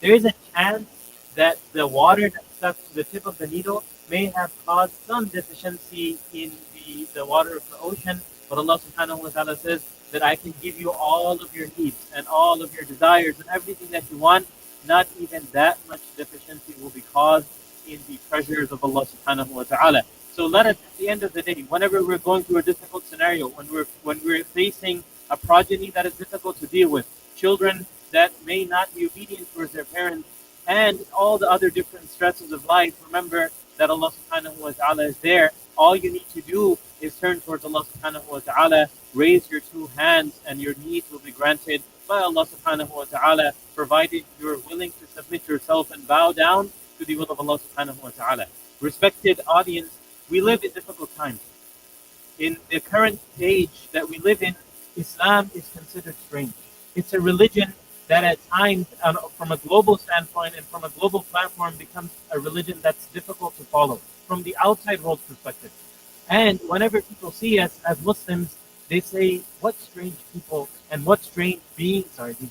There is a chance that the water that stuck to the tip of the needle may have caused some deficiency in the water of the ocean. But Allah subhanahu wa ta'ala says that I can give you all of your needs and all of your desires and everything that you want. Not even that much deficiency will be caused in the treasures of Allah subhanahu wa ta'ala. So let us, at the end of the day, whenever we're going through a difficult scenario, when we're facing a progeny that is difficult to deal with, children that may not be obedient towards their parents, and all the other different stresses of life, remember that Allah subhanahu wa ta'ala is there. All you need to do is turn towards Allah subhanahu wa ta'ala, raise your two hands, and your needs will be granted by Allah subhanahu wa ta'ala, provided you're willing to submit yourself and bow down to the will of Allah subhanahu wa ta'ala. Respected audience, we live in difficult times. In the current age that we live in, Islam is considered strange. It's a religion that at times, from a global standpoint and from a global platform, becomes a religion that's difficult to follow from the outside world perspective. And whenever people see us as Muslims, they say, what strange people and what strange beings are these?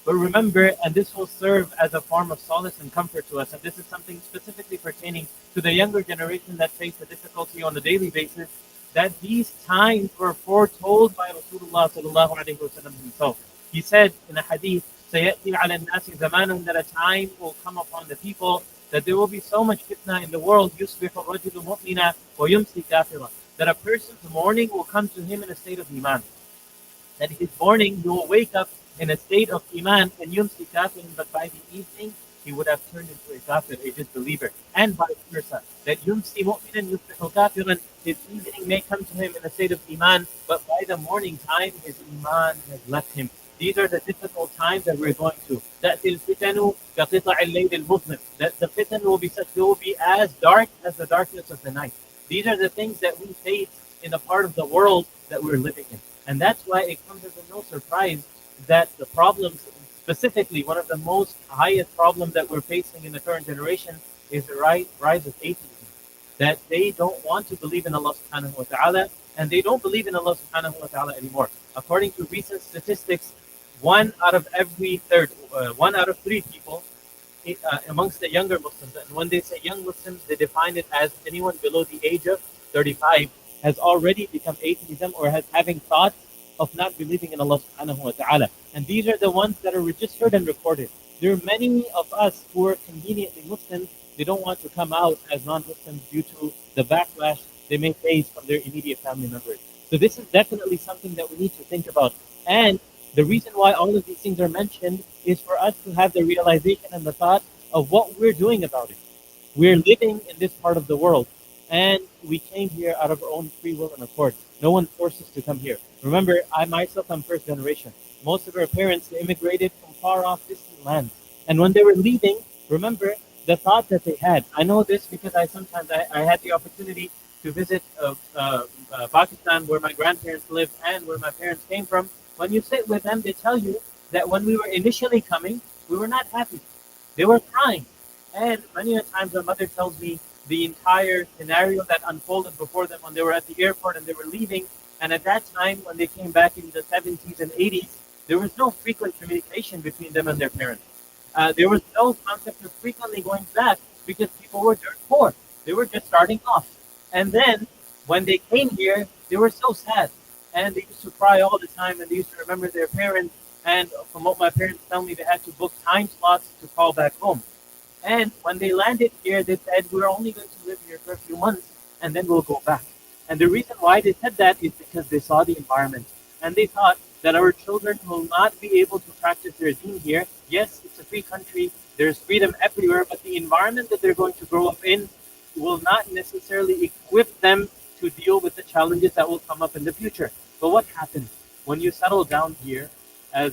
But remember, and this will serve as a form of solace and comfort to us, and this is something specifically pertaining to the younger generation that face the difficulty on a daily basis, that these times were foretold by Rasulullah sallallahu alaihi wasallam himself. He said in a hadith, سَيَأْتِي عَلَى النَّاسِ زَمَانٌ, that a time will come upon the people that there will be so much fitna in the world, يُصْبِحُ الرَّجُلُ مُؤْمِنًا وَيُمْسِي كَافِرًا, that a person's morning will come to him in a state of iman. That his morning he will wake up in a state of iman and yumsi kafir, but by the evening he would have turned into a kafir, a disbeliever, and vice versa. That yumsi mu'minan yusbihu kafiran, his evening may come to him in a state of iman, but by the morning time his iman has left him. These are the difficult times that we're going through. That the fitanu كقطع الليل المظلم. That the fitan will be such, they will be as dark as the darkness of the night. These are the things that we face in the part of the world that we're living in. And that's why it comes as no surprise that the problems, specifically one of the most highest problems that we're facing in the current generation, is the rise of atheism. That they don't want to believe in Allah subhanahu wa ta'ala, and they don't believe in Allah subhanahu wa ta'ala anymore. According to recent statistics, one out of three people amongst the younger Muslims, and when they say young Muslims, they define it as anyone below the age of 35, has already become atheism or has having thoughts of not believing in Allah subhanahu wa ta'ala. And these are the ones that are registered and recorded. There are many of us who are conveniently Muslims, they don't want to come out as non-Muslims due to the backlash they may face from their immediate family members. So this is definitely something that we need to think about. And the reason why all of these things are mentioned is for us to have the realization and the thought of what we're doing about it. We're living in this part of the world, and we came here out of our own free will and accord. No one forced us to come here. Remember, I myself am first generation. Most of our parents, they immigrated from far off distant lands. And when they were leaving, remember the thought that they had. I know this because I had the opportunity to visit Pakistan, where my grandparents lived and where my parents came from. When you sit with them, they tell you that when we were initially coming, we were not happy. They were crying. And many a times my mother tells me the entire scenario that unfolded before them when they were at the airport and they were leaving. And at that time, when they came back in the 70s and 80s, there was no frequent communication between them and their parents. There was no concept of frequently going back because people were dirt poor. They were just starting off. And then when they came here, they were so sad. And they used to cry all the time, and they used to remember their parents. And from what my parents tell me, they had to book time slots to call back home. And when they landed here, they said, we're only going to live here for a few months, and then we'll go back. And the reason why they said that is because they saw the environment. And they thought that our children will not be able to practice their deen here. Yes, it's a free country. There's freedom everywhere, but the environment that they're going to grow up in will not necessarily equip them to deal with the challenges that will come up in the future. But what happens when you settle down here? As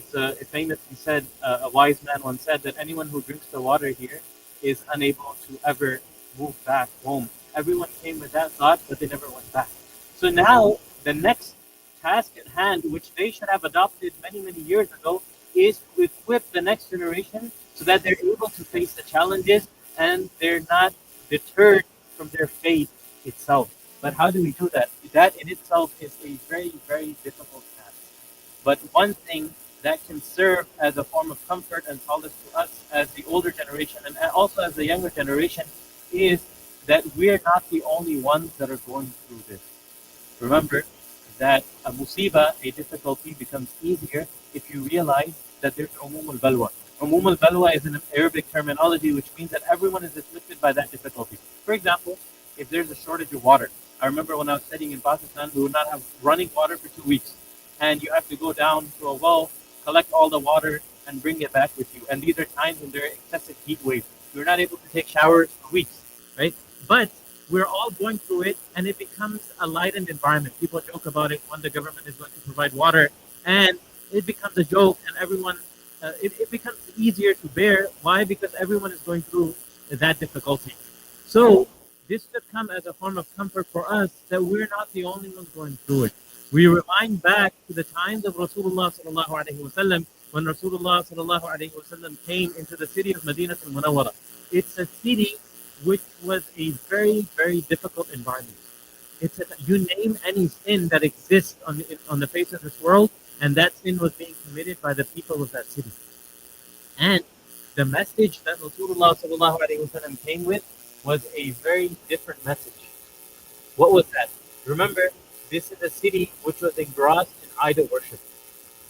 famously said, a wise man once said that anyone who drinks the water here is unable to ever move back home. Everyone came with that thought, but they never went back. So now the next task at hand, which they should have adopted many, many years ago, is to equip the next generation so that they're able to face the challenges and they're not deterred from their faith itself. But how do we do that? That in itself is a very, very difficult task. But one thing that can serve as a form of comfort and solace to us as the older generation and also as the younger generation is that we're not the only ones that are going through this. Remember that a musiba, a difficulty, becomes easier if you realize that there's umum al-balwa. Umum al-balwa is an Arabic terminology which means that everyone is afflicted by that difficulty. For example, if there's a shortage of water, I remember when I was studying in Pakistan, we would not have running water for 2 weeks. And you have to go down to a well, collect all the water, and bring it back with you. And these are times when there are excessive heat waves. You're not able to take showers for weeks, right? But we're all going through it, and it becomes a lightened environment. People joke about it when the government is going to provide water, and it becomes a joke, and everyone, it becomes easier to bear. Why? Because everyone is going through that difficulty. So this should come as a form of comfort for us that we're not the only ones going through it. We remind back to the times of Rasulullah sallallahu alaihi wasallam when Rasulullah sallallahu alaihi wasallam came into the city of Medina al-Munawwara. It's a city which was a very, very difficult environment. You name any sin that exists on the face of this world, and that sin was being committed by the people of that city. And the message that Rasulullah sallallahu alaihi wasallam came with was a very different message. What was that? Remember, this is a city which was engrossed in idol worship.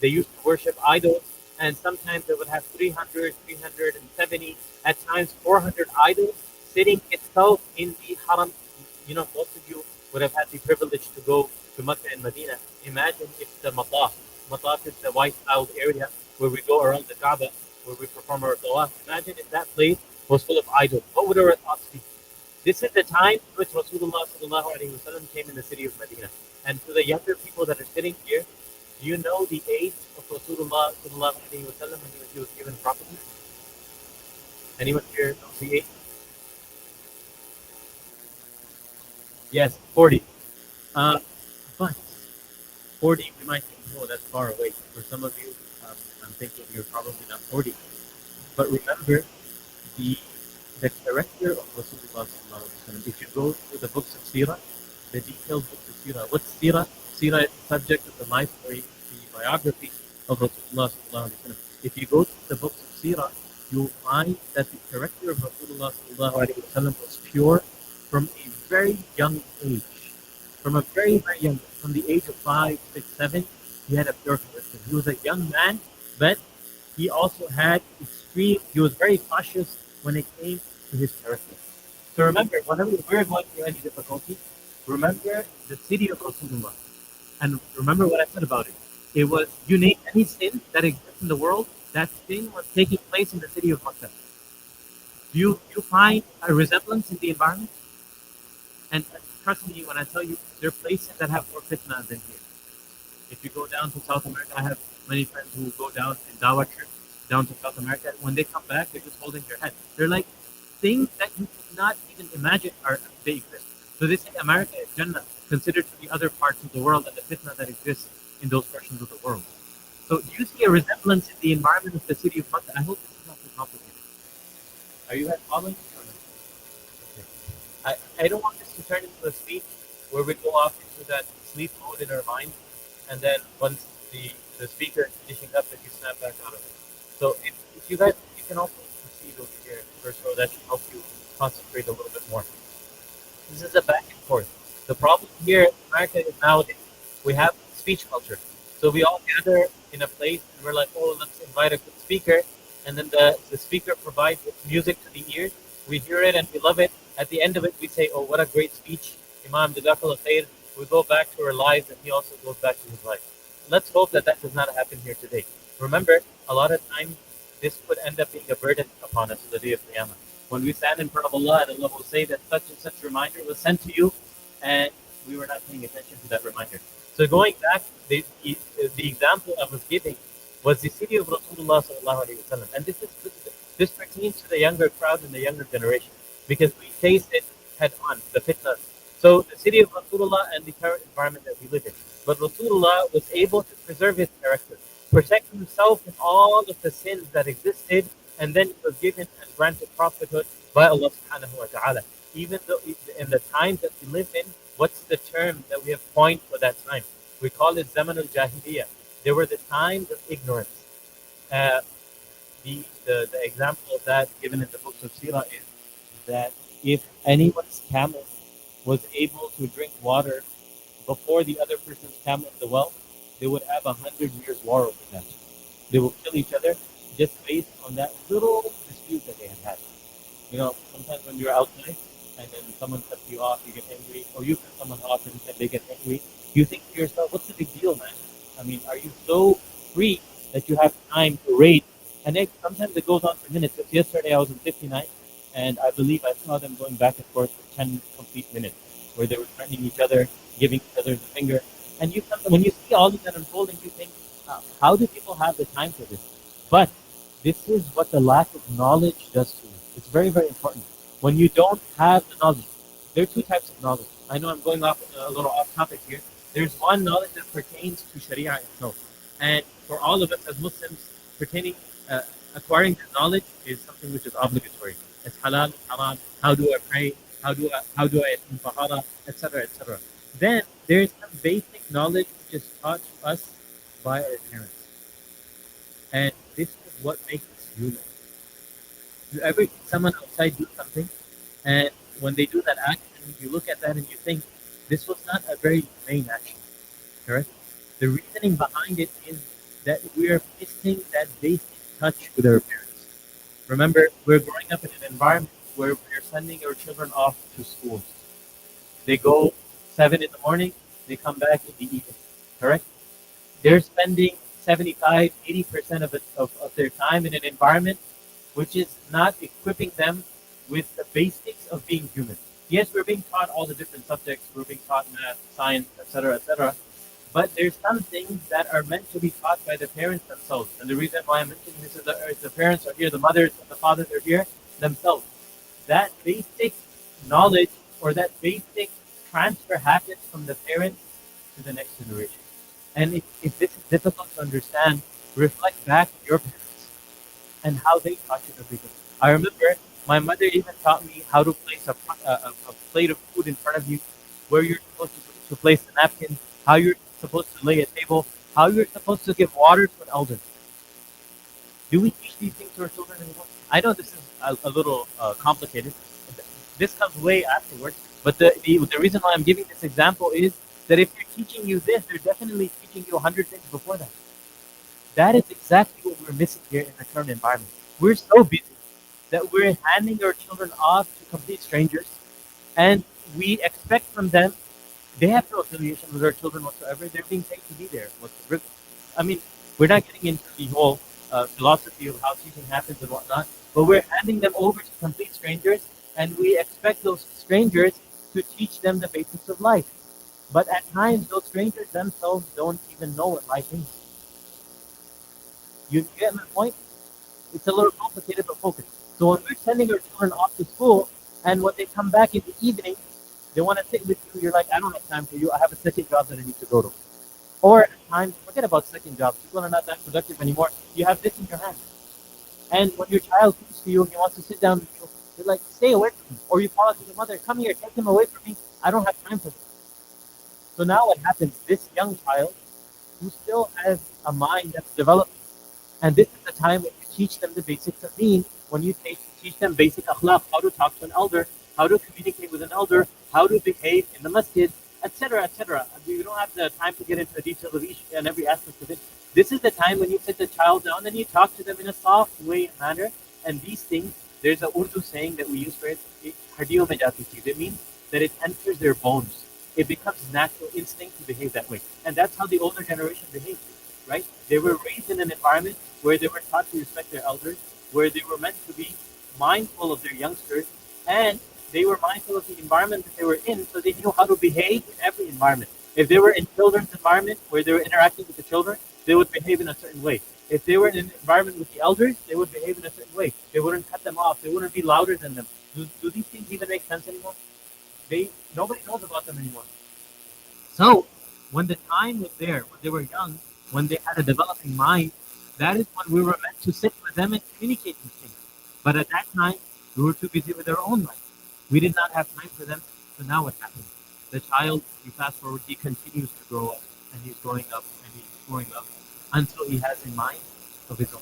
They used to worship idols, and sometimes they would have 300, 370, at times 400 idols sitting itself in the haram. You know, most of you would have had the privilege to go to Mecca and Medina. Imagine if the mataf. Mataf is the white tiled area where we go around the Kaaba, where we perform our tawaf. Imagine if that place was full of idols. What would our thoughts be? This is the time in which Rasulullah sallallahu alaihi wasallam came in the city of Medina. And to the younger people that are sitting here, do you know the age of Rasulullah sallallahu alaihi wasallam when he was given prophecy? Anyone here knows the age? Yes, 40. But 40, we might think, oh, that's far away. For some of you, I'm thinking you're probably not 40. But remember, the character of Rasulullah sallallahu alaihi wasallam. If you go through the books of Sirah, the detailed books of Sirah, what's Sirah? Sirah is the subject of the life story, the biography of Rasulullah sallallahu alaihi wasallam. If you go through the books of Sirah, you'll find that the character of Rasulullah sallallahu alaihi wasallam was pure from a very young age. From a very, very young, from the age of 5, 6, 7, he had a pure character. He was a young man, but he also had he was very cautious when it came to his character. So remember, whenever we're going through any difficulty, remember the city of Rasulullah. And remember what I said about it. It was, you name any sin that exists in the world, that sin was taking place in the city of Makkah. Do you find a resemblance in the environment? And trust me when I tell you, there are places that have more fitna than here. If you go down to South America, I have many friends who go down in Dawah trips down to South America. When they come back, they're just holding their head. They're like things that you could not even imagine they exist. So they say America is Jannah, considered to be other parts of the world and the fitna that exists in those portions of the world. So do you see a resemblance in the environment of the city of Makkah? I hope this is not too complicated. Are you guys following? Okay. I don't want this to turn into a speech where we go off into that sleep mode in our mind, and then once the speaker is finishing up, that you snap back out of it. So if you guys, you can also proceed over here first row. That should help you concentrate a little bit more. This is a back and forth. The problem here in America is nowadays we have speech culture. So we all gather in a place and we're like, oh, let's invite a good speaker. And then the speaker provides music to the ears. We hear it and we love it. At the end of it, we say, oh, what a great speech. Imam Jazakallah Khair. We go back to our lives and he also goes back to his life. Let's hope that that does not happen here today. Remember, a lot of times this could end up being a burden upon us on the day of Qiyamah. When we stand in front of Allah and Allah will say that such and such reminder was sent to you and we were not paying attention to that reminder. So going back, the example I was giving was the city of Rasulullah sallallahu alaihi wasallam. And this pertains to the younger crowd and the younger generation because we face it head on, the fitnas. So the city of Rasulullah and the current environment that we live in. But Rasulullah was able to preserve his character, protect himself from all of the sins that existed, and then he was given and granted prophethood by Allah subhanahu wa ta'ala. Even though in the times that we live in, what's the term that we have coined for that time? We call it Zaman al-Jahiliyyah. They were the times of ignorance. Uh, the example of that given in the books of Sirah is that if anyone's camel was able to drink water before the other person's camel in the well, they would have 100 years war over that. They will kill each other just based on that little dispute that they had had. You know, sometimes when you're outside and then someone cuts you off, you get angry, or you cut someone off and then they get angry, you think to yourself, what's the big deal, man? I mean, are you so free that you have time to rate? And sometimes it goes on for minutes. Just yesterday I was in 59, and I believe I saw them going back and forth for 10 complete minutes, where they were threatening each other, giving each other the finger. And when you see all of that unfolding, you think, how do people have the time for this? But this is what the lack of knowledge does to you. It's very, very important. When you don't have the knowledge, there are two types of knowledge. I know I'm going off a little off topic here. There's one knowledge that pertains to Sharia itself. And for all of us as Muslims, pertaining, acquiring this knowledge is something which is obligatory. It's halal, haram, how do I pray, how do I attain tahara, etc., etc. Then there's some basic knowledge which is taught to us by our parents. And this is what makes us human. You ever see someone outside do something, and when they do that action, you look at that and you think, this was not a very humane action, correct? The reasoning behind it is that we are missing that basic touch with our parents. Remember, we're growing up in an environment where we're sending our children off to schools. They go 7 in the morning, they come back in the evening, correct? They're spending 75, 80% of their time in an environment which is not equipping them with the basics of being human. Yes, we're being taught all the different subjects, we're being taught math, science, etc., etc. But there's some things that are meant to be taught by the parents themselves. And the reason why I'm mentioning this is that the parents are here, the mothers and the fathers are here themselves. That basic knowledge or that basic transfer happens from the parents to the next generation. And if this is difficult to understand, reflect back on your parents and how they taught you everything. I remember my mother even taught me how to place a plate of food in front of you, where you're supposed to place the napkin, how you're supposed to lay a table, how you're supposed to give water to an elder. Do we teach these things to our children anymore? I know this is a little complicated. This comes way afterwards. But the reason why I'm giving this example is that if they're teaching you this, they're definitely teaching you 100 things before that. That is exactly what we're missing here in the current environment. We're so busy that we're handing our children off to complete strangers, and we expect from them, they have no affiliation with our children whatsoever. They're being paid to be there. I mean, we're not getting into the whole philosophy of how teaching happens and whatnot, but we're handing them over to complete strangers, and we expect those strangers to teach them the basics of life. But at times, those strangers themselves don't even know what life is. You get my point? It's a little complicated, but focus. So when we're sending our children off to school, and when they come back in the evening, they want to sit with you, you're like, I don't have time for you. I have a second job that I need to go to. Or at times, forget about second jobs. People are not that productive anymore. You have this in your hand. And when your child comes to you and he wants to sit down with you, you're like, stay away from him. Or you call out to the mother, come here, take him away from me. I don't have time for this. So now what happens? This young child who still has a mind that's developed, and this is the time when you teach them the basics of deen, when you teach them basic akhlaq, how to talk to an elder, how to communicate with an elder, how to behave in the masjid, etc., etc. We don't have the time to get into the details of each and every aspect of it. This is the time when you sit the child down and you talk to them in a soft way manner. And these things, there's an Urdu saying that we use for it, hardiyon mein jati cheez. It means that it enters their bones. It becomes natural instinct to behave that way. And that's how the older generation behaves, right? They were raised in an environment where they were taught to respect their elders, where they were meant to be mindful of their youngsters, and they were mindful of the environment that they were in, so they knew how to behave in every environment. If they were in children's environment where they were interacting with the children, they would behave in a certain way. If they were in an environment with the elders, they would behave in a certain way. They wouldn't cut them off. They wouldn't be louder than them. Do these things even make sense anymore? Nobody knows about them anymore. So when the time was there, when they were young, when they had a developing mind, that is when we were meant to sit with them and communicate these things. But at that time, we were too busy with our own life. We did not have time for them. So now what happens? The child, you fast forward, he continues to grow up, and he's growing up, and he's growing up until he has a mind of his own.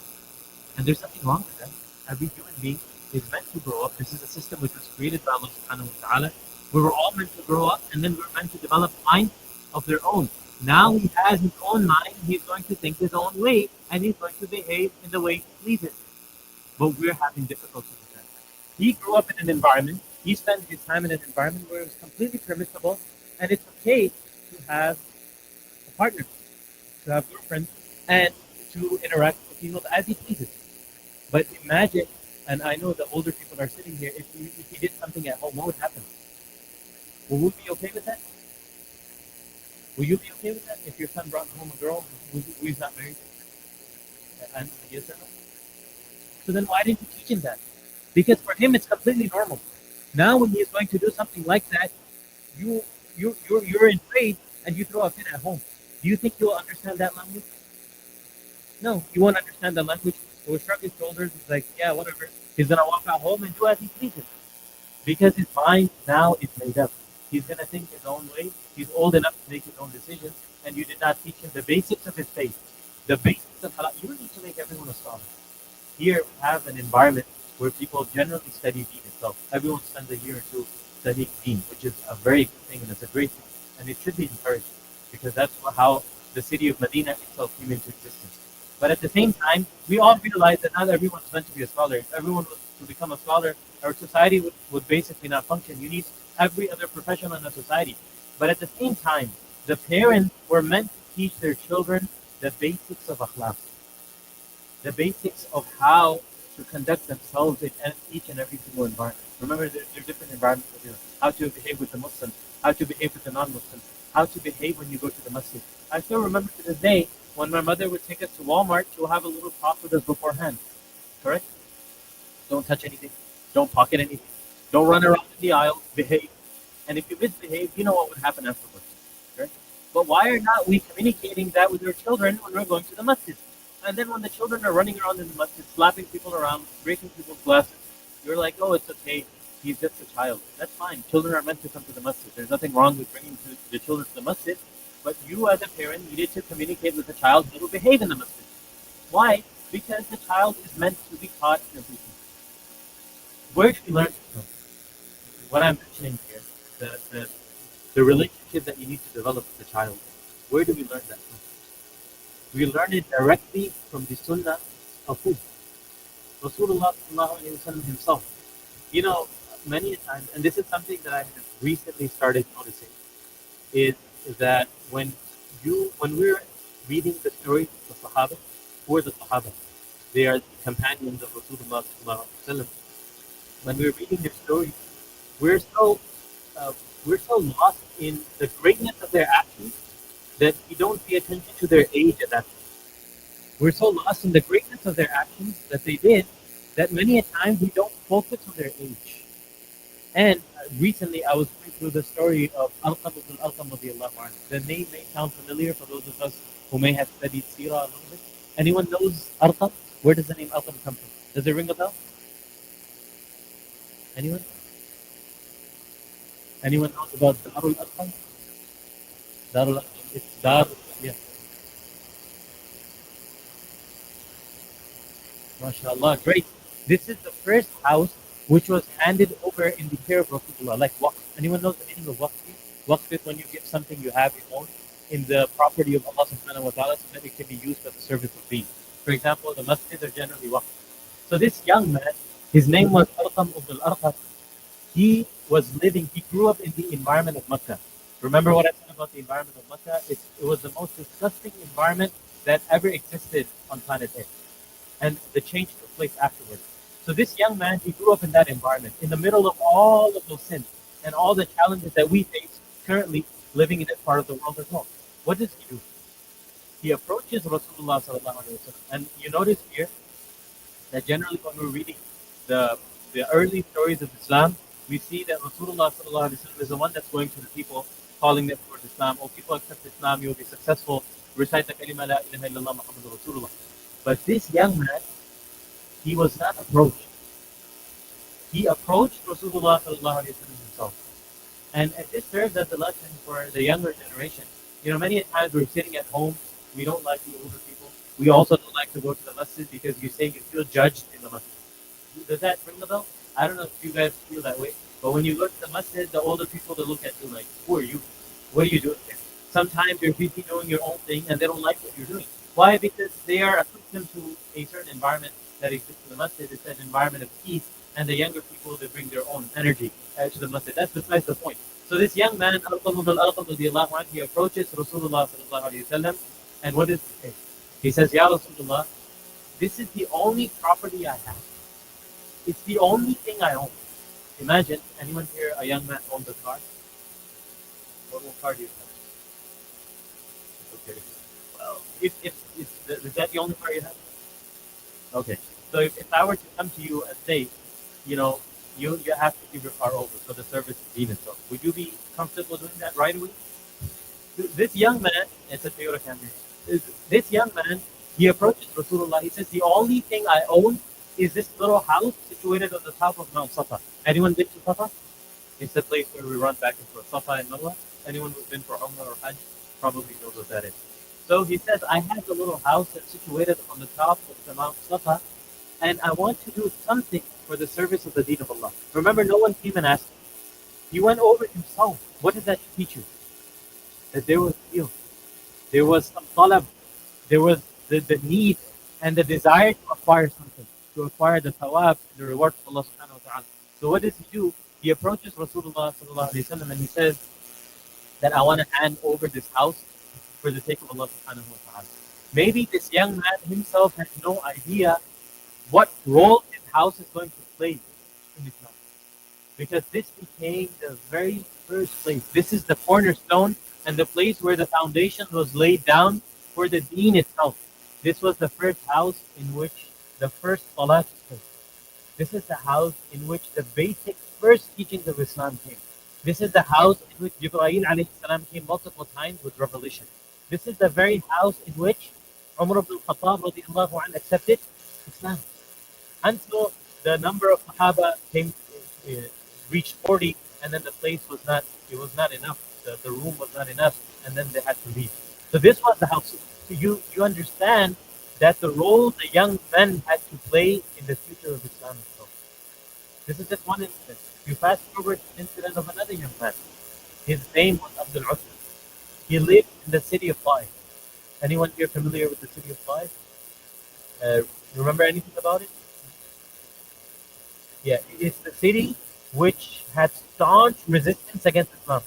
And there's nothing wrong with that. Every human being is meant to grow up. This is a system which was created by Allah subhanahu wa ta'ala. We were all meant to grow up, and then we're meant to develop minds of their own. Now he has his own mind, he's going to think his own way, and he's going to behave in the way he pleases. But we're having difficulty with that. He grew up in an environment, he spent his time in an environment where it was completely permissible, and it's okay to have a partner, to have girlfriends, and to interact with people as he pleases. But imagine, and I know the older people are sitting here, if he did something at home, what would happen? Will we be okay with that? Will you be okay with that if your son brought home a girl who is not married? And yes or no? So then why didn't you teach him that? Because for him it's completely normal. Now when he is going to do something like that, you're enraged and you throw a fit at home. Do you think he will understand that language? No, he won't understand the language. He will shrug his shoulders. He's like, yeah, whatever. He's gonna walk out home and do as he pleases. Because his mind now is made up. He's gonna think his own way. He's old enough to make his own decisions, and you did not teach him the basics of his faith, the basics of halal. You need to make everyone a scholar. Here we have an environment where people generally study deen itself. Everyone spends a year or two studying deen, which is a very good thing and it's a great thing, and it should be encouraged because that's how the city of Medina itself came into existence. But at the same time, we all realize that not everyone's meant to be a scholar. If everyone was to become a scholar, our society would basically not function. You need every other professional in the society. But at the same time, the parents were meant to teach their children the basics of akhlaq, the basics of how to conduct themselves in each and every single environment. Remember, there are different environments. How to behave with the Muslims, how to behave with the non-Muslims, how to behave when you go to the masjid. I still remember to this day, when my mother would take us to Walmart, she would have a little talk with us beforehand. Correct? Don't touch anything. Don't pocket anything. Don't run around in the aisle. Behave. And if you misbehave, you know what would happen afterwards. Correct? But why are not we communicating that with our children when we're going to the masjid? And then when the children are running around in the masjid, slapping people around, breaking people's glasses, you're like, oh, it's okay. He's just a child. That's fine. Children are meant to come to the masjid. There's nothing wrong with bringing the children to the masjid. But you as a parent needed to communicate with the child how to behave in the masjid. Why? Because the child is meant to be taught everything. Where do we learn from? What I'm mentioning here, the relationship that you need to develop with the child. Where do we learn that from? We learn it directly from the sunnah of who? Rasulullah himself. You know, many times, and this is something that I have recently started noticing, is that when we're reading the stories of the Sahaba, who are the Sahaba? They are the companions of Rasulullah sallallahu alaihi wasallam. When we're reading their stories, we're so lost in the greatness of their actions that we don't pay attention to their age at that point. We're so lost in the greatness of their actions that they did that many a time we don't focus on their age. And recently I was going through the story of Alqam ibn Alqam radiallahu anhu. The name may sound familiar for those of us who may have studied Seerah a little bit. Anyone knows Alqam? Where does the name Alqam come from? Does it ring a bell? Anyone? Anyone knows about Darul Arqam? Darul Arqam. It's Darul, yeah. MashaAllah, great. This is the first house which was handed over in the care of Rasulullah, like waqf. Anyone knows the meaning of waqf? Waqf is when you give something you have your own in the property of Allah subhanahu wa ta'ala so that it can be used for the service of deen. For example, the masjids are generally waqf. So this young man, his name was Arqam ibn al-Arqam. He grew up in the environment of Makkah. Remember what I said about the environment of Makkah? It was the most disgusting environment that ever existed on planet Earth. And the change took place afterwards. So this young man, he grew up in that environment, in the middle of all of those sins and all the challenges that we face currently living in that part of the world as well. What does he do? He approaches Rasulullah sallallahu alaihi wasallam. And you notice here that generally when we're reading the early stories of Islam, we see that Rasulullah sallallahu alaihi wasallam is the one that's going to the people, calling them towards Islam. Oh, people accept Islam, you'll be successful. Recite the kalima la ilaha illallah Muhammadur Rasulullah. But this young man, he was not approached. He approached Rasulullah sallallahu alaihi wasallam himself. And this serves as a lesson for the younger generation. You know, many times we're sitting at home, we don't like the older people, We also don't like to go to the masjid because you say you feel judged in the masjid. Does that ring the bell? I don't know if you guys feel that way, but when you go to the masjid, the older people they look at you like, "Who are you? What are you doing here?" Sometimes you're busy doing your own thing, and they don't like what you're doing. Why? Because they are accustomed to a certain environment that exists in the masjid. It's an environment of peace, and the younger people they bring their own energy to the masjid. That's besides the point. So this young man, Al-Qam, he approaches Rasulullah sallallahu alaihi wasallam, and what does he say? He says, "Ya Rasulullah, this is the only property I have. It's the only thing I own." Imagine, anyone here, a young man owns a car? What car do you have? Okay. Well, if is that the only car you have? Okay. So if I were to come to you and say, you know, you have to give your car over so the service is needed, so would you be comfortable doing that right away? This young man, it's a Toyota Camry. This young man, he approaches Rasulullah. He says, the only thing I own is this little house situated on the top of Mount Safa. Anyone been to Safa? It's the place where we run back and forth. Safa and Marwa. Anyone who's been for Umrah or Hajj probably knows what that is. So he says, I have a little house that's situated on the top of the Mount Safa, and I want to do something for the service of the Deen of Allah. Remember, no one came and asked him. He went over himself. What does that teach you? That there was zeal, there was some talab, there was the need and the desire to acquire something, to acquire the thawab, the reward of Allah subhanahu wa ta'ala. So what does he do? He approaches Rasulullah sallallahu alaihi wasallam and he says that I want to hand over this house for the sake of Allah subhanahu wa ta'ala. Maybe this young man himself has no idea what role his house is going to play in Islam. Because this became the very first place. This is the cornerstone and the place where the foundation was laid down for the deen itself. This was the first house in which the first salat was placed. This is the house in which the basic first teachings of Islam came. This is the house in which Jibreel alayhi salam came multiple times with revelation. This is the very house in which Umar ibn al-Khattab radiallahu anhu accepted Islam. Until the number of Sahaba came reached 40, and then the place was not, it was not enough. The room was not enough, and then they had to leave. So this was the house. So you understand that the role the young men had to play in the future of Islam itself. This is just one incident. You fast forward to the incident of another young man. His name was Abdul Usman. He lived in the city of Taif. Anyone here familiar with the city of Taif? Remember anything about it? Yeah, it's the city which had staunch resistance against Islam.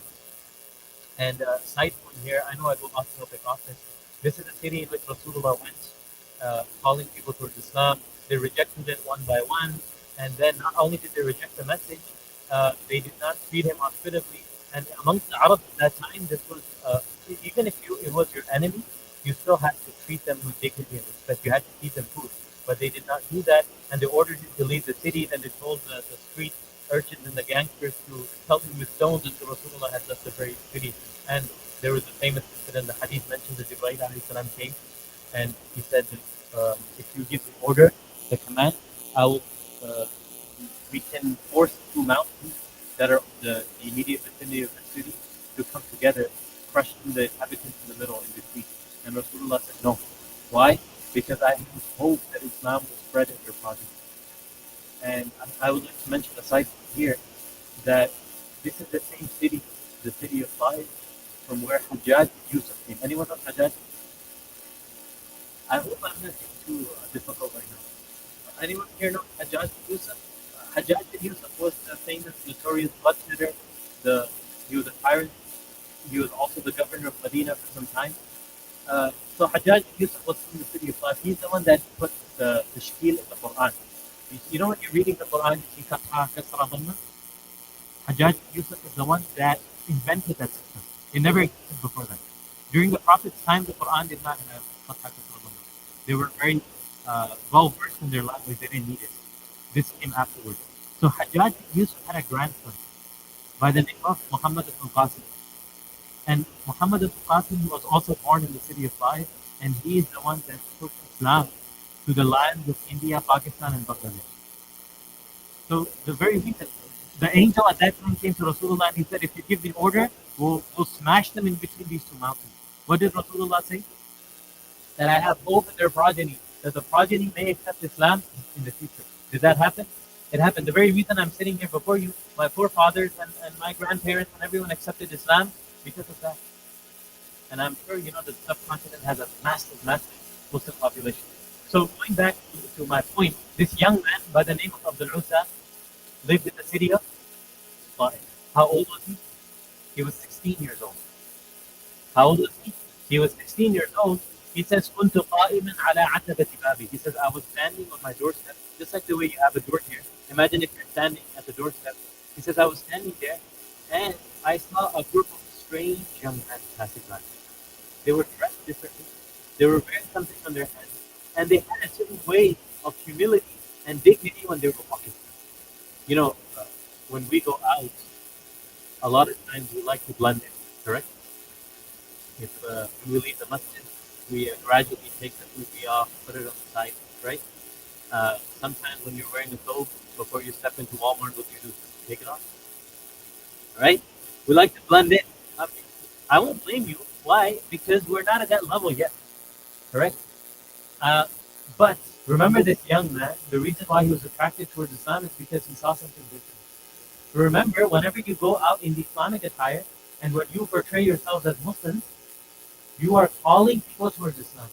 And side point here, I know I go off topic often. This is a city in which Rasulullah went, calling people towards Islam. They rejected it one by one, and then not only did they reject the message, they did not treat him hospitably. And amongst the Arabs at that time, this was even if it was your enemy, you still had to treat them with dignity and respect. You had to feed them food, but they did not do that, and they ordered him to leave the city. Then they told the street urchins and the gangsters to pelt him with stones until Rasulullah had left the very city. And there was a famous incident, the hadith mentioned that Jibreel alayhi salam came, and he said that if you give the order, the command, I will, we can force two mountains that are the immediate vicinity of the city to come together, crushing the inhabitants in the middle in between. And Rasulullah said, no. Why? Because I have hope that Islam will spread in your province. And I would like to mention aside from here that this is the same city, the city of Taif, from where Hajjaj Yusuf came. Anyone know Hajjaj? I hope I'm not being too difficult right now. Anyone here know Hajjaj Yusuf? Hajjaj Yusuf was the famous, notorious bloodshedders. He was a tyrant. He was also the governor of Medina for some time. So Hajjaj Yusuf was from the city of Taif. He's the one that put the tashkil in the Quran. You know when you're reading the Quran, you see Katha, Kasra, Dhamma? Hajjaj Yusuf is the one that invented that system. It never existed before that. During the Prophet's time, the Quran did not have Katha, Kasra, Dhamma. They were very well versed in their language. They didn't need it. This came afterwards. So Hajjaj Yusuf had a grandson by the name of Muhammad ibn Qasim. And Muhammad ibn Qasim was also born in the city of Taif, and he is the one that took Islam to the lands of India, Pakistan, and Bangladesh. So the very reason, the angel at that time came to Rasulullah and he said, if you give the order, we'll smash them in between these two mountains. What did Rasulullah say? that I have hope in their progeny, that the progeny may accept Islam in the future. Did that happen? It happened. The very reason I'm sitting here before you, my forefathers and my grandparents and everyone accepted Islam because of that. And I'm sure you know the subcontinent has a massive, massive Muslim population. So going back to my point, this young man by the name of Abdul Usa lived in the city of Taif. How old was he? He was 16 years old. How old was he? He was 16 years old. He says, كنت قائما على عتبة بابي. He says, I was standing on my doorstep, just like the way you have a door here. Imagine if you're standing at the doorstep. He says, I was standing there, and I saw a group of strange young men passing by. They were dressed differently. They were wearing something on their heads, and they had a certain way of humility and dignity when they were walking. You know, when we go out, a lot of times we like to blend in, correct? If when we leave the masjid, we gradually take the kufi off, put it on the side, right? Sometimes when you're wearing a thobe, before you step into Walmart, what do you do? Take it off, right? We like to blend in. Okay. I won't blame you. Why? Because we're not at that level yet, correct? Uh, but remember this young man, the reason why he was attracted towards Islam is because he saw something different. Remember, whenever you go out in the Islamic attire and when you portray yourselves as Muslims, you are calling people towards Islam.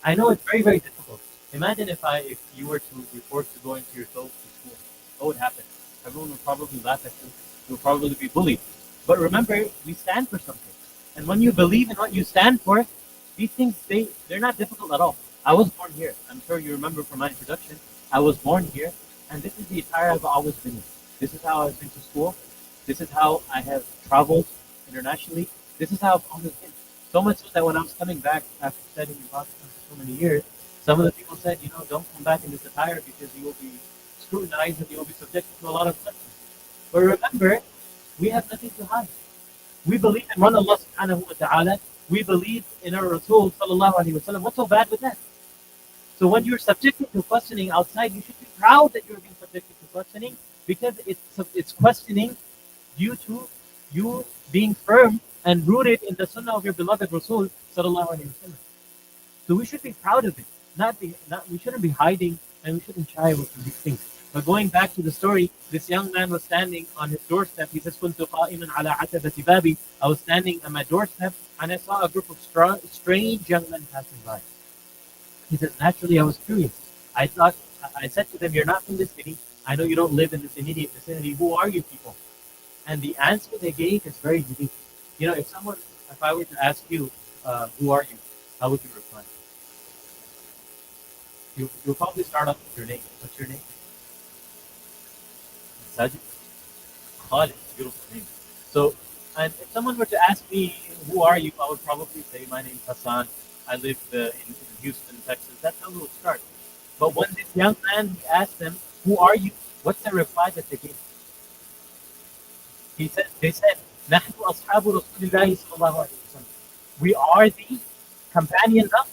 I know it's very, very difficult. Imagine if you were to be forced to go into your clothes to school. What would happen? Everyone would probably laugh at you. You would probably be bullied. But remember, we stand for something. And when you believe in what you stand for, these things, they're not difficult at all. I was born here. I'm sure you remember from my introduction. I was born here, and this is the attire I've always been in. This is how I've been to school. This is how I have traveled internationally. This is how I've always been. So much so that when I was coming back after studying in Pakistan for so many years, some of the people said, you know, don't come back in this attire because you will be scrutinized and you will be subjected to a lot of questions. But remember, we have nothing to hide. We believe in one Allah subhanahu wa ta'ala. We believe in our Rasul sallallahu alayhi wa sallam. What's so bad with that? So when you're subjected to questioning outside, you should be proud that you're being subjected to questioning because it's questioning due to you being firm and rooted in the sunnah of your beloved Rasul sallallahu alayhi wa sallam. So we should be proud of it. We shouldn't be hiding and we shouldn't shy away from these things. But going back to the story, this young man was standing on his doorstep. He says, كنت قائما على عتبة بابي. I was standing on my doorstep and I saw a group of strange young men passing by. He says, naturally, I was curious. I said to them, you're not from this city. I know you don't live in this immediate vicinity. Who are you people? And the answer they gave is very unique. You know, if I were to ask you, who are you? How would you reply? You'll probably start off with your name. What's your name? Sajid? Khalid. Beautiful name. So, and if someone were to ask me, who are you? I would probably say, my name's Hassan. I live in Houston, Texas. That's how we would start. But when this young man, he asked them, who are you? What's the reply that they gave? They said, نحن أصحاب رسول الله صلى الله عليه وسلم. We are the companions of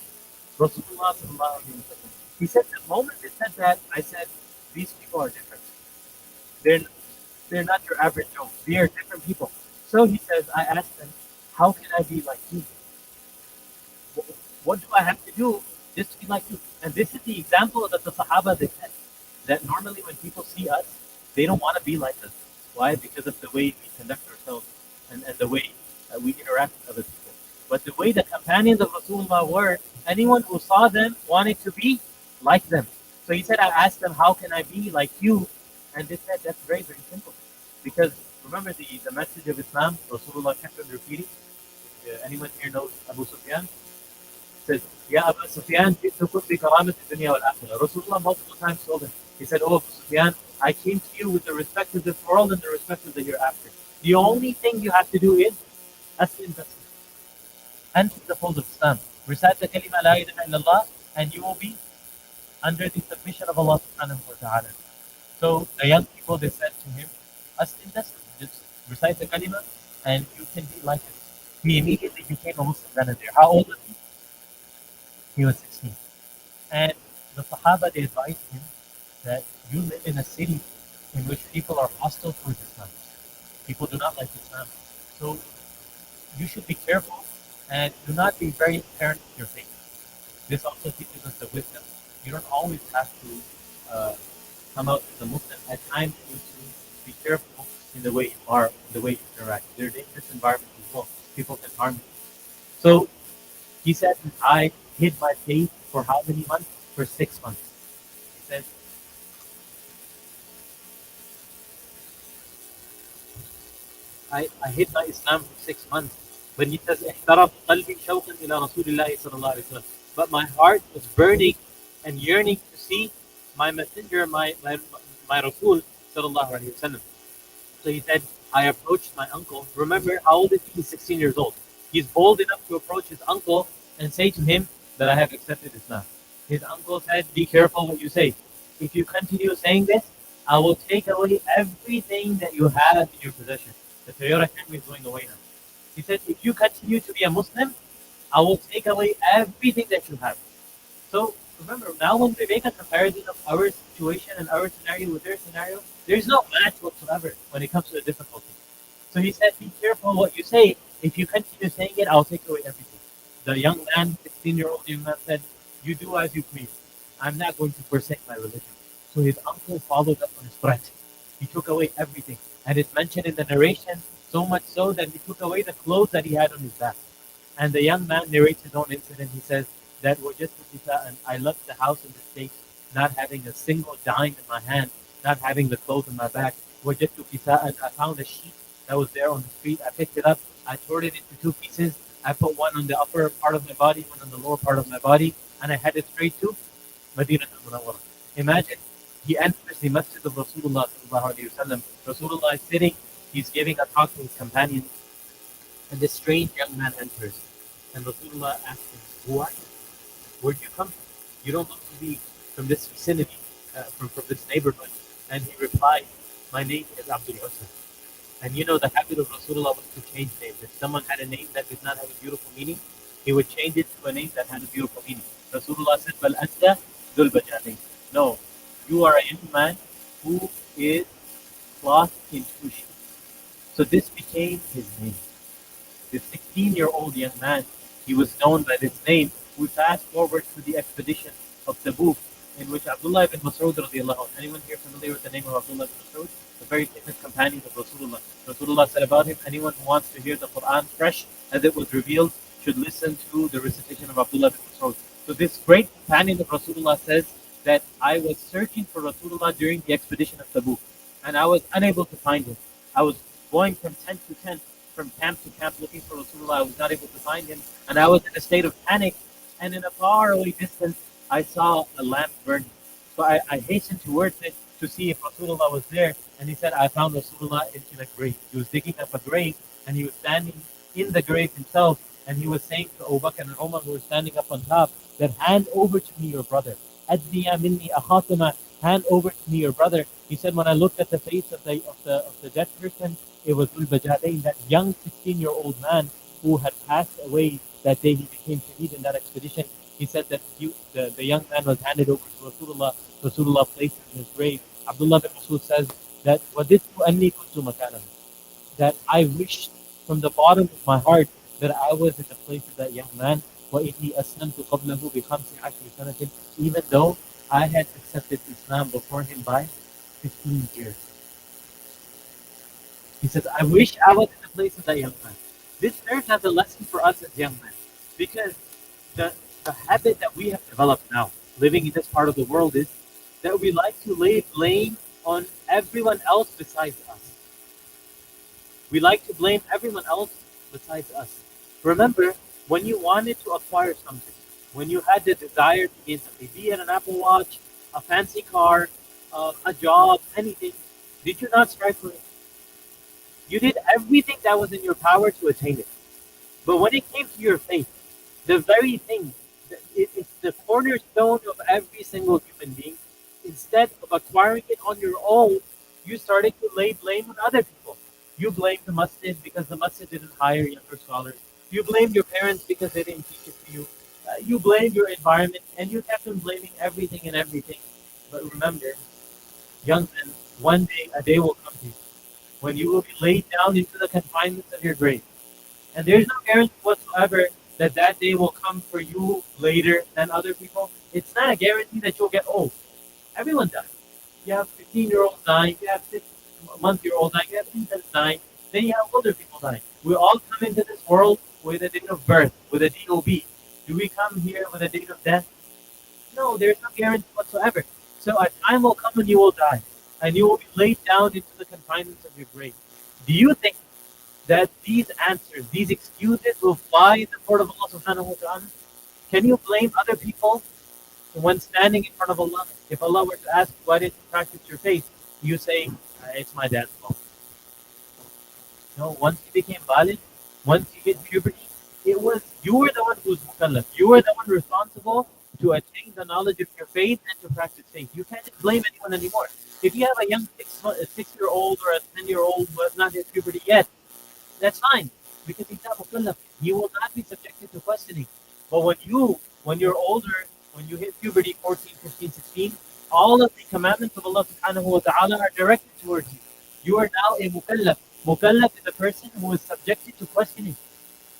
Rasulullah sallallahu alaihi wasallam. He said, the moment they said that, I said, these people are different. They're not your average Joe. They are different people. So he says, I asked them, how can I be like you? What do I have to do just to be like you? And this is the example that the Sahaba, they said, that normally when people see us, they don't want to be like us. Why? Because of the way we conduct ourselves and the way we interact with other people. But the way the companions of Rasulullah were, anyone who saw them wanted to be like them. So he said, I asked them, how can I be like you? And they said, that's very, very simple. Because remember the message of Islam, Rasulullah kept on repeating. Anyone here knows Abu Sufyan? Says, Ya Abu Sufyan, Rasulullah multiple times told him, he said, oh Abu Sufyan, I came to you with the respect of this world and the respect of the hereafter. The only thing you have to do is aslim taslim. Enter the fold of Islam. Recite the kalima la ilaha illallah and you will be under the submission of Allah subhanahu wa ta'ala. So the young people, they said to him, aslim taslim. Just recite the kalima and you can be like us. He immediately became a Muslim then and there. How old was he? He was 16. And the Sahaba, they advised him that you live in a city in which people are hostile towards Islam. People do not like Islam. So you should be careful and do not be very apparent with your faith. This also teaches us the wisdom. You don't always have to come out as a Muslim. At times, you need to be careful in the way you are, in the way you interact. They're dangerous environments as well. People can harm you. So he said, I hid my faith for how many months? For 6 months. He said, I hid my Islam for 6 months. But he says, احترق قلبي شوقا إلى رسول الله صلى الله عليه وسلم. But my heart was burning and yearning to see my messenger, my Rasul sallallahu alaihi wasallam. So he said, I approached my uncle. Remember, how old is he? He's 16 years old. He's bold enough to approach his uncle and say to him that I have accepted Islam. His uncle said, be careful what you say. If you continue saying this, I will take away everything that you have in your possession. The Toyota Camry is going away now. He said, if you continue to be a Muslim, I will take away everything that you have. So remember, now when we make a comparison of our situation and our scenario with their scenario, there's no match whatsoever when it comes to the difficulty. So he said, be careful what you say. If you continue saying it, I'll take away everything. The young man, 16-year-old young man said, you do as you please. I'm not going to forsake my religion. So his uncle followed up on his threat. He took away everything. And it's mentioned in the narration, so much so that he took away the clothes that he had on his back. And the young man narrates his own incident. He says that and I left the house in the States not having a single dime in my hand, not having the clothes on my back. And I found a sheet that was there on the street. I picked it up. I tore it into two pieces. I put one on the upper part of my body, one on the lower part of my body, and I headed straight to Medina al-Munawwara. Imagine, he enters the Masjid of Rasulullah sallallahu alaihi wasallam. Rasulullah is sitting. He's giving a talk to his companions, and this strange young man enters. And Rasulullah asks him, who are you? Where do you come from? You don't look to be from this vicinity, from this neighborhood. And he replied, my name is Abdul Usman. And you know the habit of Rasulullah was to change names. If someone had a name that did not have a beautiful meaning, he would change it to a name that had a beautiful meaning. Rasulullah said, Bal anta Dhul Bajadain. No, you are a young man who is clothed in two shoes. So this became his name. This 16-year-old young man, he was known by this name. We fast forward to the expedition of Tabuk, in which Abdullah ibn Mas'ud radiallahu anhu. Anyone here familiar with the name of Abdullah ibn Mas'ud? The very famous companion of Rasulullah. Rasulullah said about him, anyone who wants to hear the Quran fresh as it was revealed should listen to the recitation of Abdullah ibn Mas'ud. So this great companion of Rasulullah says that I was searching for Rasulullah during the expedition of Tabuk, and I was unable to find him. I was going from tent to tent, from camp to camp looking for Rasulullah. I was not able to find him, and I was in a state of panic. And in a faraway distance, I saw a lamp burning. So I hastened towards it to see if Rasulullah was there. And he said, I found Rasulullah in a grave. He was digging up a grave, and he was standing in the grave himself. And he was saying to Abu Bakr and Umar, who were standing up on top, that hand over to me your brother. Adniya minni akhatuma, hand over to me your brother. He said, when I looked at the face of the dead person, it was Dhul Bajadain, that young 16-year-old man who had passed away that day. He became shaheed in that expedition. He said that the young man was handed over to Rasulullah. Rasulullah placed him in his grave. Abdullah bin Mas'ud says that وَدِدْتُ أَنِّي كُنْتُ مَكَانَهُ, that I wished from the bottom of my heart that I was in the place of that young man. وَإِنِّي أَسْلَمْتُ قَبْلَهُ بِخَمْسِ عَشْرِ سَنَةٍ, even though I had accepted Islam before him by 15 years. He says, I wish I was in the place of that young man. This serves as a lesson for us as young men, because the habit that we have developed now, living in this part of the world, is that we like to lay blame on everyone else besides us. We like to blame everyone else besides us. Remember, when you wanted to acquire something, when you had the desire to gain something, be it an Apple Watch, a fancy car, a job, anything, did you not strive for it? You did everything that was in your power to attain it. But when it came to your faith, the very thing, it's the cornerstone of every single human being. Instead of acquiring it on your own, you started to lay blame on other people. You blamed the masjid because the masjid didn't hire younger scholars. You blamed your parents because they didn't teach it to you. You blamed your environment, and you kept on blaming everything and everything. But remember, young men, one day, a day will come to you when you will be laid down into the confinements of your grave. And there's no guarantee whatsoever that that day will come for you later than other people. It's not a guarantee that you'll get old. Everyone dies. You have 15-year-olds dying, you have 6-month-year-olds dying, you have infants dying, then you have older people dying. We all come into this world with a date of birth, with a DOB. Do we come here with a date of death? No, there's no guarantee whatsoever. So a time will come when you will die, and you will be laid down into the confinements of your grave. Do you think that these answers, these excuses will fly in the court of Allah subhanahu wa ta'ala? Can you blame other people when standing in front of Allah? If Allah were to ask, why didn't you practice your faith? You say, it's my dad's fault. No, once you became valid, once you hit puberty, you were the one who was mukallaf. You were the one responsible to attain the knowledge of your faith and to practice faith. You can't just blame anyone anymore. If you have a young 6-year-old or a 10-year-old who has not hit puberty yet, that's fine, because he's not mukallaf. He will not be subjected to questioning. But when you're older, when you hit puberty, 14, 15, 16, all of the commandments of Allah subhanahu wa ta'ala are directed towards you. You are now a mukallaf. Mukallaf is a person who is subjected to questioning.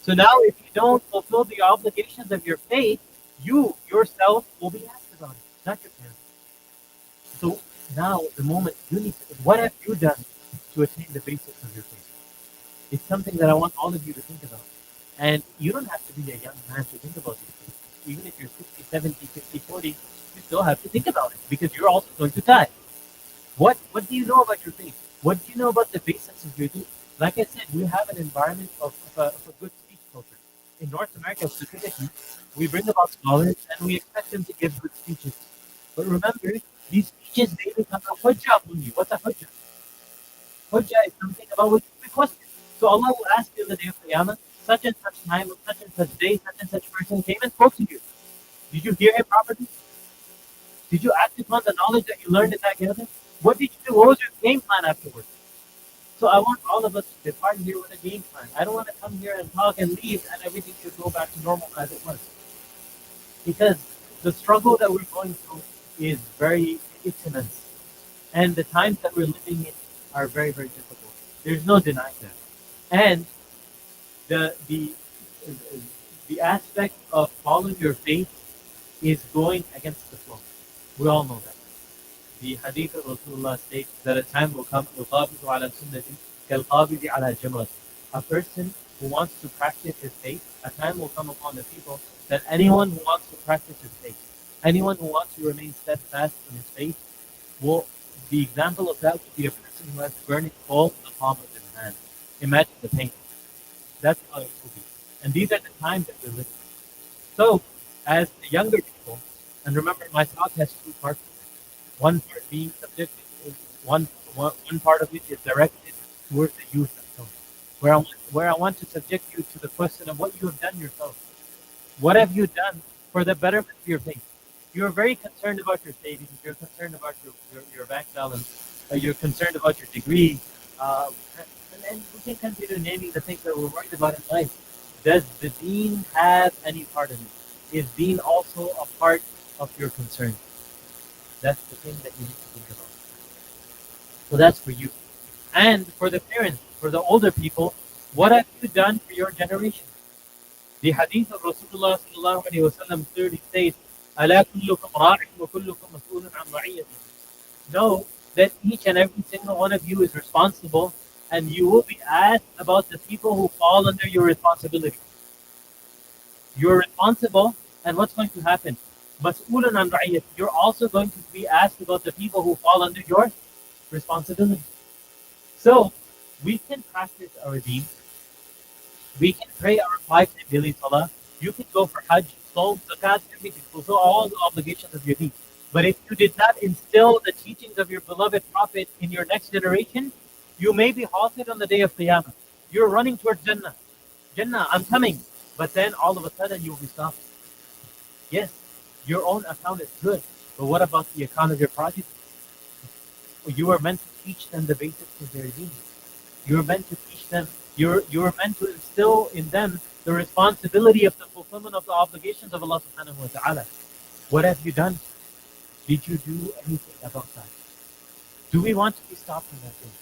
So now if you don't fulfill the obligations of your faith, you yourself will be asked about it, not your parents. So now the moment you need to, what have you done to attain the basics of your faith? It's something that I want all of you to think about. And you don't have to be a young man to think about these things. Even if you're 60, 70, 50, 40, you still have to think about it because you're also going to die. What do you know about your faith? What do you know about the basics of your deen? Like I said, we have an environment of a good speech culture. In North America specifically, we bring about scholars and we expect them to give good speeches. But remember, these speeches, they become a hujjah on you. What's a hujjah? Hujjah is something about which we question. So Allah will ask you on the day of Qiyamah, such and such time, such and such day, such and such person came and spoke to you. Did you hear him properly? Did you act upon the knowledge that you learned in that gathering? What did you do? What was your game plan afterwards? So I want all of us to depart here with a game plan. I don't want to come here and talk and leave and everything should go back to normal as it was. Because the struggle that we're going through is it's immense. And the times that we're living in are very, very difficult. There's no denying that. And the aspect of following your faith is going against the flow. We all know that. The hadith of Rasulullah states that a time will come, a person who wants to practice his faith, a time will come upon the people that anyone who wants to practice his faith, anyone who wants to remain steadfast in his faith, the example of that would be a person who has burning coal in the palm of his hand. Imagine the pain. That's how it will be. And these are the times that we're living. So, as the younger people, and remember my talk has two parts. One part being subjective, one part of it is directed towards the youth themselves, where I want to subject you to the question of what you have done yourself. What have you done for the betterment of your faith? You're very concerned about your savings. You're concerned about your bank balance. You're concerned about your degree. And we can continue naming the things that we're worried about in life. Does the deen have any part in it? Is deen also a part of your concern? That's the thing that you need to think about. So that's for you. And for the parents, for the older people, what have you done for your generation? The hadith of Rasulullah sallallahu alaihi wasallam clearly states, "Ala kullukum ra'in wa kullukum mas'ulun an ra'iyatihi." Know that each and every single one of you is responsible, and you will be asked about the people who fall under your responsibility. You're responsible, and what's going to happen? Mas'ulun an ra'iyatihi. You're also going to be asked about the people who fall under your responsibility. So we can practice our deen. We can pray our 5 daily salah. You can go for Hajj, Saum, Zakat, everything. Fulfill all the obligations of your deen. But if you did not instill the teachings of your beloved Prophet in your next generation, you may be halted on the day of Qiyamah. You're running towards Jannah. Jannah, I'm coming. But then all of a sudden you will be stopped. Yes, your own account is good. But what about the account of your progeny? You are meant to teach them the basics of their deen. You're meant to teach them, you're meant to instill in them the responsibility of the fulfillment of the obligations of Allah subhanahu wa ta'ala. What have you done? Did you do anything about that? Do we want to be stopped in that thing?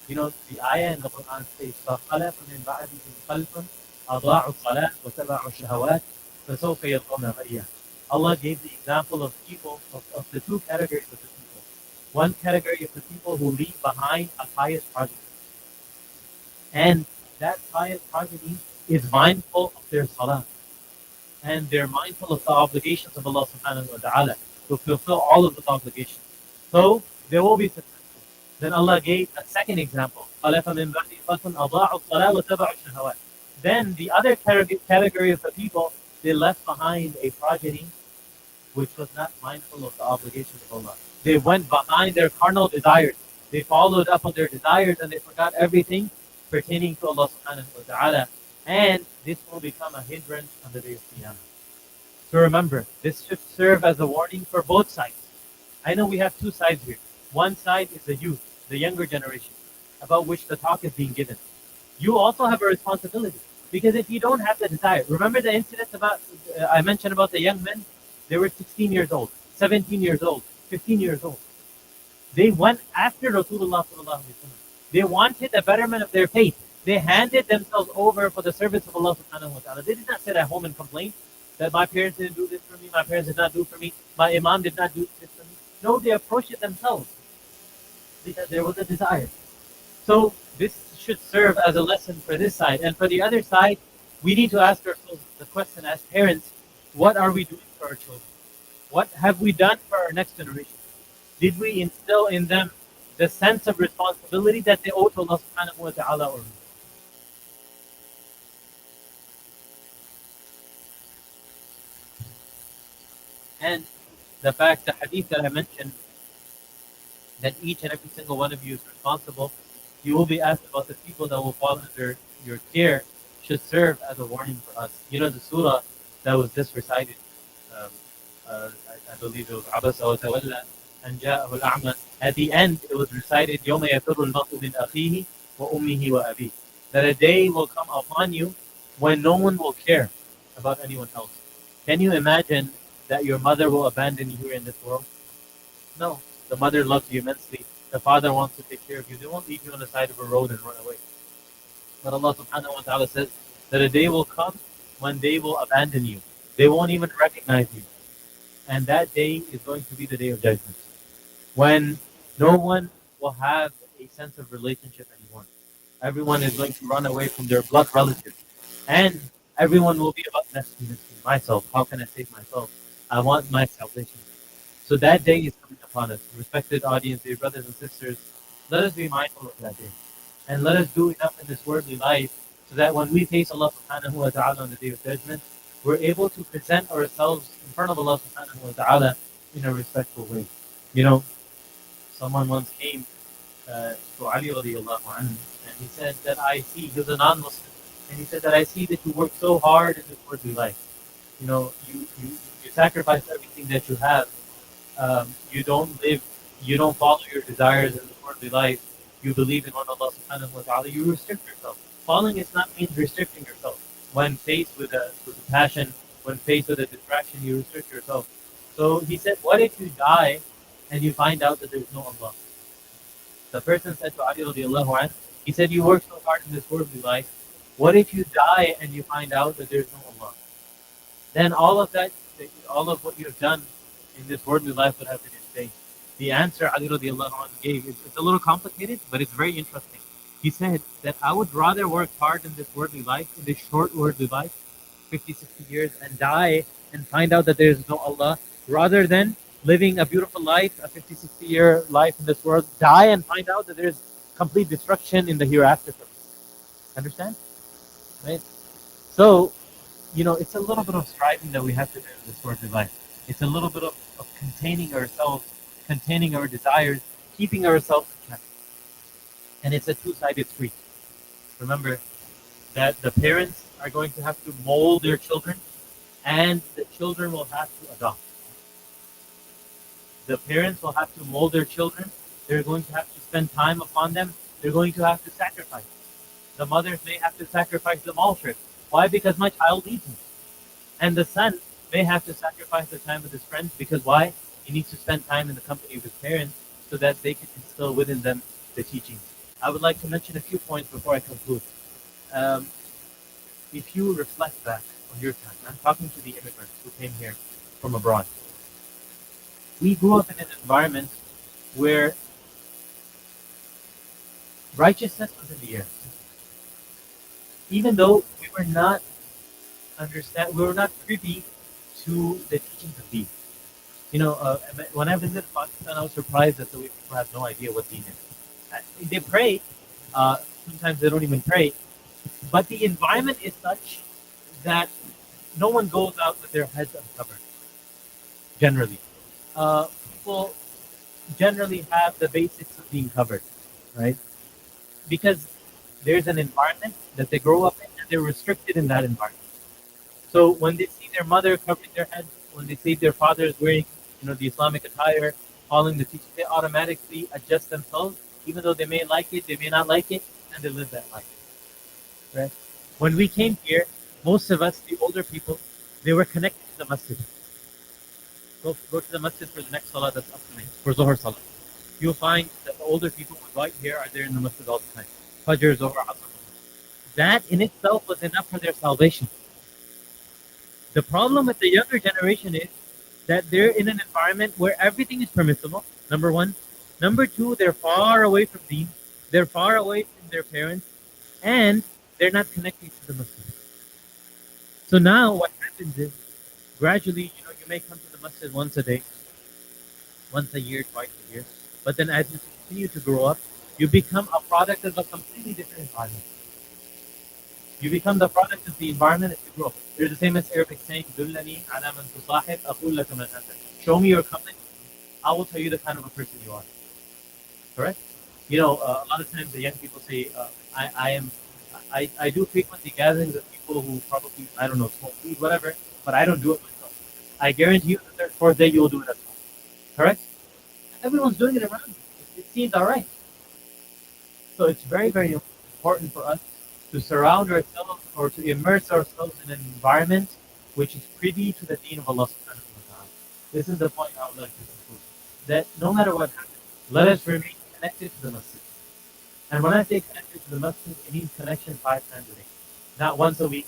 You know, the ayah in the Quran says, فَخَلَفَ مِنْ بَعْدِهِمْ خَلْفٌ أضاعوا الصلاة واتبعوا الشهوات فسوف يلقون غيا. Allah gave the example of people, of the two categories of the people. One category of the people who leave behind a pious progeny. And that pious progeny is mindful of their salah. And they're mindful of the obligations of Allah subhanahu wa ta'ala to fulfill all of those obligations. So they will be successful. Then Allah gave a second example. Then the other category of the people, they left behind a progeny which was not mindful of the obligations of Allah. They went behind their carnal desires. They followed up on their desires and they forgot everything pertaining to Allah subhanahu wa ta'ala. And this will become a hindrance on the day of Qiyamah. So remember, this should serve as a warning for both sides. I know we have two sides here. One side is the youth, the younger generation, about which the talk is being given. You also have a responsibility. Because if you don't have the desire, remember the incident about I mentioned about the young men? They were 16 years old, 17 years old, 15 years old. They went after Rasulullah sallallahu alaihi wasallam. They wanted the betterment of their faith. They handed themselves over for the service of Allah subhanahu wa ta'ala. They did not sit at home and complain that my parents didn't do this for me, my parents did not do for me, my imam did not do this for me. No, they approached it themselves because there was a desire. So this should serve as a lesson for this side. And for the other side, we need to ask ourselves the question as parents, what are we doing for our children? What have we done for our next generation? Did we instill in them the sense of responsibility that they owe to Allah subhanahu wa ta'ala or not? And the fact, the hadith that I mentioned, that each and every single one of you is responsible, you will be asked about the people that will fall under your care, should serve as a warning for us. You know the surah that was just recited, I believe it was Abasa wa Tawalla and Ja'ahu al-A'ma. At the end, it was recited, يَوْمَ يَفِرُّ الْمَرْءُ مِنْ أَخِيهِ وَأُمِّهِ وَأَبِيهِ. That a day will come upon you when no one will care about anyone else. Can you imagine that your mother will abandon you here in this world? No. The mother loves you immensely. The father wants to take care of you. They won't leave you on the side of a road and run away. But Allah subhanahu wa ta'ala says that a day will come when they will abandon you. They won't even recognize you. And that day is going to be the day of judgment. When no one will have a sense of relationship anymore. Everyone is going to run away from their blood relatives. And everyone will be about myself. How can I save myself? I want my salvation. So that day is coming upon us. Respected audience, dear brothers and sisters, let us be mindful of that day. And let us do enough in this worldly life so that when we face Allah subhanahu wa ta'ala on the day of judgment, we're able to present ourselves in front of Allah subhanahu wa ta'ala in a respectful way. You know, someone once came to Ali radiallahu anhu and he said that I see, he was a non-Muslim, and he said that I see that you work so hard in this worldly life. You know, you sacrifice everything that you have. You don't live, you don't follow your desires in the worldly life. You believe in one Allah subhanahu wa ta'ala, you restrict yourself. Following is not means restricting yourself. When faced with a passion, when faced with a distraction, you restrict yourself. So he said, what if you die and you find out that there is no Allah? The person said to Ali radiallahu anhu, he said, you work so hard in this worldly life. What if you die and you find out that there is no Allah? Then all of that, all of what you have done in this worldly life would have been in vain. The answer Ali radiallahu anhu gave, it's a little complicated, but it's very interesting. He said that I would rather work hard in this worldly life, in this short worldly life, 50, 60 years, and die and find out that there is no Allah, rather than living a beautiful life, a 50, 60-year life in this world, die and find out that there is complete destruction in the hereafter. Understand? Right? So, you know, it's a little bit of striving that we have to do in this worldly life. It's a little bit of containing ourselves, containing our desires, keeping ourselves in check. And it's a two-sided street. Remember that the parents are going to have to mold their children, and the children will have to adopt. The parents will have to mold their children. They're going to have to spend time upon them. They're going to have to sacrifice. The mothers may have to sacrifice the mall trip. Why? Because my child needs me. And the son may have to sacrifice the time with his friends because why? He needs to spend time in the company of his parents so that they can instill within them the teachings. I would like to mention a few points before I conclude. if you reflect back on your time, I'm talking to the immigrants who came here from abroad. We grew up in an environment where righteousness was in the air, even though we were not privy to the teachings of Deen. When I visited Pakistan, I was surprised that the way people have no idea what Deen is. They pray, sometimes they don't even pray, but the environment is such that no one goes out with their heads uncovered. Generally, people generally have the basics of being covered, right? Because there's an environment that they grow up in, and they're restricted in that environment. So when they see their mother covering their head, when they see their fathers wearing, the Islamic attire, following the teaching, they automatically adjust themselves, even though they may like it, they may not like it, and they live that life. Right? When we came here, most of us, the older people, they were connected to the masjid. Go to the masjid for the next salah that's upcoming, for Zohar salah. You'll find that the older people with white hair are there in the masjid all the time. Fajr, Zohar, Asr. That in itself was enough for their salvation. The problem with the younger generation is that they're in an environment where everything is permissible, number one. Number two, they're far away from deen. They're far away from their parents. And they're not connecting to the Muslims. So now what happens is, gradually, you may come to the masjid once a day, once a year, twice a year. But then as you continue to grow up, you become a product of a completely different environment. You become the product of the environment as you grow. There's the famous Arabic saying, "Dullani ala man tusahib, aqul laka man anta." Show me your company, I will tell you the kind of a person you are. Correct? A lot of times the young people say, I do frequently gatherings of people who probably, I don't know, smoke weed, whatever, but I don't do it myself. I guarantee you the third, fourth day you'll do it as well. Correct? Everyone's doing it around you. It seems all right. So it's very, very important for us to surround ourselves or to immerse ourselves in an environment which is privy to the deen of Allah subhanahu wa ta'ala. This is the point I would like to conclude. That no matter what happens, let us remain connected to the masjid. And when I say connected to the masjid, it means connection 5 times a day. Not once a week,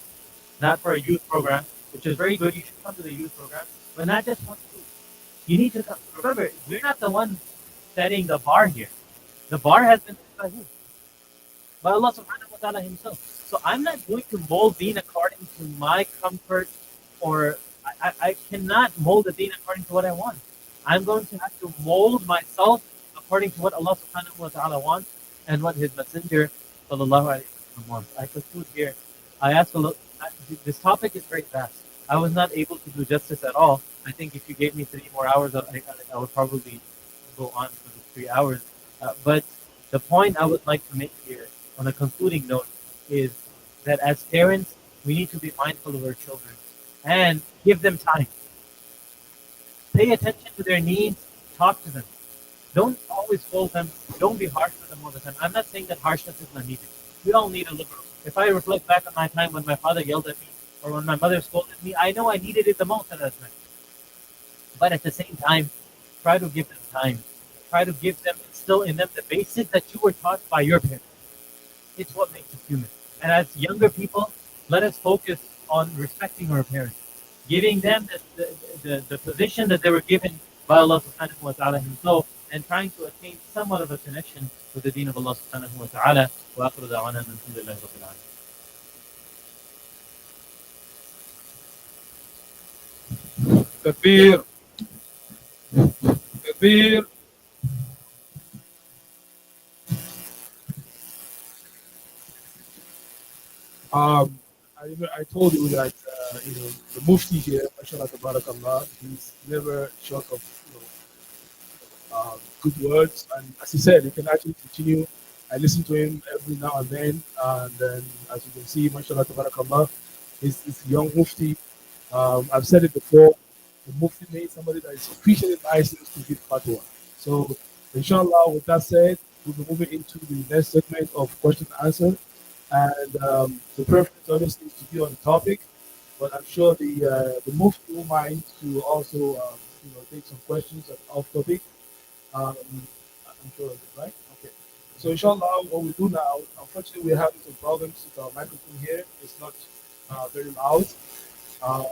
not for a youth program, which is very good. You should come to the youth program, but not just once a week. You need to come. Remember, we're not the ones setting the bar here. The bar has been set by who? By Allah subhanahu wa ta'ala himself. So I'm not going to mold deen according to my comfort, or I cannot mold the deen according to what I want. I'm going to have to mold myself according to what Allah subhanahu wa ta'ala wants and what his messenger sallallahu alayhi wa sallam wants. I conclude here. I ask Allah, this topic is very vast. I was not able to do justice at all. I think if you gave me 3 more hours, I would probably go on for the 3 hours. But the point I would like to make here on a concluding note is that as parents, we need to be mindful of our children and give them time. Pay attention to their needs, talk to them. Don't always scold them. Don't be harsh with them all the time. I'm not saying that harshness is not needed. We all need a little. If I reflect back on my time when my father yelled at me or when my mother scolded me, I know I needed it the most at that time. But at the same time, try to give them time. Try to instill in them the basics that you were taught by your parents. It's what makes us human. And as younger people, let us focus on respecting our parents, giving them the position that they were given by Allah subhanahu wa ta'ala himself, and trying to attain somewhat of a connection with the deen of Allah subhanahu wa ta'ala. Wa akhiru da'wana alhamdulillahi rabbil alamin. Kabir, Kabir. I told you that the Mufti here, mashallah tabarakallah, he's never short of good words, and as he said, you can actually continue. I listen to him every now and then as you can see, mashallah tabarakallah, he's young Mufti. I've said it before, the Mufti made somebody that is sufficiently licensed to give fatwa. So, inshallah, with that said, we'll be moving into the next segment of question and answer. And the preference obviously is to be on the topic, but I'm sure the Mufti will mind to also take some questions off topic. I'm sure of it, right? Okay. So inshallah, what we do now, unfortunately, we're having some problems with our microphone here. It's not very loud. Um,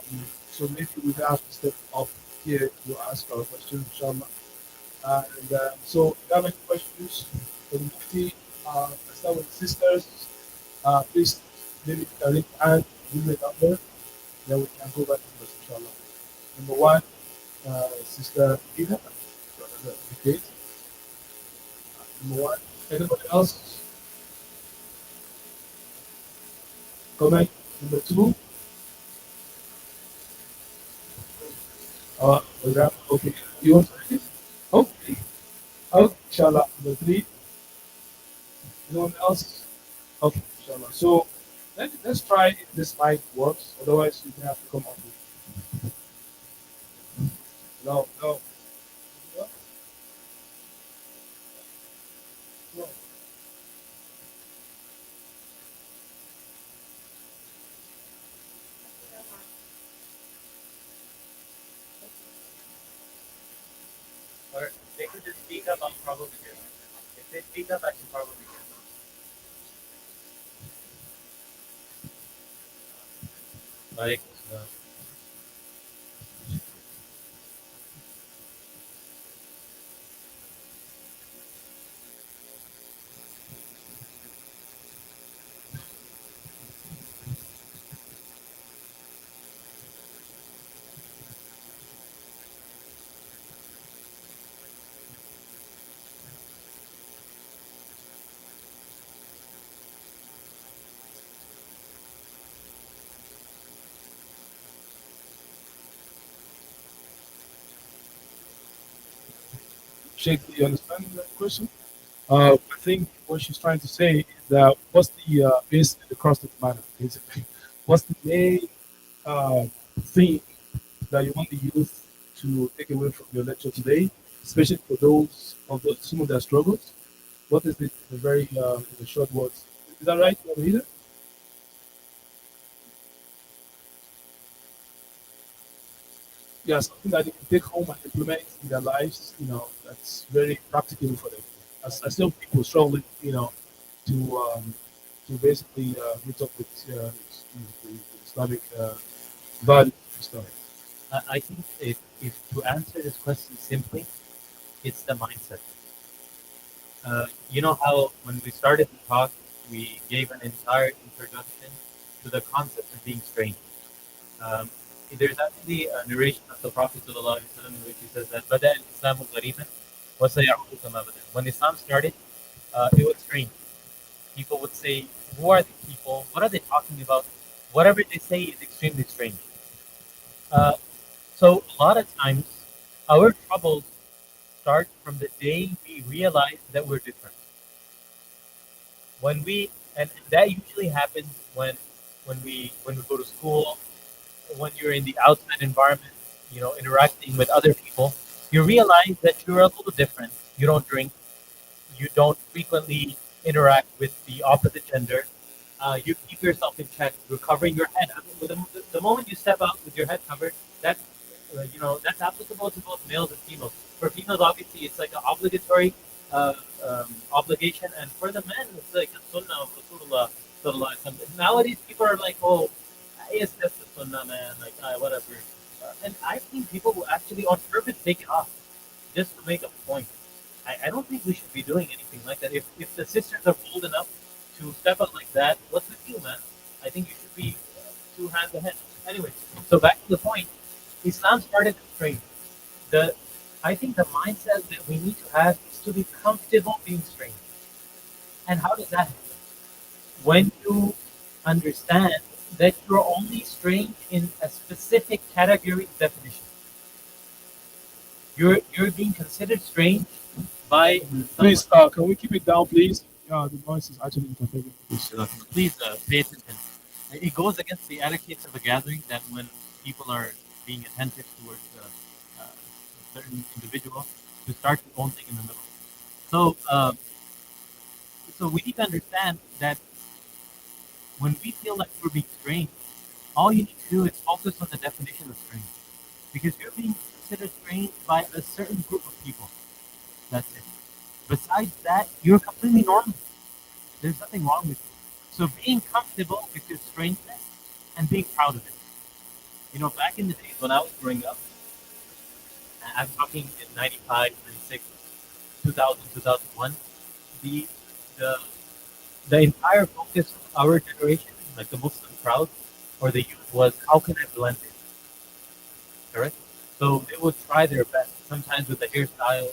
so maybe we have to step up here to ask our questions, inshallah. And so, if you have any questions for the Mufti, let's start with the sisters. Please, maybe you can raise your hand, give me a number, then we can go back to this, inshallah. Number one, Sister Ida. Okay. Number one. Anybody else? Comment. Number two. Was that okay? You want to read it? Okay. Okay, inshallah. Number three. Anyone else? Okay, inshallah. So let's try if this mic works. Otherwise, you can have to come up with no, no, no, no. Or they could just speak up, I'll probably hear them. If they speak up, I can probably hear them. Like, Sheikh, do you understand that question? I think what she's trying to say is that what's the base and the crust of the matter, basically. What's the main uh, thing that you want the youth to take away from your lecture today, especially for those of the some of their struggles? What is it in a very in the short words? Is that right, Wahida? Yeah, something that they can take home and implement in their lives, that's very practical for them. As still people struggling, to basically meet up with the Islamic values and stuff. I think if to answer this question simply, it's the mindset. You know how when we started the talk, we gave an entire introduction to the concept of being strange. Um, there's actually a narration of the Prophet ﷺ in which he says that بدأ الإسلام غريبا وسيعود كما بدأ. When Islam started, it was strange. People would say, "Who are these people? What are they talking about?" Whatever they say is extremely strange. Uh, so a lot of times, our troubles start from the day we realize that we're different. When we and that usually happens when we go to school, when you're in the outside environment, interacting with other people, you realize that you're a little different. You don't drink, you don't frequently interact with the opposite gender. You keep yourself in check. You're covering your head. I mean, the moment you step out with your head covered, that's that's applicable to both males and females. For females, obviously, it's like an obligatory obligation, and for the men, it's like a sunnah of Rasulullah sallallahu alaihi wasallam. Nowadays, people are like, "Oh, it's just a sunnah, man. Like, whatever." And I've seen people who actually on purpose take it off just to make a point. I don't think we should be doing anything like that. If the sisters are bold enough to step up like that, what's with you, man? I think you should be two hands ahead. Anyway, so back to the point. Islam started strange. The I think the mindset that we need to have is to be comfortable being strange. And how does that happen? When you understand that you're only strange in a specific category definition. You're being considered strange by someone. Please, can we keep it down, please? Yeah, the noise is actually interfering with this. Please pay attention. It goes against the etiquette of a gathering that when people are being attentive towards a certain individual, to start your own thing in the middle. So, so we need to understand that when we feel like we're being strange, all you need to do is focus on the definition of strange, because you're being considered strange by a certain group of people. That's it. Besides that, you're completely normal. There's nothing wrong with you. So being comfortable with your strangeness and being proud of it. Back in the days when I was growing up, I'm talking in 95, 96, 2000, 2001, the, the, the entire focus of our generation, like the Muslim crowd or the youth, was how can I blend in, correct? So they would try their best, sometimes with the hairstyle,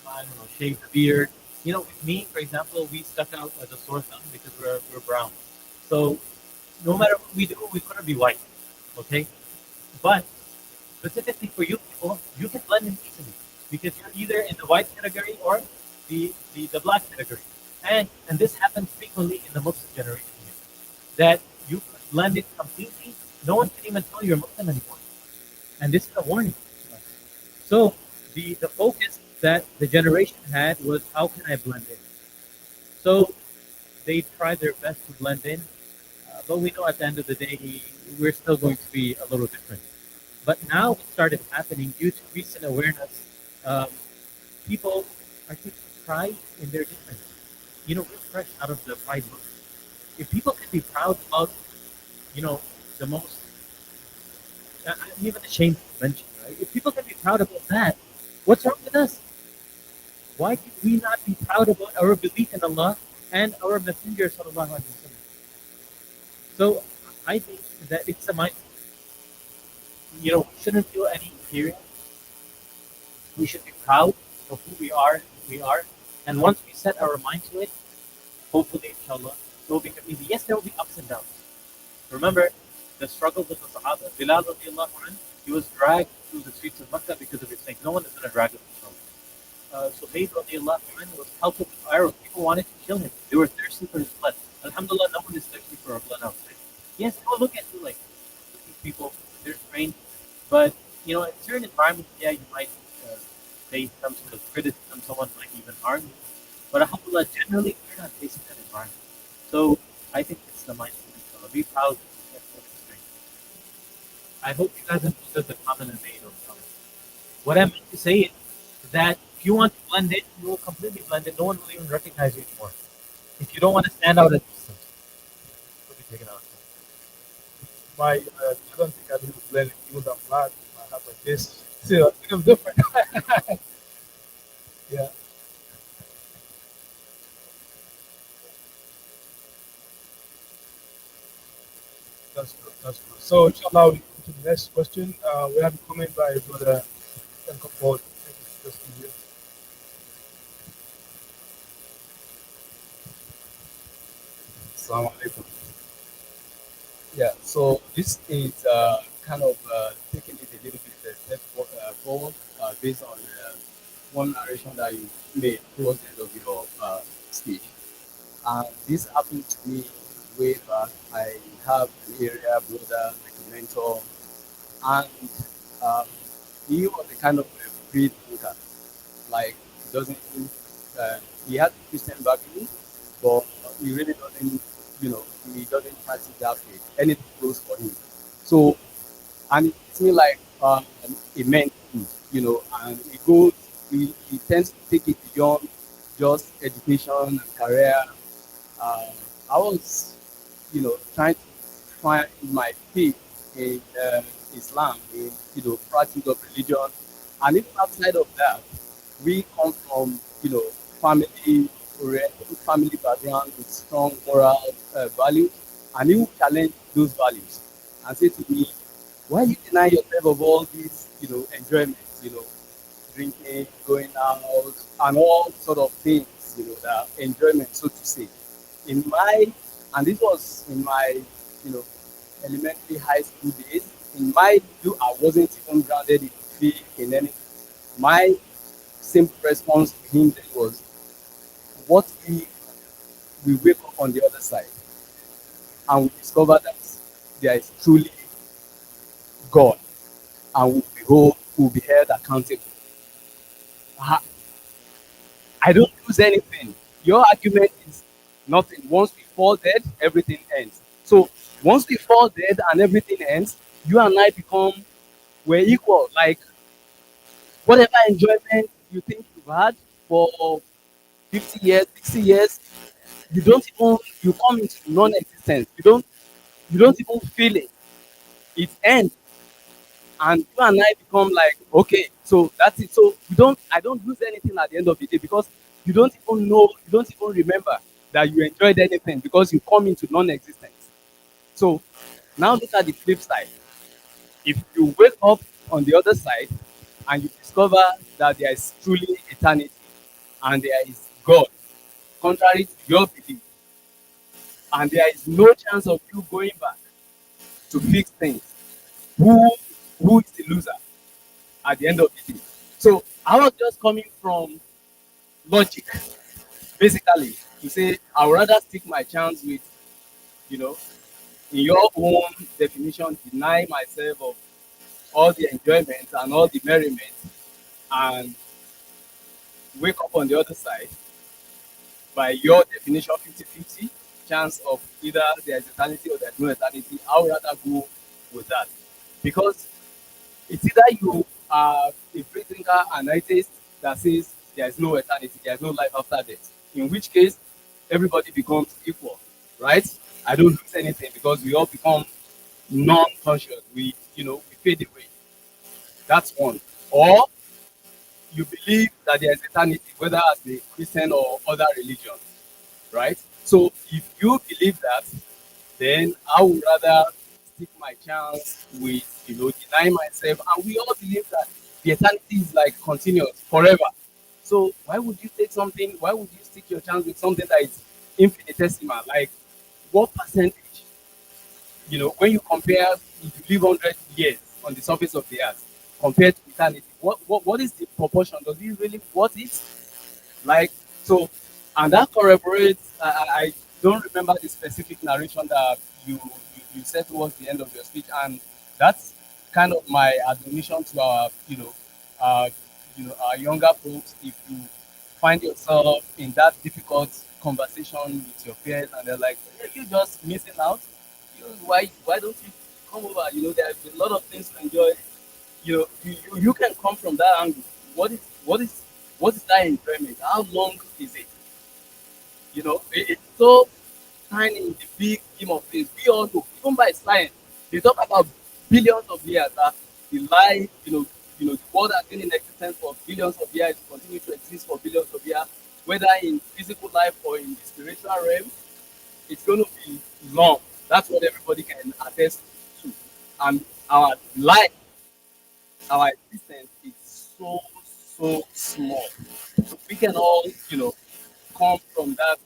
I don't know, shave the beard. With me, for example, we stuck out as a sore thumb because we're brown. So no matter what we do, we couldn't be white, okay? But specifically for you people, you can blend in easily because you're either in the white category or the black category. And this happens frequently in the Muslim generation here, that you could blend it completely. No one can even tell you're Muslim anymore. And this is a warning. So the focus that the generation had was how can I blend in? So they tried their best to blend in, but we know at the end of the day we're still going to be a little different. But now what started happening due to recent awareness, um, people are taking pride in their difference. We're fresh out of the pride book. If people can be proud about, you know, the most, I'm even ashamed to mention, right? If people can be proud about that, what's wrong with us? Why can we not be proud about our belief in Allah and our Messenger, sallallahu alaihi wasallam? So I think that it's a mindset. We shouldn't feel any inferior. We should be proud of who we are. And once we set our mind to it, hopefully, inshallah, it will become easy. Yes, there will be ups and downs. Remember the struggles of the Sahaba. Bilal radiallahu anhu, he was dragged through the streets of Makkah because of his faith. No one is going to drag him, inshallah. Suhaib radiallahu anhu was pelted with arrows. People wanted to kill him. They were thirsty for his blood. Alhamdulillah, no one is thirsty for our blood outside. Yes, people look at you like these people, they're strange. But, in certain environments, yeah, you might face some sort of criticism. Someone might even harm you. But alhamdulillah, generally, we're not facing that environment. So I think it's the mindset. So be proud of your strength. I hope you guys understood the comment I made on something. What I meant to say is that if you want to blend in, you will completely blend in. No one will even recognize you anymore. If you don't want to stand out as Muslims, you'll be taken out. I don't think I do blend it. Even though I'm black, my hat like this. Still, I think I'm different. Yeah, that's good. That's good. So, inshallah, we go to the next question. We have a comment by brother. Can come forward. Just easier. Assalamu alaikum. Yeah, so this is kind of taking it a little bit forward based on one narration that you made towards the end of your speech. And this happened to me way back. I have an area brother, like a mentor, and um, he was a kind of a free thinker. Like, he doesn't, he has a Christian background, but he really doesn't, he doesn't practice that way. Anything goes for him. So, and it's me like a mentor, and he tends to take it beyond just education and career. Uh, I was, trying to find my faith in Islam, in, practice of religion, and even outside of that, we come from, family family background with strong moral values, and he will challenge those values and say to me, why you deny yourself of all these, enjoyments, drinking, going out, and all sort of things, that enjoyment, so to say. In my, and this was in my, you know, elementary high school days. In my view, I wasn't even grounded in faith in any. My simple response to him then was, what if we wake up on the other side and we discover that there is truly God and we'll be held accountable? I I don't lose anything. Your argument is nothing. Once we fall dead, everything ends. So once we fall dead and everything ends, you and I become we're equal. Like whatever enjoyment you think you've had for 50 years, 60 years, you don't even you come into non-existence. You don't even feel it. it ends, and you and I become like, okay, so that's it. So I don't lose anything at the end of the day, because you don't even know, you don't even remember that you enjoyed anything, because you come into non-existence. So now look at the flip side. If you wake up on the other side and you discover that there is truly eternity and there is God, contrary to your belief, and there is no chance of you going back to fix things, who who is the loser at the end of the day? So I was just coming from logic, basically, to say I would rather stick my chance with, you know, in your own definition, deny myself of all the enjoyment and all the merriment, and wake up on the other side, by your definition, 50-50 chance of either there's eternity or there's no eternity. I would rather go with that, because it's either you are a free thinker and atheist that says there is no eternity, there is no life after death, in which case everybody becomes equal, right? I don't lose anything, because we all become non-conscious. We fade away. That's one. Or you believe that there is eternity, whether as a Christian or other religions, right? So if you believe that, then I would rather stick my chance with, deny myself. And we all believe that the eternity is like continuous forever. So why would you take something? Why would you stick your chance with something that is infinitesimal? Like, what percentage? When you compare, if you live 100 years on the surface of the earth compared to eternity, what is the proportion? Does it really worth it? Like, so, and that corroborates. I don't remember the specific narration that you said towards the end of your speech, and that's kind of my admonition to our our younger folks. If you find yourself in that difficult conversation with your peers, and they're like, "Hey, you just missing out. Why don't you come over? There's a lot of things to enjoy. You can come from that angle. What is that enjoyment? How long is it? It's so tiny in the big scheme of things. We all know, even by science, they talk about billions of years, that the life, the world has been in existence for billions of years, it continue to exist for billions of years, whether in physical life or in the spiritual realm. It's going to be long. That's what everybody can attest to. And our life, our existence is so, so small. So we can all, come from that.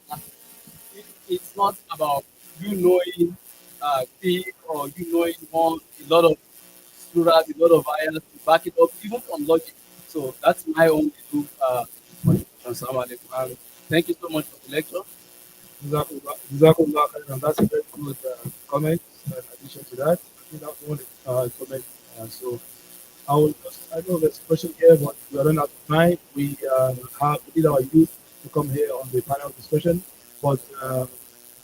It's not about you knowing big, or you knowing more, a lot of surahs, a lot of ayahs to back it up, even from logic. So that's my own little contribution. Assalamu alaikum. And thank you so much for the lecture. Jazakumullah khairan. That's a very good comment. In addition to that, I think that's one comment. So I will I know there's a question here, but we are running out of time. We need our youth to come here on the panel discussion, but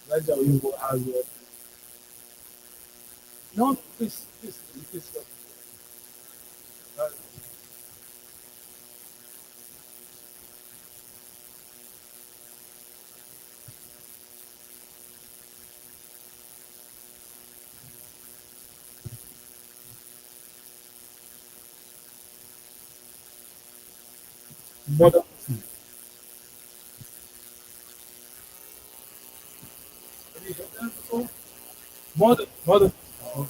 Elijah we will have no, please. Uh, Modern, modern. Oh,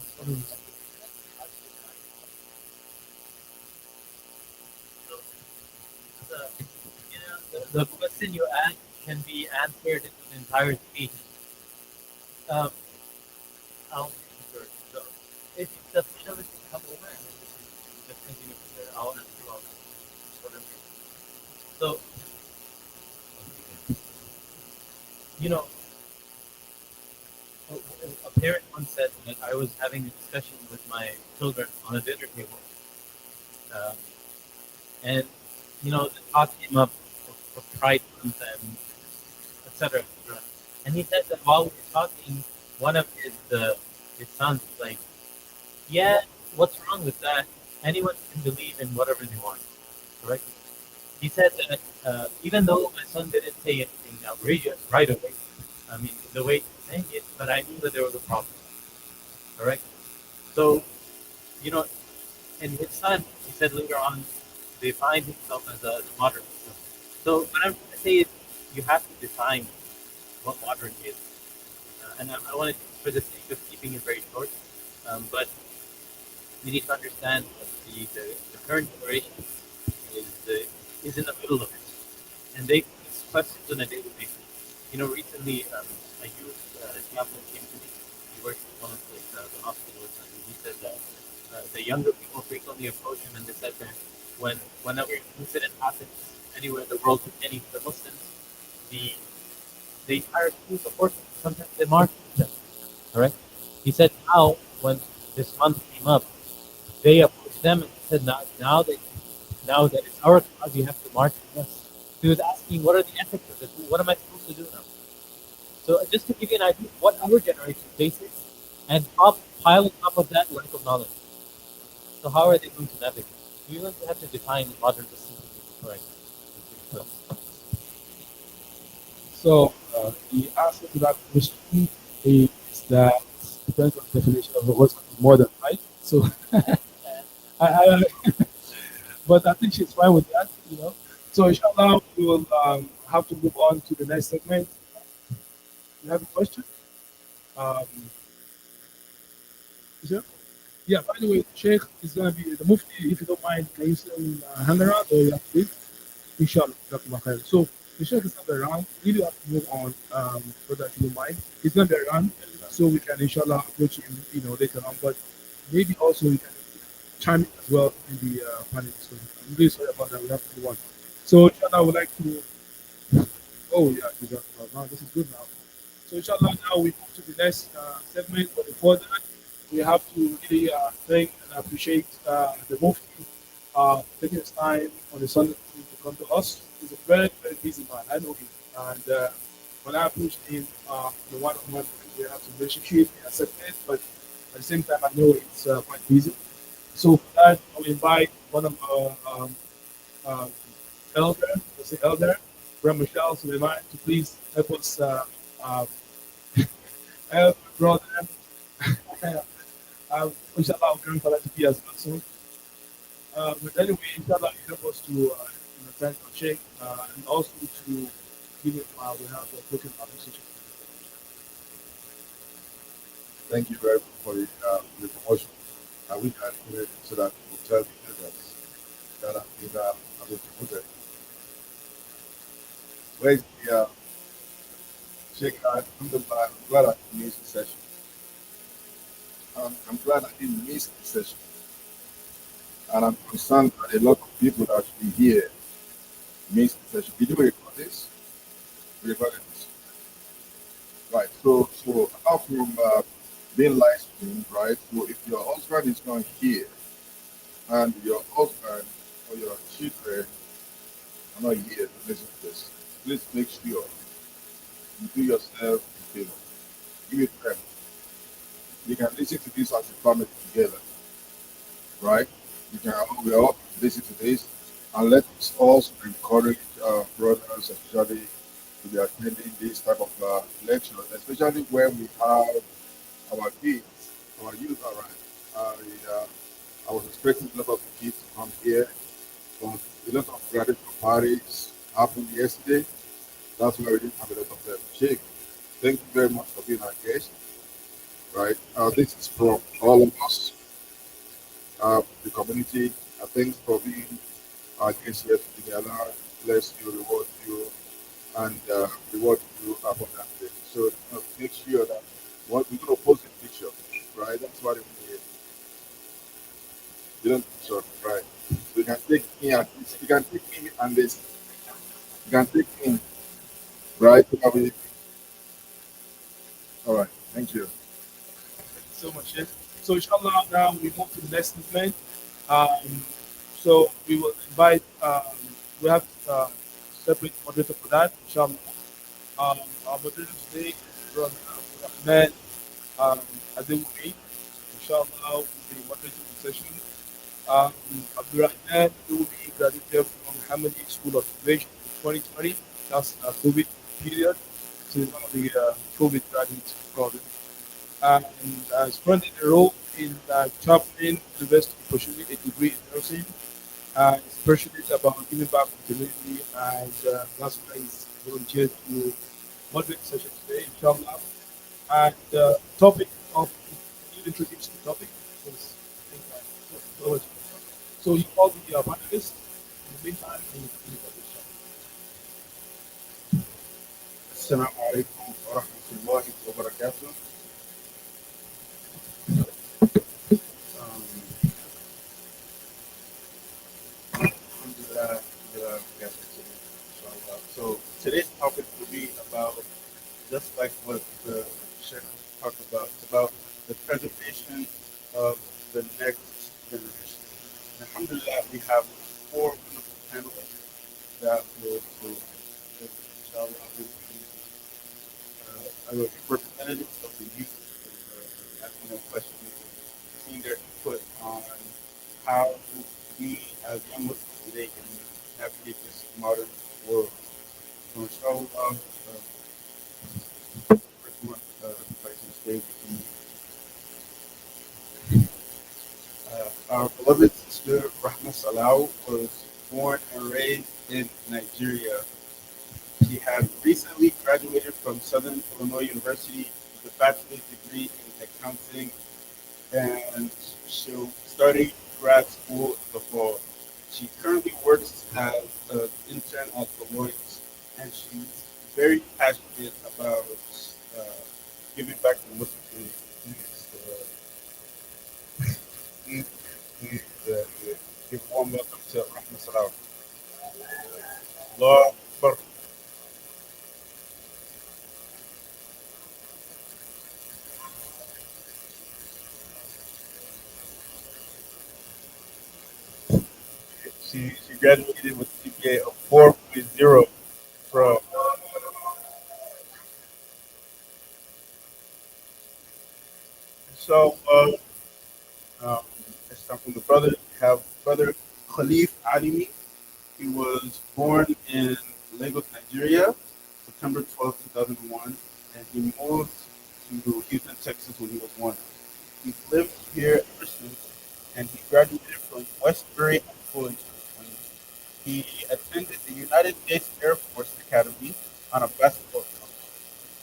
The, the question you asked can be answered in an entire speech. Um, I'll answer it. So, if the panelists come over and then we can just continue from there, I'll answer all whatever. So, you know, a parent once said that I was having a discussion with my children on a dinner table, um, and the talk came up of Pride Month and etc. etc. And he said that while we were talking, one of his sons was like, "Yeah, what's wrong with that? Anyone can believe in whatever they want, correct?" He said that even though my son didn't say anything outrageous right away, I mean the way he was saying it, but I knew that there was a problem, correct? So, you know, and his son, he said later on, defined himself as a modern Muslim. So what I'm trying to say is, you have to define what modern is. And I want to, for the sake of keeping it very short, but we need to understand that the current generation is in the middle of it, and they face questions on a daily basis. Recently, a youth chaplain came to me. He works in one of the hospitals, and he said that the younger people frequently approach him, and they said that whenever an incident happens anywhere in the world with any of the Muslims, the the entire school supports them. Sometimes they march with them. All right. He said now when this month came up, they approached them and said now that it's our cause, you have to march with us. He was asking, what are the ethics of this? What am I supposed to do now? So just to give you an idea of what our generation faces, and pile on top of that lack of knowledge. So how are they going to navigate? We're going to have to define modern Muslim before I continue. So the answer to that question is that depends on the definition of what's modern, right? So, I but I think she's fine with that. So inshallah, we will have to move on to the next segment. You have a question? Um, sure. Yeah. By the way, Sheikh is going to be the Mufti. If you don't mind, can you still hang around or you have to leave? Inshallah. Jazakallah khair. So the Sheikh is not around. Really have to move on, so that you don't mind. He's going to be around, so we can inshallah approach him, later on. But maybe also we can chime in as well in the panel discussion. I'm really sorry about that. We have to move on. So inshallah, I would like to. Oh yeah, wow, this is good now. So inshallah, now we move to the next segment. But before that, we have to really thank and appreciate the Mufti taking his time on the Sunday to come to us. He's a very, very busy man. I know him. And when I approached him the one-on-one, we have some relationship, he accepted, but at the same time, I know it's quite busy. So for that, I'll invite one of our uh, elder, let's say elder, Brother Michelle Suleiman, to please help us help brother. Inshallah, our grandfather to be as well. So, but anyway, inshallah, you help us to thank our Sheikh and also to give him we have the broken appreciation. Thank you very much for the promotion. I wish I could it so that we will tell the others that I've been promoted. Where's the Sheikh? I'm glad I didn't miss the session. I'm glad I didn't miss the session. And I'm concerned that a lot of people that should be here missed the session. Did you record this? We recorded this. Right. So apart from being live streamed, right? So if your husband is not here and your husband or your children are not here to listen to this, please make sure you do yourself a favor. Give it them. You can listen to this as a family together, right? We all listen to this and let us also encourage brothers, especially to be attending this type of lectures, especially when we have our kids, our youth around. I was expecting a lot of kids to come here, but a lot of graduation parties happened yesterday. That's why we didn't have a lot of them. Sheikh, thank you very much for being our guest. Right, this is from all of us, the community. Thanks for being our guest here together. Bless you, reward you, and reward you abundantly. So make sure that what we're going to post a picture, right? That's what we need. You don't picture, right? So you can take me and this. You can take me and this. You can take me, right? All right. Thank you. Thank you so much, Sheikh. So inshallah, now we move to the next segment. Um, so we will invite. We have separate moderator for that. Inshallah, our moderator today is Brother Ahmed Adewumi. Inshallah, will be moderating the session. Abdurrahman will be graduated from Hamadi School of Innovation in 2020. That's a COVID period. So he's one of the COVID graduates. and is currently enrolled in Chapman University pursuing a degree in nursing. He's passionate about giving back to the community, and that's why he's volunteered to moderate the session today, inshallah. And topic of you introduce the topic because I think so you all be your panelists. In the meantime, you introduce the topic. Assalamu alaikum wa rahmatullahi wa barakatuh. Um, alhamdulillah, alhamdulillah, yes, inshallah. So today's topic will be about just like what the Sheikh talked about. It's about the preservation of the next generation. And alhamdulillah, we have four wonderful panelists that will inshallah, will be representatives of the youth asking them questions, seeing their input on how we as young Muslims today can navigate this modern world. So inshallah, first one place on stage would be our beloved sister Rahma Salau was born and raised in Nigeria. She had recently graduated from Southern Illinois University with a bachelor's degree in accounting, and she'll study grad school in the fall. She currently works as an intern at Deloitte, and she's very passionate about uh, giving back to the Muslim community. Please give a warm welcome to Rahma Salam. Allah Akbar. She graduated with a GPA of 4.0 from. So, it's time from the brother. We have brother Khalif Alimi. He was born in Lagos, Nigeria, September 12th, 2001, and he moved to Houston, Texas when he was one. He's lived here ever since, and he graduated from Westbury College. He attended the United States Air Force Academy on a basketball scholarship.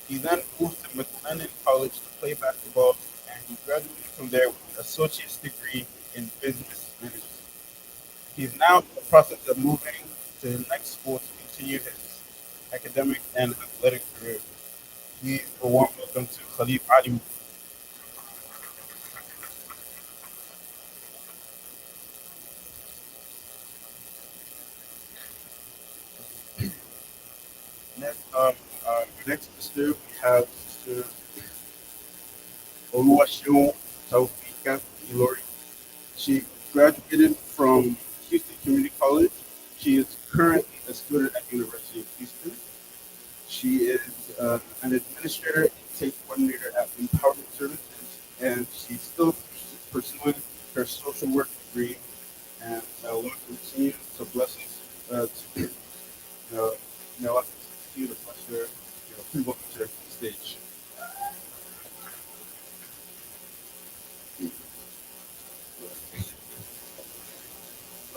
He then moved to McLennan College to play basketball, and he graduated from there with an associate's degree in business management. He's now in the process of moving to his next school to continue his academic and athletic career. Please a warm welcome to Khalif Ali. Next, next sister, we have Sister Oluwaseun Taufika Ilori. She graduated from Houston Community College. She is currently a student at University of Houston. She is an administrator and intake coordinator at Empowerment Services, and she's still pursuing her social work degree. And Allah continue to bless us. Uh, Allah continue to bless her. Please welcome to the stage.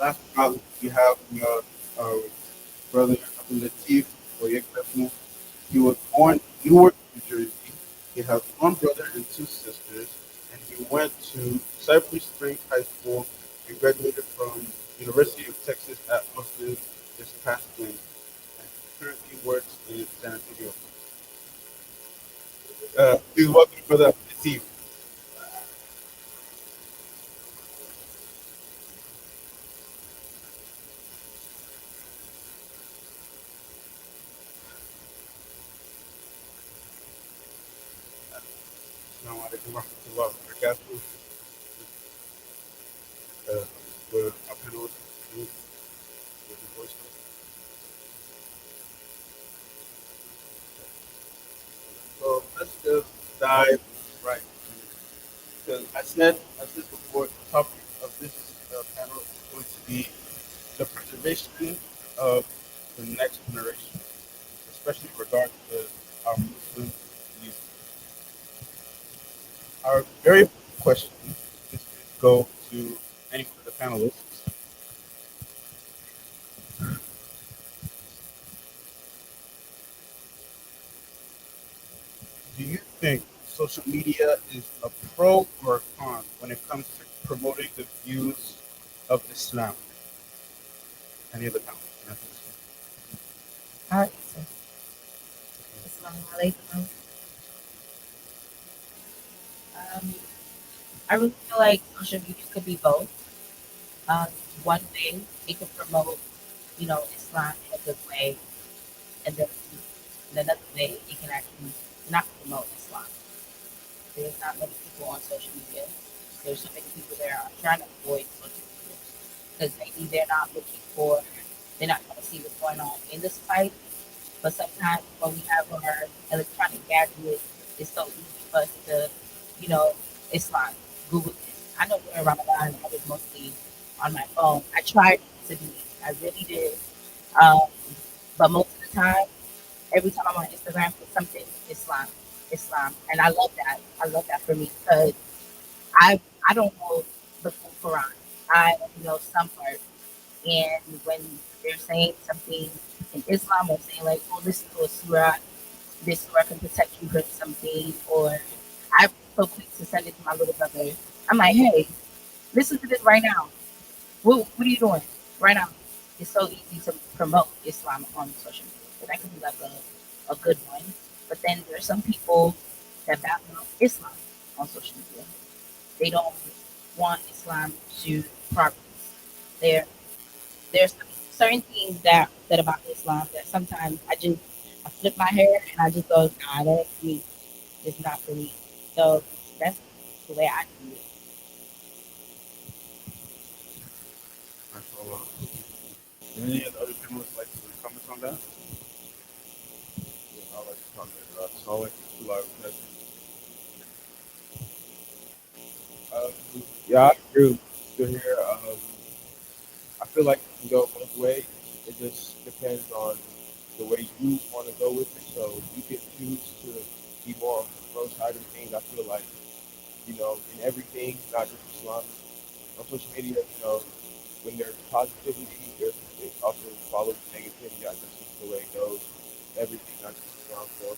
Last but not least, we have our brother Abdul Latif Oyekbefmu. He was born in Newark, New Jersey. He has one brother and two sisters, and he went to Cypress Springs High School and graduated from University of Texas at Austin this past spring. And he currently works in San Antonio. Please welcome Brother Latif. Assalamu alaikum wa rahmatullahi wa barakatuh. With our panelists, with the voice. So let's just dive right in. Because I said before, the topic of this panel is going to be the preservation of the next generation, especially in regard to our Muslim youth. our very first question is to go to any one of the panelists. Do you think social media is a pro or a con when it comes to promoting the views of Islam? Any of the panelists? Alright, so Assalamu alaikum. Um, I really feel like social media could be both. Um, one way it could promote, Islam in a good way, and then in another way it can actually not promote Islam. There's not many people on social media. There's so many people that are trying to avoid social media because maybe they're not trying to see what's going on in this fight. But sometimes when we have our electronic gadgets, it's so easy for us to, you know, it's like Google this. I know during Ramadan I was mostly on my phone. I tried to be, I really did. Um, but most of the time, every time I'm on Instagram for something, Islam, and I love that. I love that for me because I don't know the full Quran. I know some parts, and when they're saying something in Islam or saying like, "Oh, listen to a surah. This surah can protect you from something," or I'm so quick to send it to my little brother. I'm like, "Hey, listen to this right now. What are you doing right now?" It's so easy to promote Islam on social media. So that could be like a good one. But then there are some people that back up Islam on social media. They don't want Islam to progress. There there's certain things that about Islam that sometimes I flip my hair and I just go, nah, that's me. It's not for me. So that's the way I see it. MashaAllah. Any of the other panelists like to comment on that? I'd like to comment. Solid, um, yeah, I agree with you here. I feel like it can go both ways. It just depends on the way you want to go with it. So you can choose to be more on the pro side of things. I feel like, in everything, not just Islam, on social media, when there's positivity, it also follows negativity. I guess that's the way it goes. Everything, not just Islam. So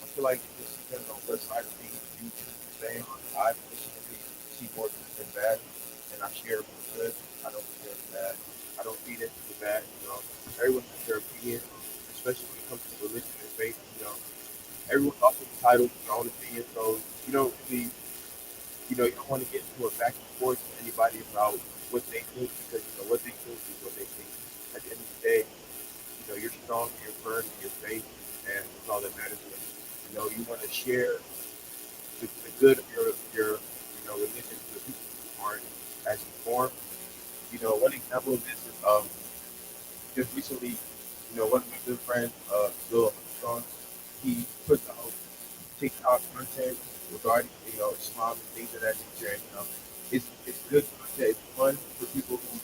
I feel like it just depends on what side of things you choose to stay on. I personally see more good than bad, and I share more good. I don't share the bad. I don't feed into the bad. Everyone has their opinion, especially when it comes to religion and faith. Everyone's also entitled to their own opinion, so you don't really, you don't want to get into a back and forth with anybody about what they think because what they think is what they think. At the end of the day, you're strong, you're firm in your faith, and that's all that matters. You want to share the good of your religion to the people who aren't as informed. One example of this is just recently, one of my good friends, Bill Armstrong, he puts out TikTok content regarding Islam and things of that nature. And, it's good content. It's fun for people who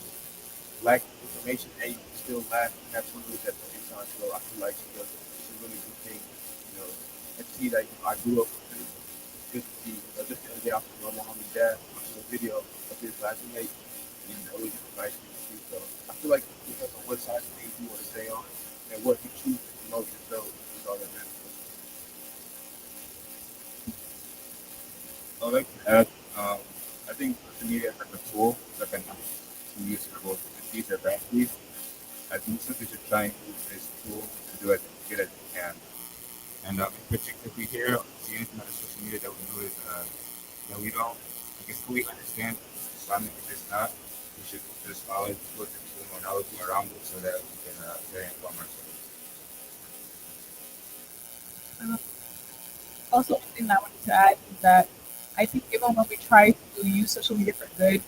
lack information and you can still laugh and have fun with it at the same time. So I feel like it's a really good thing. And to see that I grew up with it. It's good to see. Just the other day I was with my mom and dad watching a video of his classmate, and it was just a nice thing to see. So I feel like it depends on what side of things you want to stay on and what you choose to promote yourself is all that matters. I'd like to add, I think social media is like a tool that can be used for both good and bad deeds. I think simply should try and use this tool to do as good as you can. And particularly here on the internet and social media that we know is that we don't, I guess, fully understand Islamic if it's not. We should just always look into more knowledge around it so that we can better inform ourselves. Also, one thing that I wanted to add is that I think even when we try to use social media for good,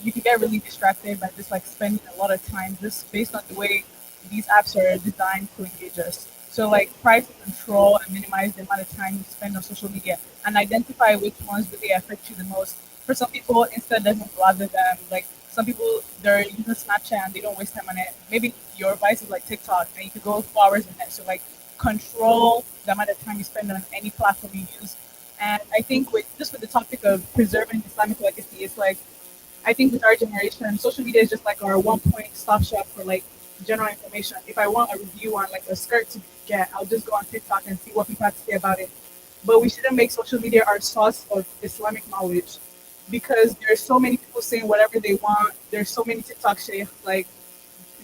you can get really distracted by just like spending a lot of time just based on the way these apps are designed to engage us. So like try to control and minimize the amount of time you spend on social media and identify which ones really affect you the most. For some people, Insta doesn't bother them. Like some people, they're using Snapchat and they don't waste time on it. Maybe your device is like TikTok and you could go 4 hours in it. So like control the amount of time you spend on any platform you use And I think with the topic of preserving Islamic legacy, it's like I think with our generation, social media is just like our one point stop shop for like general information. If I want a review on like a skirt to get, I'll just go on TikTok and see what people have to say about it. But we shouldn't make social media our source of Islamic knowledge because there's so many people saying whatever they want. There's so many TikTok sheikhs. Like,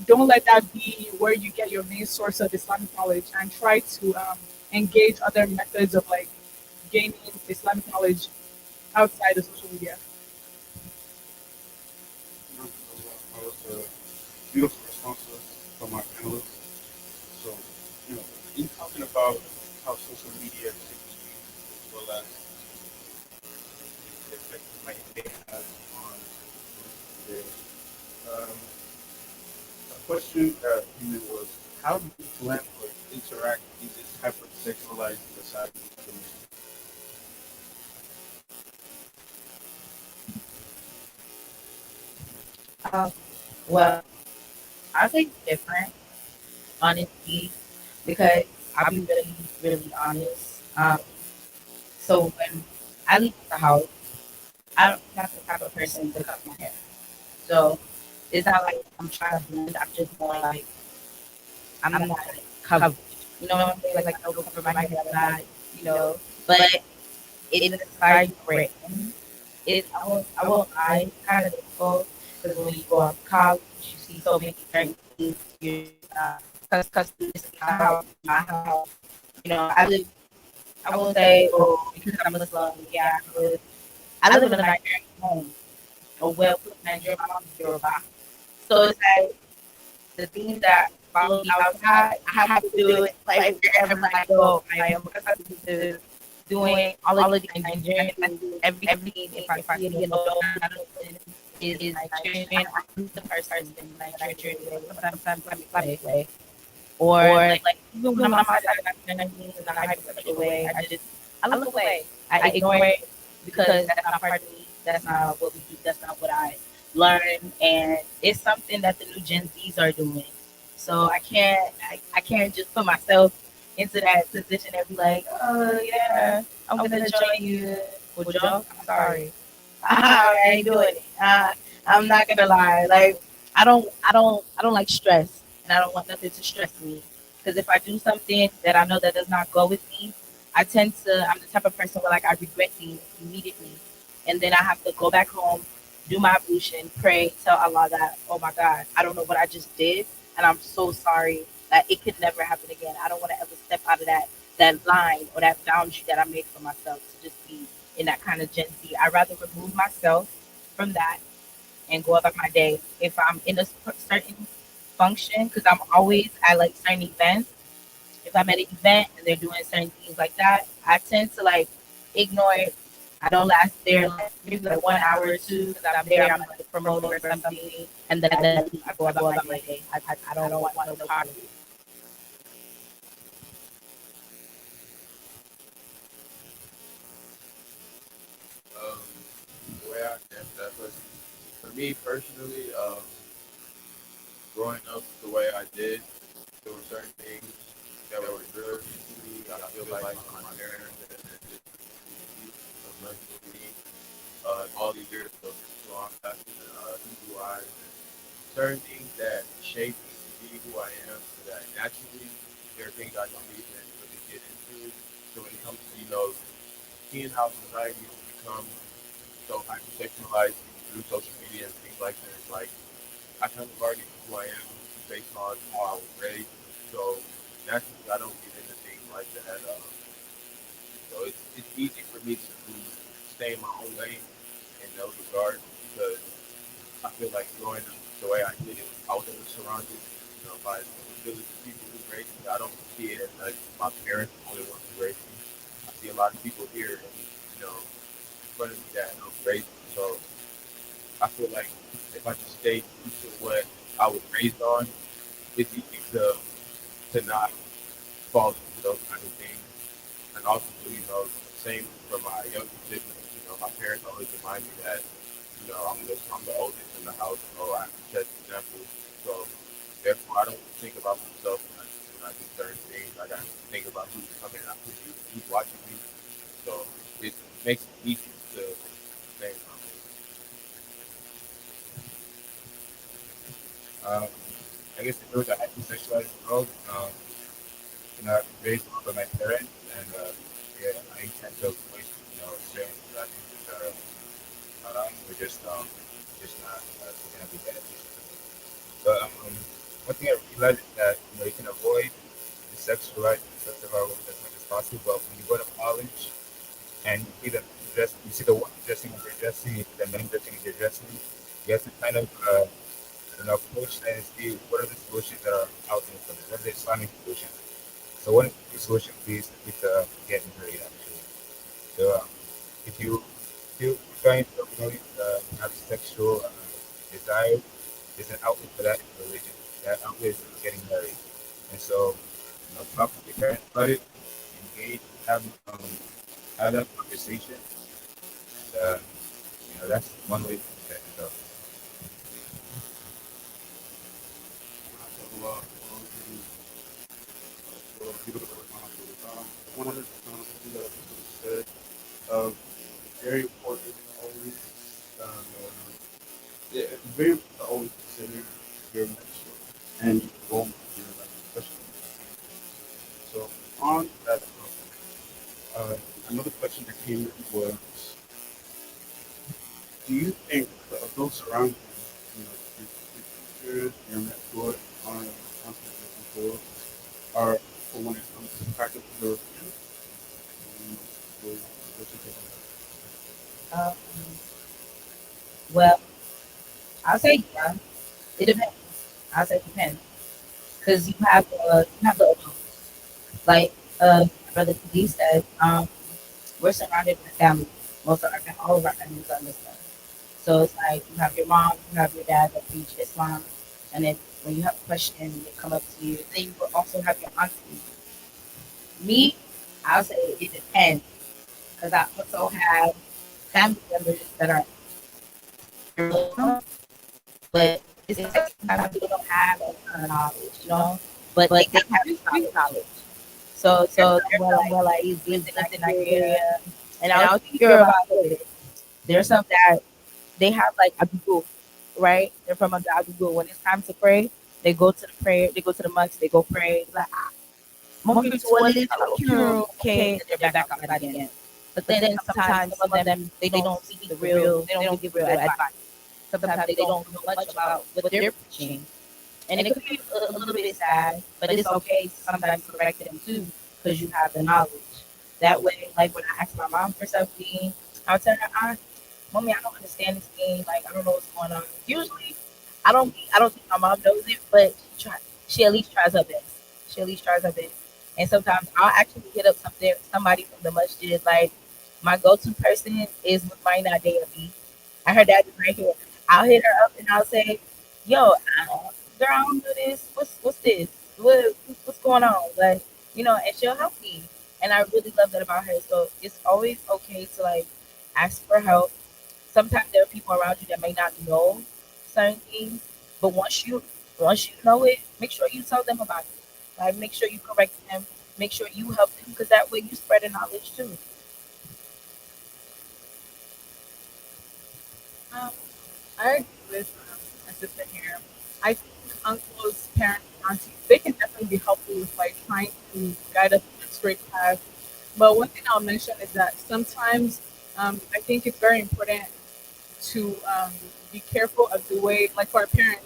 don't let that be where you get your main source of Islamic knowledge, and try to engage other methods of like gaining Islamic knowledge outside of social media. That was a beautiful responses from our panelists. So, in talking about how social media should be used as well as the effect it may have on the a question that came in was how do you plan or interact in this hyper-sexualized society? Um, well, I think different, honestly, because I'll be really, really honest. So when I leave the house, I don't not the type of person to cut my hair. So it's not like I'm trying to blend. I'm just more like I'm not covered. You know what I'm saying? Like I don't cover my hair. I'm not, you know. But in the society we're in, I will lie, kind of difficult because when you go out to college, you see so many certain things. You're custom. This is my house. I live. I won't say, oh, because I'm Muslim, yeah, I live in a Nigerian home, a well-put Nigerian mom is Yoruba. So it's like the things that follow me outside, I have to do it like wherever I go. I am accustomed to doing all of these Nigerian things, everything. If I see it, I don't is Nigerian. I'm the first person in Nigerian way. Sometimes I'm Islamic way. Or like even when I'm outside, I'm in a hypersexual way. I look away. I ignore it because that's not part of me. That's not what we do. That's not what I learn. And it's something that the new Gen Zs are doing. So I can't just put myself into that position and be like, oh yeah, I'm gonna join you. Well, Joe, I'm sorry. I ain't doing it. I'm not gonna lie. Like I don't like stress, and I don't want nothing to stress me. Because if I do something that I know that does not go with me, I'm the type of person where like I regret things immediately, and then I have to go back home, do my ablution, pray, tell Allah that, oh my God, I don't know what I just did, and I'm so sorry that it could never happen again. I don't want to ever step out of that line or that boundary that I made for myself to just be in that kind of Gen Z. I'd rather remove myself from that and go about my day. If I'm in a certain function, because I'm always at like certain events, if I'm at an event and they're doing certain things like that, I tend to like ignore it. I don't last there like maybe like 1 hour or two because I'm there. I'm like promoting or something, and then I leave. I go about my day. I don't want no part of it. Um, the way I answer that question, for me personally, growing up the way I did, there were certain things that were drilled into me. I feel like my parents and of learning to me, all these years of long classes and Hebrew eyes and certain things that shape me to be who I am, so that naturally there are things I don't even really get into. So when it comes to seeing how society has become so hypersexualized through social media and things like that, it's like I kind of already know who I am based on how I was raised. So naturally, I don't get into things like that. So it's easy for me to stay in my own lane in those regards because I feel like growing up the way I did it, I was surrounded, by a village of people who raised me. I don't see it as like my parents are the only ones who raised me. I see a lot of people here and in front of me that raised me. So I feel like if I just stay true to what I was raised on, it's easy to not fall into those kind of things. And also, same for my younger siblings. My parents always remind me that, I'm the oldest in the house, so I have to set the example. So therefore, I don't think about myself when I do certain things. I got to think about who's coming after me, who's watching me. So it's makes it easier to stay I guess if it was a hypersexualized world, I've been raised by my parents, and yeah, I tend to voice, certain things that are or just not going to be beneficial to me. But one thing I realized is that you can avoid the sexualized sex of our world as much as possible. But when you go to college and you see you see the woman dressing as they're dressing, you see the men dressing as they're dressing, you have to kind of approach that and see what are the solutions that are out there for this. What are the Islamic solutions? So one of the solutions is to get married actually. So if you trying to avoid have sexual desire, there's an outlet for that in religion. That outlet is getting married, and so talk to your parents about it, engage, have that conversation, and that's one way to do that. So One of the things that said, uh, very important to always, yeah, it's very important to always consider your mentor and your role model in your life, especially. So on that topic, another question that came in was, do you think the adults around your teachers, your mentor, on your mentor, are for when it comes to practical religion? What's your take on Um, well, I'll say yeah. It depends. I'll say it depends because you have the like my brother P said. We're surrounded by family. Most of all of our families are Muslim. So it's like you have your mom, you have your dad that preach Islam, and then when you have a question, they come up to you. Then you will also have your auntie. Me, I'll say it depends because I also have family members that are Muslim, but it's like sometimes they don't have a ton of knowledge, but they have solid knowledge. So there's some where like he's lived in Nigeria, and I was curious about it. There's some that they have like a Google, right? They're from a Google. When it's time to pray, they go to the prayer, they go to the mosque, they go pray. Like, monkey to what it is, okay, and they're back outside again. But then sometimes some of them they don't speak they don't give real advice. Sometimes they don't know much about what they're preaching. And it could be a little bit sad, but it's okay to sometimes correct them too, because you have the knowledge. That way, like when I ask my mom for something, I'll tell her, Mommy, I don't understand this game. Like, I don't know what's going on. Usually, I don't think my mom knows it, but she at least tries her best. She at least tries her best. And sometimes I'll actually hit up somebody from the masjid. Like, my go-to person is with my Nadeya. I heard that right here. I'll hit her up and I'll say, "Yo, girl, I don't do this. What's this? What's going on?" Like, and she'll help me. And I really love that about her. So it's always okay to like ask for help. Sometimes there are people around you that may not know certain things, but once you know it, make sure you tell them about it. Like make sure you correct them, make sure you help them, because that way you spread the knowledge too. Um, I agree with my sister here. I think uncles, parents, aunties, they can definitely be helpful with like trying to guide us in a straight path. But one thing I'll mention is that sometimes I think it's very important to be careful of the way, like for our parents,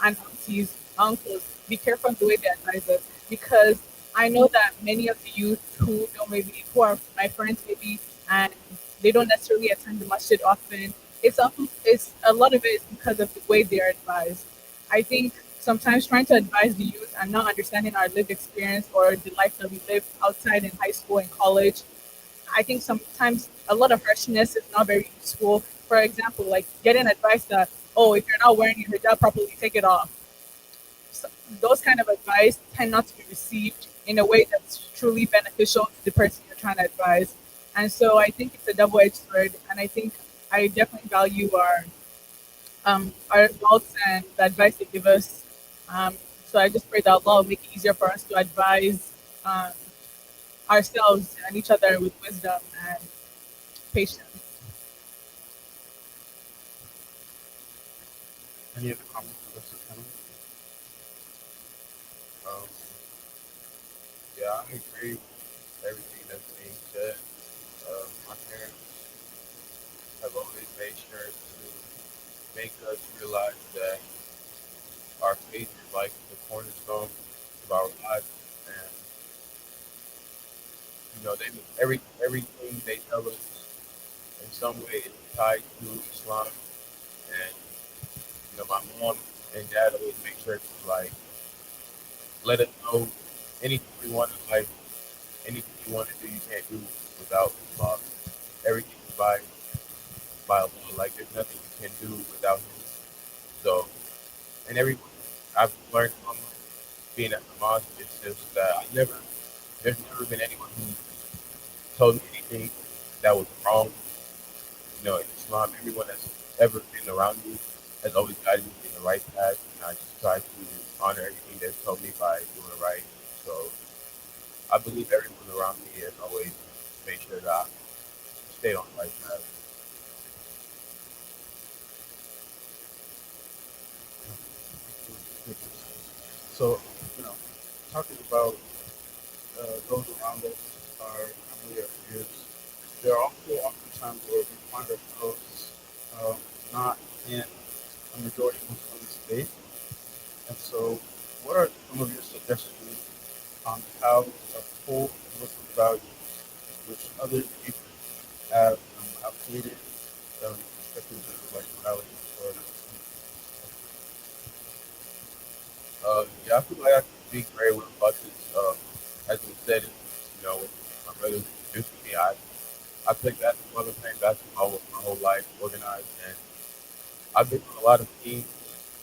and aunties, uncles, be careful of the way they advise us, because I know that many of the youth who don't maybe who are my friends maybe and they don't necessarily attend the masjid often. It's a lot of it is because of the way they are advised. I think sometimes trying to advise the youth and not understanding our lived experience or the life that we live outside in high school and college, I think sometimes a lot of harshness is not very useful. For example, like getting advice that, oh, if you're not wearing your hijab properly, take it off. So those kind of advice tend not to be received in a way that's truly beneficial to the person you're trying to advise. And so I think it's a double-edged sword. And I think I definitely value our adults and the advice they give us. So I just pray that Allah will make it easier for us to advise um, ourselves and each other with wisdom. And patiently. Any other comments for the panel? Um, yeah, I agree with everything that's being said. My parents have always made sure to make us realize that our faith is like the cornerstone of our lives, and they everything they tell us in some way is tied to Islam, and my mom and dad always make sure to let us know anything we want in life, anything you want to do, you can't do without Allah. Everything is by Allah. Like there's nothing you can do without Him. So, and every I've learned from being at the mosque, it's just that there's never been anyone who told me anything that was wrong. In Islam, everyone that's ever been around me has always guided me in the right path, and I just try to honor everything that's told me by doing it right. So I believe everyone around me has always made sure that I stay on the right path. So, you know, talking about those around us, our family, our peers, there are also often times where we find ourselves not in a majority Muslim state. And so, what are some of your suggestions on how to uphold Muslim values, which other people have outdated perspectives of like morality or yeah, I feel like I can speak very well about this. As we said, when my brother introduced me, I played basketball. I've been playing basketball my whole life, organized, and I've been on a lot of teams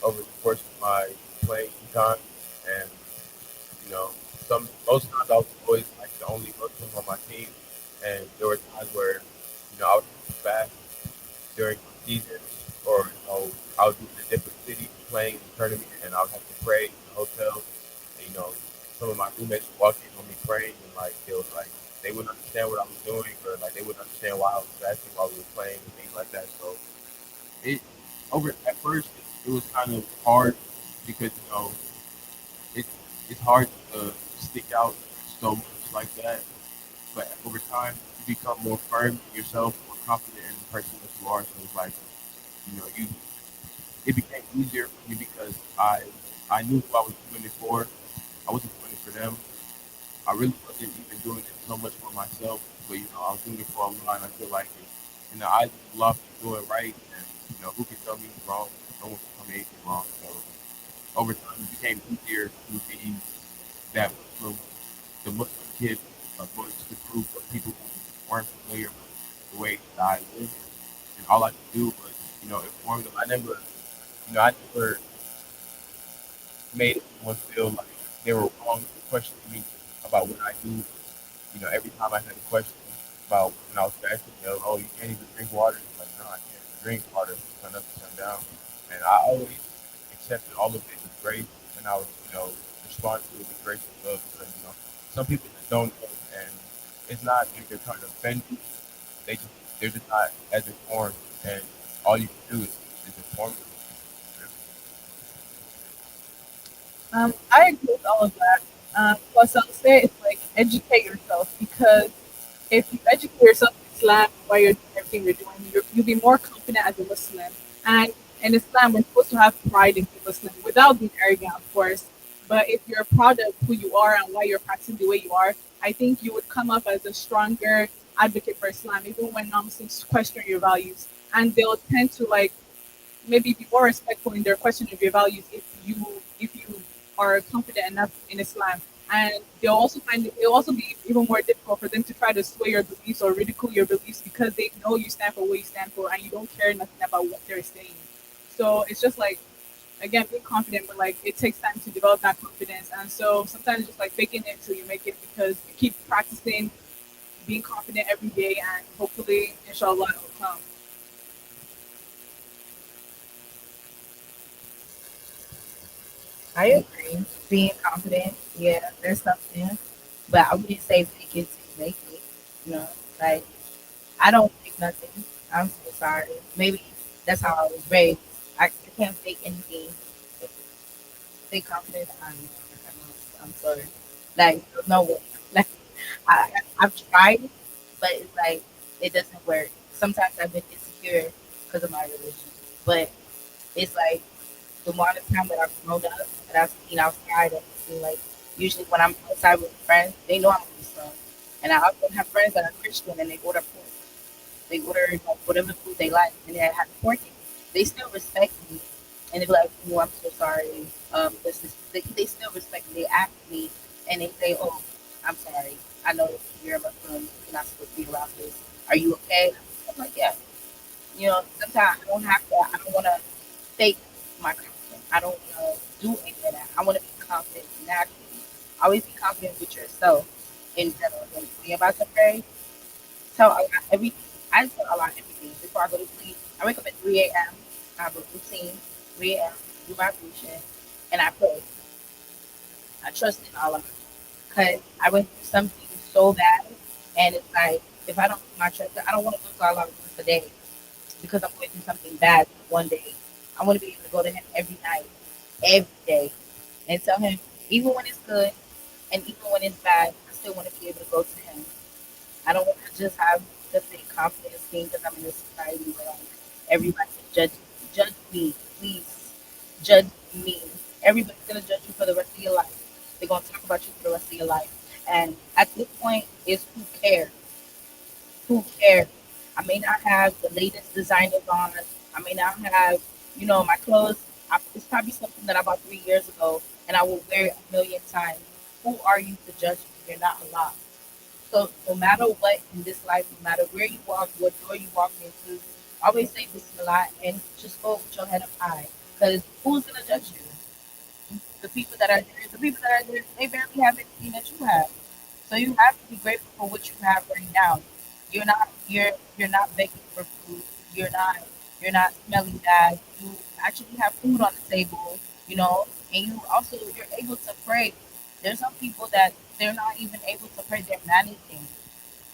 over the course of my playing time. And you know, most times I was always like the only Muslim on my team, and there were times where I would fast during the season, or I would be in a different city playing in the tournament, and I would have to pray in the hotel. And some of my roommates would walk in on me praying, and like it was like they wouldn't understand what I was doing, or like they wouldn't understand why I was fasting while we were playing and things like that. So it over at first it was kind of hard because it it's hard to stick out so much like that. But over time, you become more firm in yourself, more confident in the person that you are. So it's like, you it became easier for me because I knew who I was doing it for. I wasn't doing it for them. I really wasn't even doing it so much for myself, but I was doing it for Allah, and I feel like in the eyes of Allah, I'm doing right, and who can tell me wrong? No one can tell me anything wrong. So over time, it became easier to be that Muslim, the Muslim kid amongst the group of people who weren't familiar with the way that I lived, and all I could do was, inform them. I never made anyone feel like they were wrong to question me about what I do. Every time I had a question about when I was fasting, oh, you can't even drink water. I'm like, no, I can't drink water from sun up to sundown. And I always accepted all of it with grace, and I would, respond to it with grace and love. Because, some people just don't know, and it's not like they're trying to offend you. They're just not as informed, and all you can do is inform them. I agree with all of that. Plus, I'll say it's like educate yourself because if you educate yourself in Islam while you're doing everything you're doing, you'll be more confident as a Muslim. And in Islam, we're supposed to have pride in being Muslim without being arrogant, of course. But if you're proud of who you are and why you're practicing the way you are, I think you would come up as a stronger advocate for Islam, even when non-Muslims question your values. And they'll tend to like maybe be more respectful in their question of your values if you are confident enough in Islam. And it'll also be even more difficult for them to try to sway your beliefs or ridicule your beliefs because they know you stand for what you stand for and you don't care nothing about what they're saying. So it's just like again being confident, but like it takes time to develop that confidence. And so sometimes it's just like faking it until you make it because you keep practicing being confident every day and hopefully inshallah it will come. I agree. Being confident, yeah, there's something, but I wouldn't say fake it to make it. You know, like I don't fake nothing. I'm so sorry. Maybe that's how I was raised. I can't fake anything. Fake confidence. I'm sorry. Like no way. Like I've tried, but it's like it doesn't work. Sometimes I've been insecure because of my religion, but it's like the more the time that I've grown up and I've seen outside and seen like usually when I'm outside with friends, they know I'm Muslim, and I often have friends that are Christian and they order pork. They order like whatever food they like, and they have pork in it. They still respect me, and they be like, "Oh, I'm so sorry." This is they still respect me. They ask me, and they say, "Oh, I'm sorry. I know you're a Muslim. You're not supposed to be around this. Are you okay?" I'm like, "Yeah." You know, sometimes I don't have to. I don't want to fake my confidence. I don't want to do any of that. I want to be confident naturally. Always be confident with yourself in general. When you're about to pray, tell Allah everything. I tell Allah everything before I go to sleep. I wake up at 3 a.m. I have a routine, 3 a.m., do my ablution, and I pray. I trust in Allah because I went through something so bad, and it's like, if I don't put my trust, I don't want to go to Allah once a day because I'm going through something bad one day. I want to be able to go to Him every night, every day, and tell Him, even when it's good and even when it's bad, I still want to be able to go to Him. I don't want to just have the fake confidence thing because I'm in a society where like everybody can judge me, please judge me. Everybody's gonna judge you for the rest of your life. They're gonna talk about you for the rest of your life. And at this point, is who cares? Who cares? I may not have the latest designers on. I may not have, my clothes. It's probably something that I bought 3 years ago, and I will wear it a million times. Who are you to judge me? You're not Allah. So no matter what in this life, no matter where you walk, what door you walk into, always say Bismillah and just go with your head up high. Because who's gonna judge you? The people that are there, they barely have anything that you have. So you have to be grateful for what you have right now. You're not begging for food. You're not you're not smelling bad. You actually have food on the table, and you're able to pray. There's some people that they're not even able to pray, they're managing.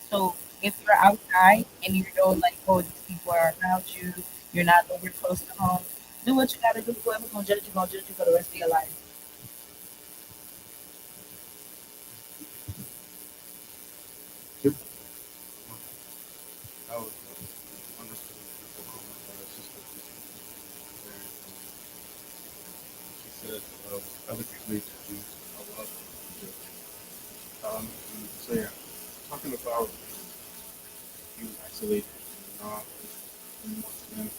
So if you're outside and you know like, oh, these people are around you, you're not nowhere close to home, do what you gotta do. Whoever's gonna judge you for the rest of your life. Yep. That was understood beautiful comment by our sister. Where she said elegantly to use Allah to judge. So yeah, talking about being isolated and not Muslim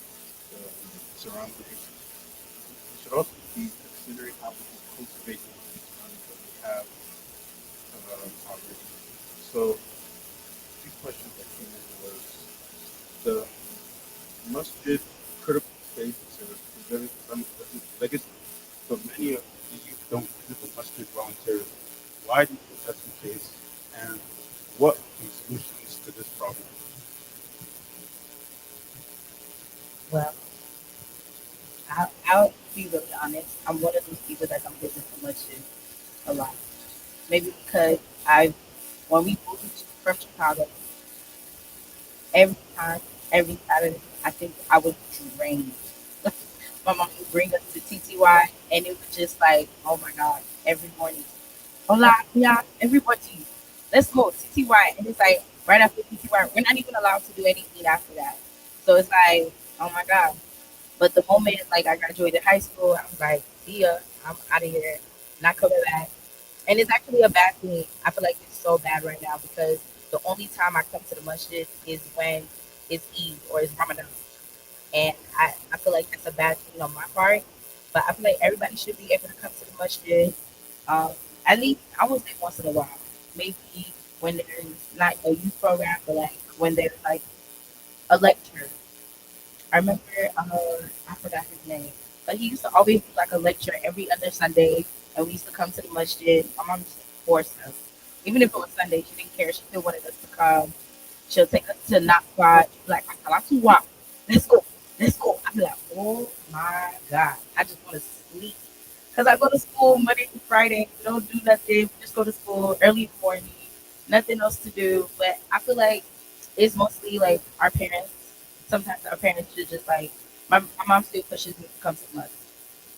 surroundings, we should also be considering how we can cultivate the surroundings that we have already. So, two questions that came in was the masjid critical space to preserve Islamic legacy, but many of the youth don't visit the masjid voluntarily. Why do you think that's the case, and what are the solutions to this problem? Well, I'll be really honest. I'm one of those people that don't visit so much a lot. Maybe because when we moved from Chicago, every time, every Saturday, I think I was drained. My mom would bring us to TTY, and it was just like, oh my God, every morning. Hola, yeah, everybody, let's go TTY. And it's like right after TTY, we're not even allowed to do anything after that. So it's like, oh my God. But the moment like I graduated high school, I was like, see ya, I'm out of here, not coming back. And it's actually a bad thing. I feel like it's so bad right now because the only time I come to the masjid is when it's Eid or it's Ramadan. And I feel like that's a bad thing on my part. But I feel like everybody should be able to come to the masjid. Um, at least I would say once in a while. Maybe when there's not a youth program, but like when there's like a lecture. I remember I forgot his name, but he used to always do like a lecture every other Sunday, and we used to come to the masjid. My mom used to force us, even if it was Sunday, she didn't care. She still wanted us to come. She'll take us to Nakba. She'd be like, "Asalatu wa, let's go, let's go." I'd be like, "Oh my God, I just want to sleep." Because I go to school Monday through Friday. We don't do nothing. We just go to school early in the morning. Nothing else to do. But I feel like it's mostly like our parents. Sometimes our parents should just like my mom still pushes me to come to mosque,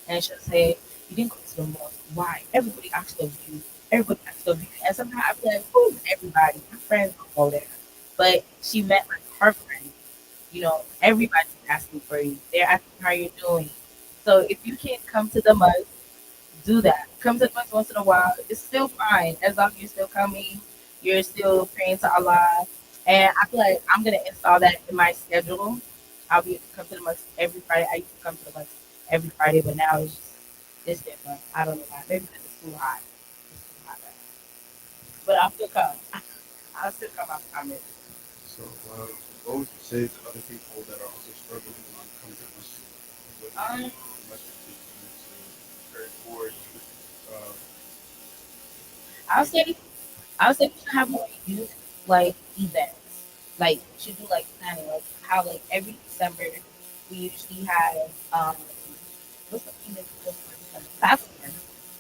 and she'll say, "You didn't go to the mosque. Why? Everybody asked of you. Everybody asked of you." And sometimes I feel like, who's everybody? My friends don't go there, but she met like her friends. Everybody's asking for you. They're asking how you're doing. So if you can't come to the mosque, do that. Come to the mosque once in a while. It's still fine as long as you're still coming. You're still praying to Allah. And I feel like I'm gonna install that in my schedule. I'll be able to come to the mosque every Friday. I used to come to the mosque every Friday, but now it's different. I don't know why. Maybe because it's too hot. It's too hot right now. But I'll still come. I'll still come. I promise. So, what would you say to other people that are also struggling on coming to masjid? What do you Um, think masjid should do to encourage youth? I'll say I would say we should have more youth like events. Like we should do like planning, like how like every December we usually have what's the thing that we do for December? Platform.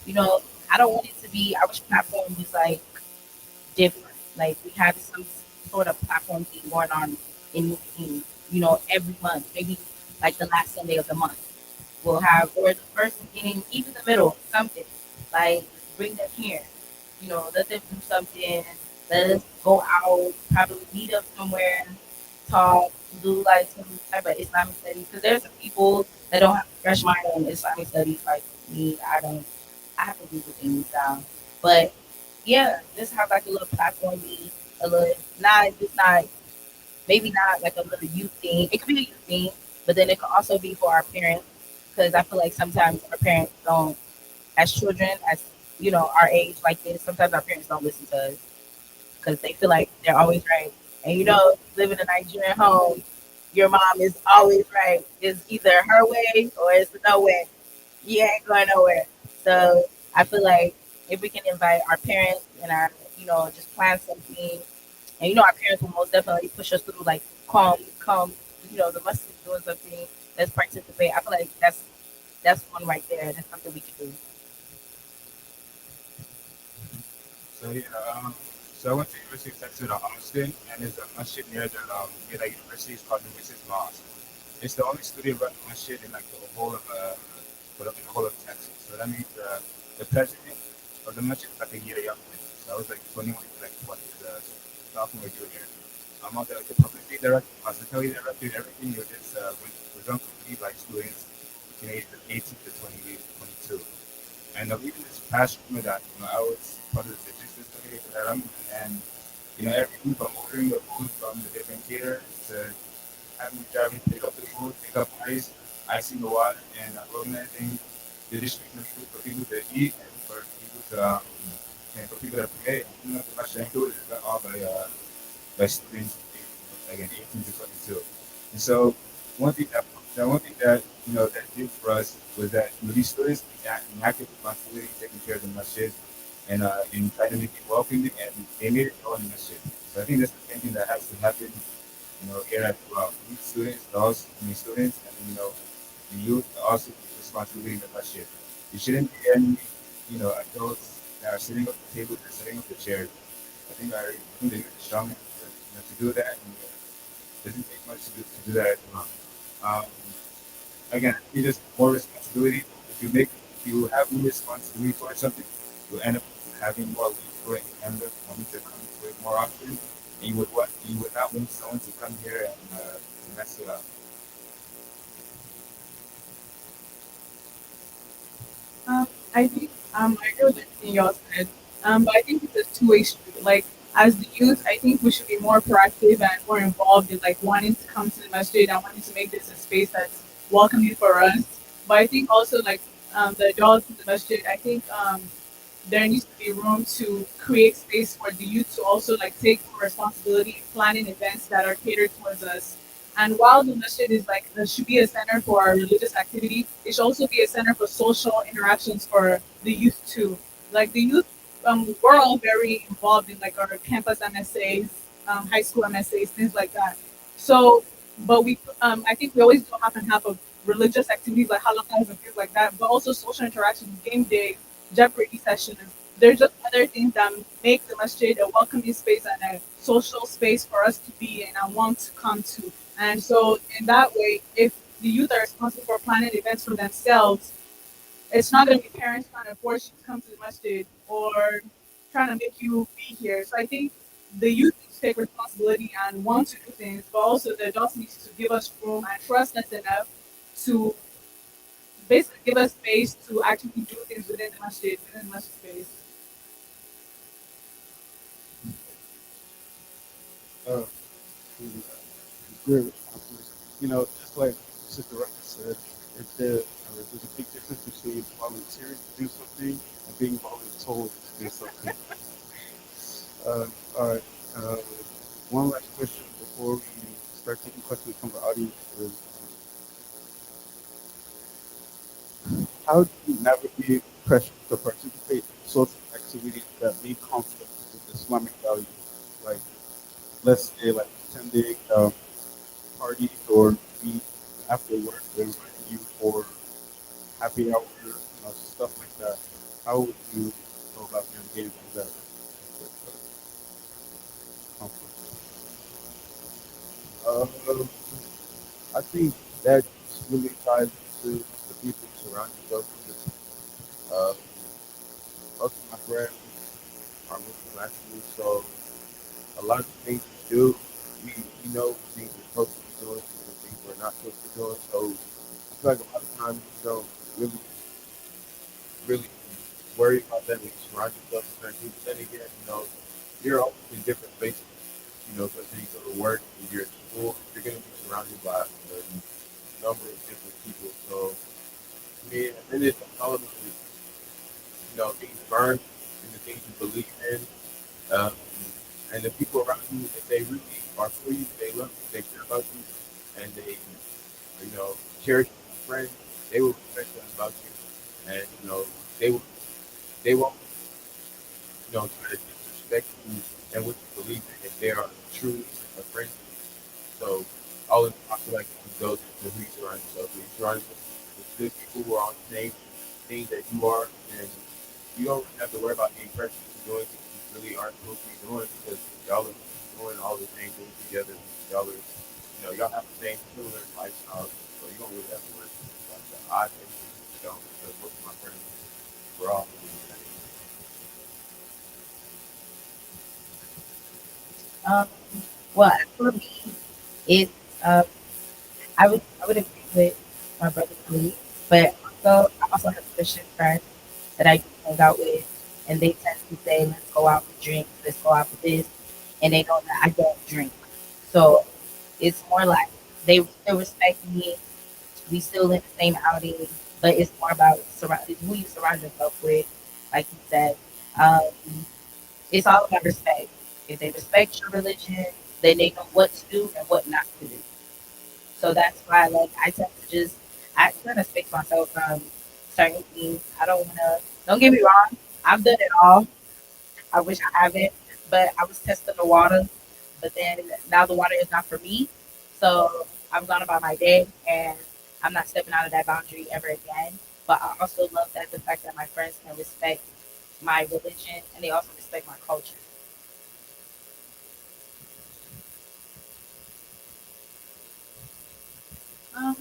You know, I don't want it to be I wish platform was like different. Like we have some sort of platform thing going on in every month. Maybe like the last Sunday of the month. We'll have or the first beginning, even the middle, something. Like bring them here. Let them do something. Let us go out, probably meet up somewhere, talk, do like some type of Islamic studies. Because there's some people that don't have a fresh mind on Islamic studies like me. I have to Google things down. But yeah, just have like a little platform, be a little not just not maybe not like a little youth thing. It could be a youth thing, but then it could also be for our parents because I feel like sometimes our parents don't, as children, as our age like this, sometimes our parents don't listen to us because they feel like they're always right. And live in a Nigerian home, your mom is always right. It's either her way or it's no way. You ain't going nowhere. So I feel like if we can invite our parents and just plan something, and our parents will most definitely push us through, like, come, the must is doing something. Let's participate. I feel like that's one right there. That's something we can do. So yeah, so I went to University of Texas at Austin, and there's a masjid near that university. It's called the Mrs. Mosque. It's the only studio-run masjid in like the whole of in the whole of Texas. So that means the president of the masjid is like a year younger than me. So I was like 21, like what is sophomore junior. I'm on the publicity director, hospitality director, everything. You're just was run completely by students between ages of 18 to 20, 22. And even this past summer that I was part of the logistics program, and every week I'm ordering the food from the different caterers to having me drive and pick up the food, pick up icing the water, and organizing the distribution of food for people to eat and for people to and for people to pay. The much I do it is all by students again 18 to 22. And so one thing that that did for us was that these students in active responsibility taking care of the masjid and in trying to make it welcoming, and they made it their own masjid. So I think that's the same thing that has to happen here at youth students, adults, students, and the youth also take responsibility in the masjid. You shouldn't be any adults that are sitting up the tables and setting up the chairs. I think the youth is strong enough to do that, and it doesn't take much to do that as well. Um, Again, it's just more responsibility. If you have more responsibility towards something, you'll end up having more leave for it and end up wanting to come to it more often. And you would not want someone to come here and mess it up. I think I agree with everything y'all said. But I think it's a two-way street. Like as the youth, I think we should be more proactive and more involved in like wanting to come to the masjid and wanting to make this a space that's welcoming for us. But I think also like the adults in the masjid, I think there needs to be room to create space for the youth to also like take more responsibility in planning events that are catered towards us. And while the masjid is like should be a center for our religious activity, it should also be a center for social interactions for the youth too. Like the youth, we're all very involved in like our campus MSAs, high school MSAs, things like that. So, but I think we always do half and half of religious activities like halakas and things like that, but also social interactions, game day, Jeopardy sessions. There's just other things that make the masjid a welcoming space and a social space for us to be in and want to come to. And so, in that way, if the youth are responsible for planning events for themselves, it's not going to be parents trying to force you to come to the masjid or trying to make you be here. So I think the youth needs to take responsibility and want to do things, but also the adults need to give us room and trust us enough to basically give us space to actually do things within the masjid space. Uh, it's great responses. You know, just like Sister Rucker said, there's a big difference between volunteering to do something and being voluntold to do something. All right. Uh, one last question before we start taking questions from the audience is, how do you navigate pressure to participate in social activities that may conflict with Islamic values? Like, let's say, like attending parties or meet after work, they're inviting you for happy hour, stuff like that. How would you go about navigating through that conflict? Uh, I think that really ties to the people you surround yourself with. Most of my friends are Muslim actually, so a lot of the things we do, we know things we're supposed to be doing and things we're not supposed to be doing. So I feel like a lot of times you don't really worry about that when you surround yourself with certain people. Then again, you're always in different places. So when you go to work and you're at school, you're going to be surrounded by a number of different people. So, I mean, and then it's all about, being firm in the things you believe in. Um, and the people around you, if they really are for you, they love you, they care about you, and they, cherish you as a friend, they will respect that about you. And, they will, they won't, try to disrespect you and what you believe in if they are truly a friend to you. So, all in all, I feel like it goes to who you surround yourself with. You surround yourself with good people who are on the same thing that you are, and you don't really have to worry about getting pressured into doing things you really aren't supposed to be doing because y'all are doing all the same things together. Y'all are, y'all have the same similar lifestyles, so you don't really have to worry about that. I think you don't because most of my friends were all doing the same. Um, well, for me, it's I would agree with my brother Khalid, but I also have Christian friends that I hang out with, and they tend to say, "Let's go out for drinks, let's go out for this," and they know that I don't drink, so it's more like they still respect me. We still in the same outing, but it's more about it's who you surround yourself with, like you said. Um, it's all about respect. If they respect your religion, then they know what to do and what not to do. So that's why, like, I tend to just, I kind of fix myself from certain things. I don't want to, don't get me wrong, I've done it all. I wish I haven't, but I was testing the water. But then now the water is not for me. So I'm gone about my day and I'm not stepping out of that boundary ever again. But I also love that the fact that my friends can respect my religion and they also respect my culture. Um,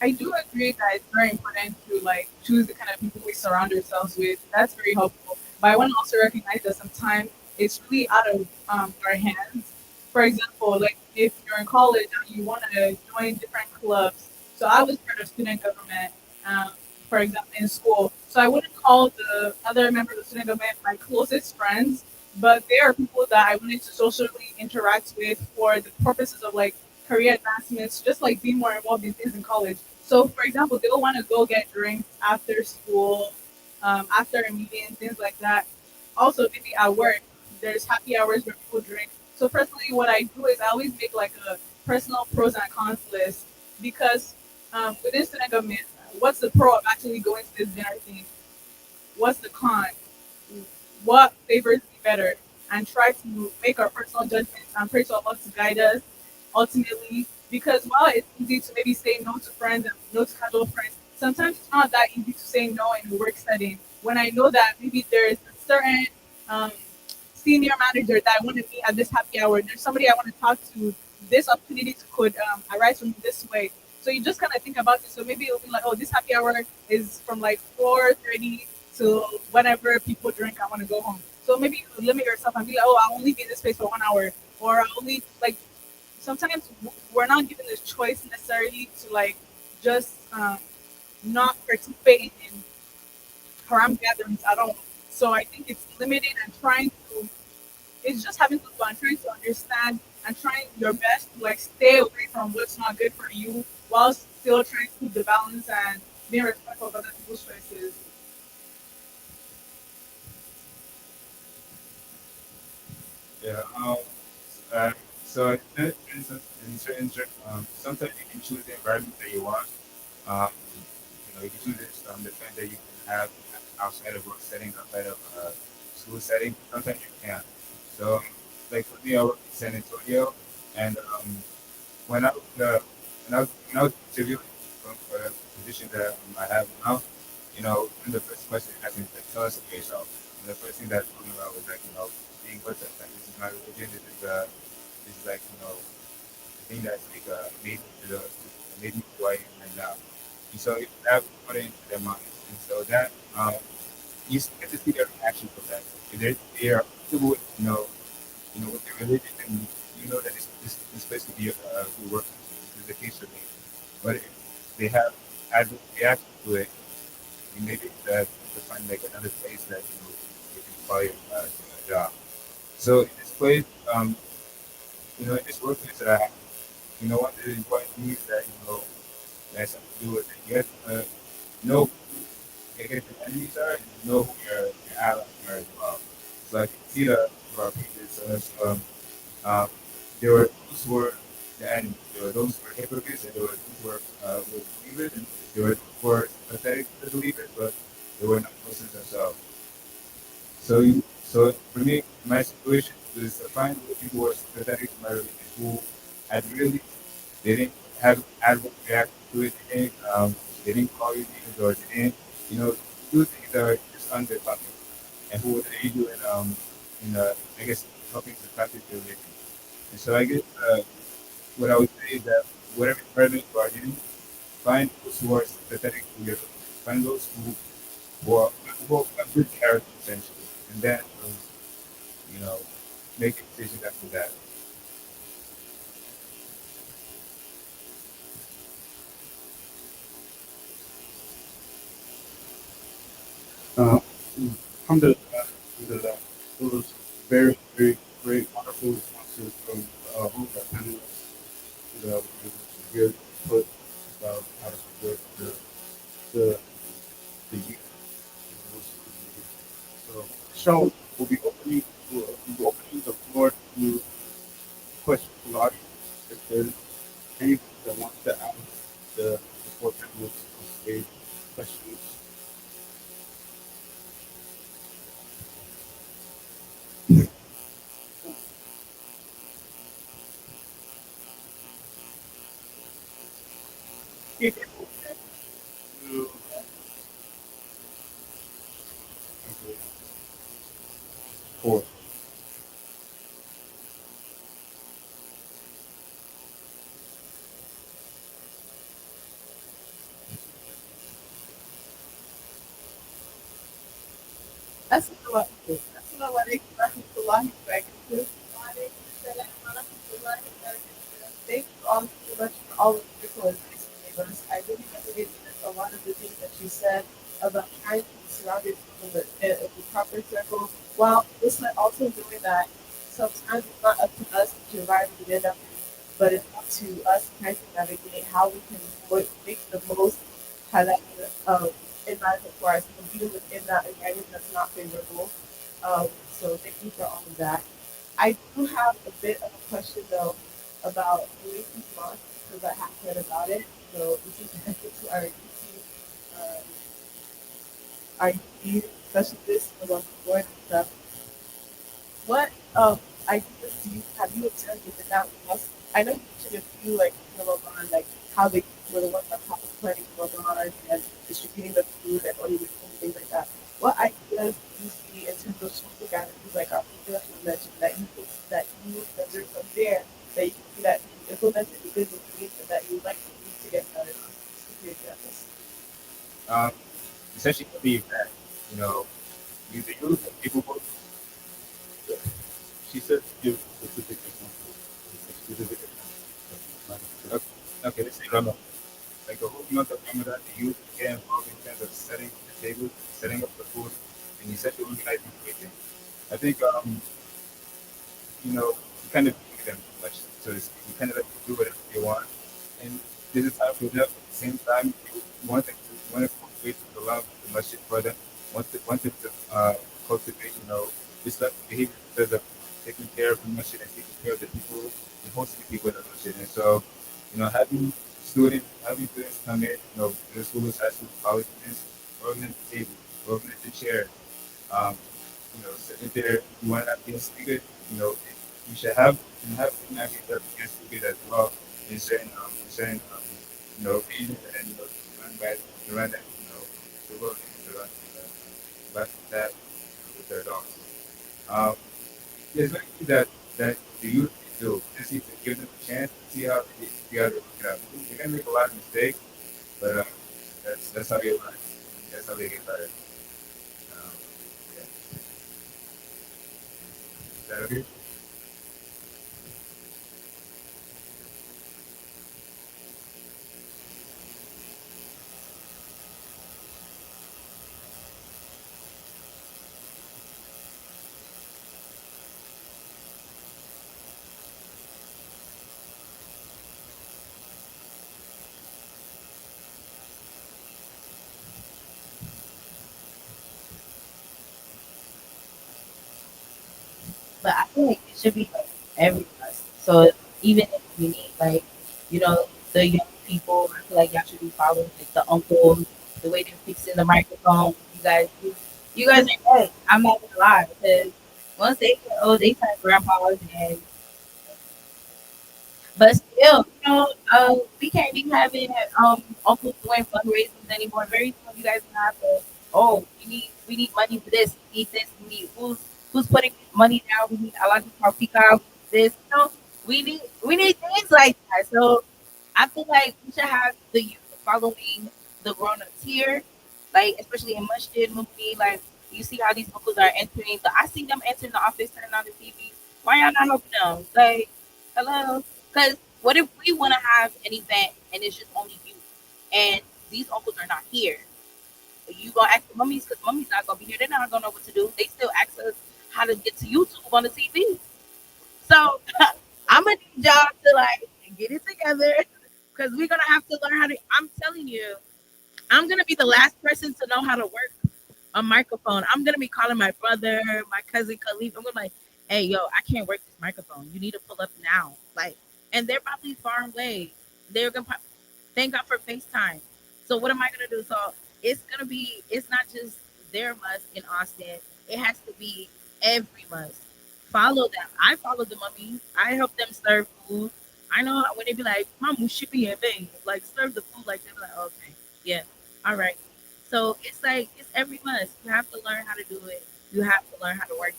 I do agree that it's very important to like choose the kind of people we surround ourselves with. That's very helpful. But I want to also recognize that sometimes it's really out of our hands. For example, like if you're in college and you want to join different clubs. So I was part of student government, um, for example, in school. So I wouldn't call the other members of student government my closest friends, but they are people that I wanted to socially interact with for the purposes of like career advancements, just like being more involved in things in college. So, for example, they'll want to go get drinks after school, after a meeting, things like that. Also, maybe at work, there's happy hours where people drink. So, personally, what I do is I always make like a personal pros and cons list because within student government, what's the pro of actually going to this dinner thing? What's the con? What favors me better? And try to make our personal judgments and pray to Allah to guide us ultimately. Because while it's easy to maybe say no to friends and no to casual friends, sometimes it's not that easy to say no in a work setting. When I know that maybe there is a certain um, senior manager that I want to meet at this happy hour. There's somebody I want to talk to. This opportunity could arise from this way. So you just kind of think about it. So maybe it'll be like, oh, this happy hour is from like 4:30 to whenever people drink. I want to go home. So maybe you limit yourself and be like, oh, I'll only be in this space for 1 hour, or I'll only like. Sometimes we're not given this choice necessarily to like just not participate in haram gatherings at all. So I think it's limited and trying to it's just having some fun, trying to understand and trying your best to like stay away from what's not good for you while still trying to keep the balance and being respectful of other people's choices. Yeah. Uh, so for instance, sometimes you can choose the environment that you want. Um, you can choose this, the friends that you can have outside of work setting, outside of school setting. Sometimes you can't. So, like for me, I work in San Antonio, and when I was interviewing for the position that I have now, one of the first questions they asked me is like, tell us about yourself. And the first thing that I told them about was like, being Muslim. Like this is my religion. This is like the thing that's like made me who I am right now. And so that put it into their minds. And so that you get to see their reaction from that. If they are comfortable with with their religion, and you know that this place could be a good work. This is the case for me. But if they have adverse reaction to it, you maybe to find like another place that you can apply to a job. So in this place, in this workplace that I have, one of the important things that that's something to do with it. You have to know who your enemies are, and know who your allies are as well. So I can see the of our previous um, there were those who were the enemies. There were those who were hypocrites, and there were those who were believers, and there were those who were pathetic to the believers, but they were not Muslims themselves. So for me, my situation was to find the people who were sympathetic to my religion, who had really they didn't have adverse reaction to it. They didn't call you names, or they didn't, do things that are just under topic, and who would aid you in I guess helping to practice your religion. And so I guess what I would say is that whatever environment you are in, find those who are sympathetic to your religion. Find those who are who have good character essentially, and then you know make a decision after that. Uh, Alhamdulillah, alhamdulillah. Those very, very great, wonderful responses from all of our panelists. Good input about how to support the, the youth. So, Sean, we'll be opening the floor to questions from the audience. If there's anyone that wants to ask the four panelists on stage questions. Four. Assalamu alaikum warahmatullahi wabarakatuh. Thank you all so much for all of the beautiful advice you gave us. I really resonated with a lot of the things that you said about trying to surround yourself in the proper circle, while also knowing that sometimes it's not up to us to provide the end, but it's up to us trying to navigate how we can make the most halal environment for ourselves, even within that environment that's not favorable. So thank you for all of that. I do have a bit of a question though about Luis's mosque because I have heard about it. So this is connected to uh, our youth specialist was on the board and stuff. What ideas do you have you observed within that mosque? I know you mentioned a few like Ramadan, like how they were the ones that planning Ramadan and distributing the food and only and things like that. What ideas do you see in terms of social gatherings information that you would like to use to get started on security efforts? Um, Essentially believe that, you know, the youth are capable. She said give specific examples. Specific examples. Okay, okay, let's say Ramadan. Like the whole month of Ramadan, the youth get involved in terms of setting the table, setting up the food, and essentially organizing everything. I think you kind of give them too much. So it's, you kind of let them do whatever they want. And this is how for them. At the same time, you want to cultivate the love, the masjid for them. Want them to cultivate, this type of behavior because of taking care of the masjid and taking care of the people, the hosting people in the masjid. And so, having students come in, the schools, high school, college students, organize the table, organize the chair, um, so if you want to be a speaker, you should have an actually that be a speaker as well regions and run by run that the world to run that with their dogs. Um, there's many things that the youth can do. Just need to give them a chance, see how they work it out. They're gonna make a lot of mistakes, but that's how they learn. That's how they get better. Um, yeah. Is that okay? But I feel like it should be like every class. So even if you need like, you know, the young people, I feel like y'all should be following like the uncles, the way they're fixing the microphone. You guys are right. I'm not gonna lie because once they get old, they turn grandpas and but still, we can't be having uncles doing fundraisers anymore. Very soon, you guys gonna have to. Oh, we need money for this. We need this. We need who's putting money down. We need a lot of people. This, we need things like that. So I feel like we should have the youth following the grown ups here, like especially in Masjid movie. Like you see how these uncles are entering. I see them entering the office, turning on the TV. Why y'all not helping them? Like, hello. Because what if we want to have an event and it's just only you and these uncles are not here? You gonna ask the mummies because mummy's not gonna be here. They're not gonna know what to do. They still ask us how to get to YouTube on the TV. So I'm gonna need y'all to like get it together because we're gonna have to learn how to. I'm telling you, I'm gonna be the last person to know how to work a microphone. I'm gonna be calling my brother, my cousin Khalif. I'm gonna be like, hey, yo, I can't work this microphone. You need to pull up now. Like, and they're probably far away. They're gonna thank God for FaceTime. So what am I gonna do? So it's not just their must in Austin. It has to be every must. Follow them. I follow the mummies. I help them serve food. I know when they be like, Mom, we should be in bed. Like serve the food like they be like, okay, yeah, all right. So it's like it's every must. You have to learn how to do it. You have to learn how to work it.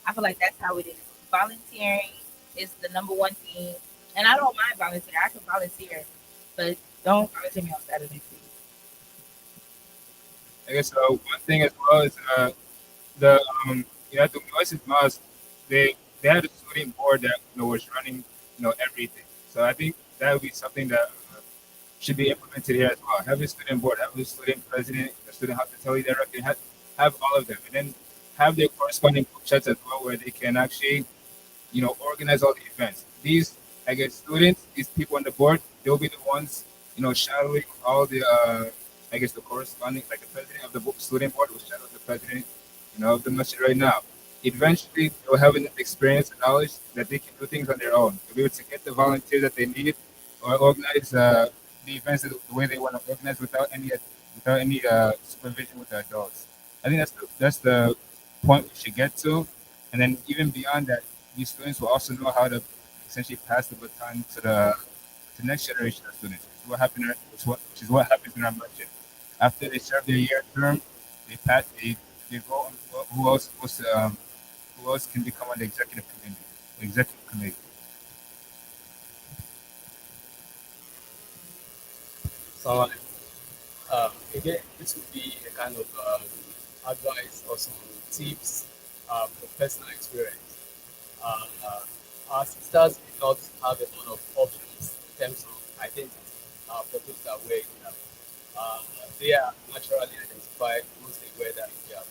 I feel like that's how it is. Volunteering is the number one thing. And I don't mind volunteering. I can volunteer. But don't volunteer me on Saturday, please. I guess one thing as well is the the Oasis Mosque, they had a student board that was running everything. So I think that would be something that should be implemented here as well. Have a student board, have a student president, a student hospitality director, have all of them, and then have their corresponding group chats as well where they can actually organize all the events. These, I guess, students, these people on the board, they'll be the ones, shadowing all the, I guess, the corresponding, like the president of the student board will shadow the president, of the masjid right now. Eventually, they'll have enough experience and knowledge that they can do things on their own. They'll be able to get the volunteers that they need or organize the events the way they want to organize without any supervision with the adults. I think that's the point we should get to, and then even beyond that, these students will also know how to essentially pass the baton to the next generation of students. Which is what happens in our budget. After they serve their year term, they go on who else can become on the executive committee. The executive committee. So again, this would be a kind of advice or some tips from personal experience. Our sisters do not have a lot of options in terms of identity for those that wear hijab. Uh, they are naturally identified once they wear that hijab.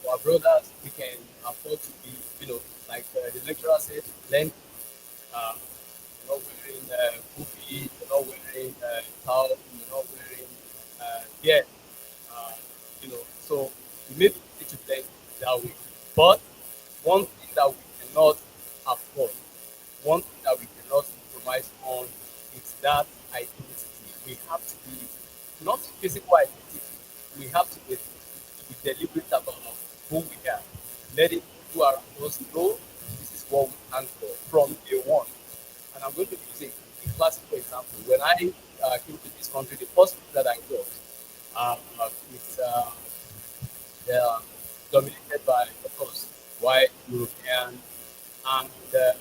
For our brothers, we can afford to be, like the lecturer said, learn. Uh, you're not wearing kufi, you're not wearing towel, you're not wearing yeah, uh, so we may be able to blend that way. But one thing that we cannot afford, one thing that we cannot compromise on is that identity. We have to be, not physical identity, we have to be deliberate about who we are. Letting people around us know this is what we stand for from day one. And I'm going to use a classical example. When I came to this country, the first thing that I got is they are dominated by, of course, white European, and there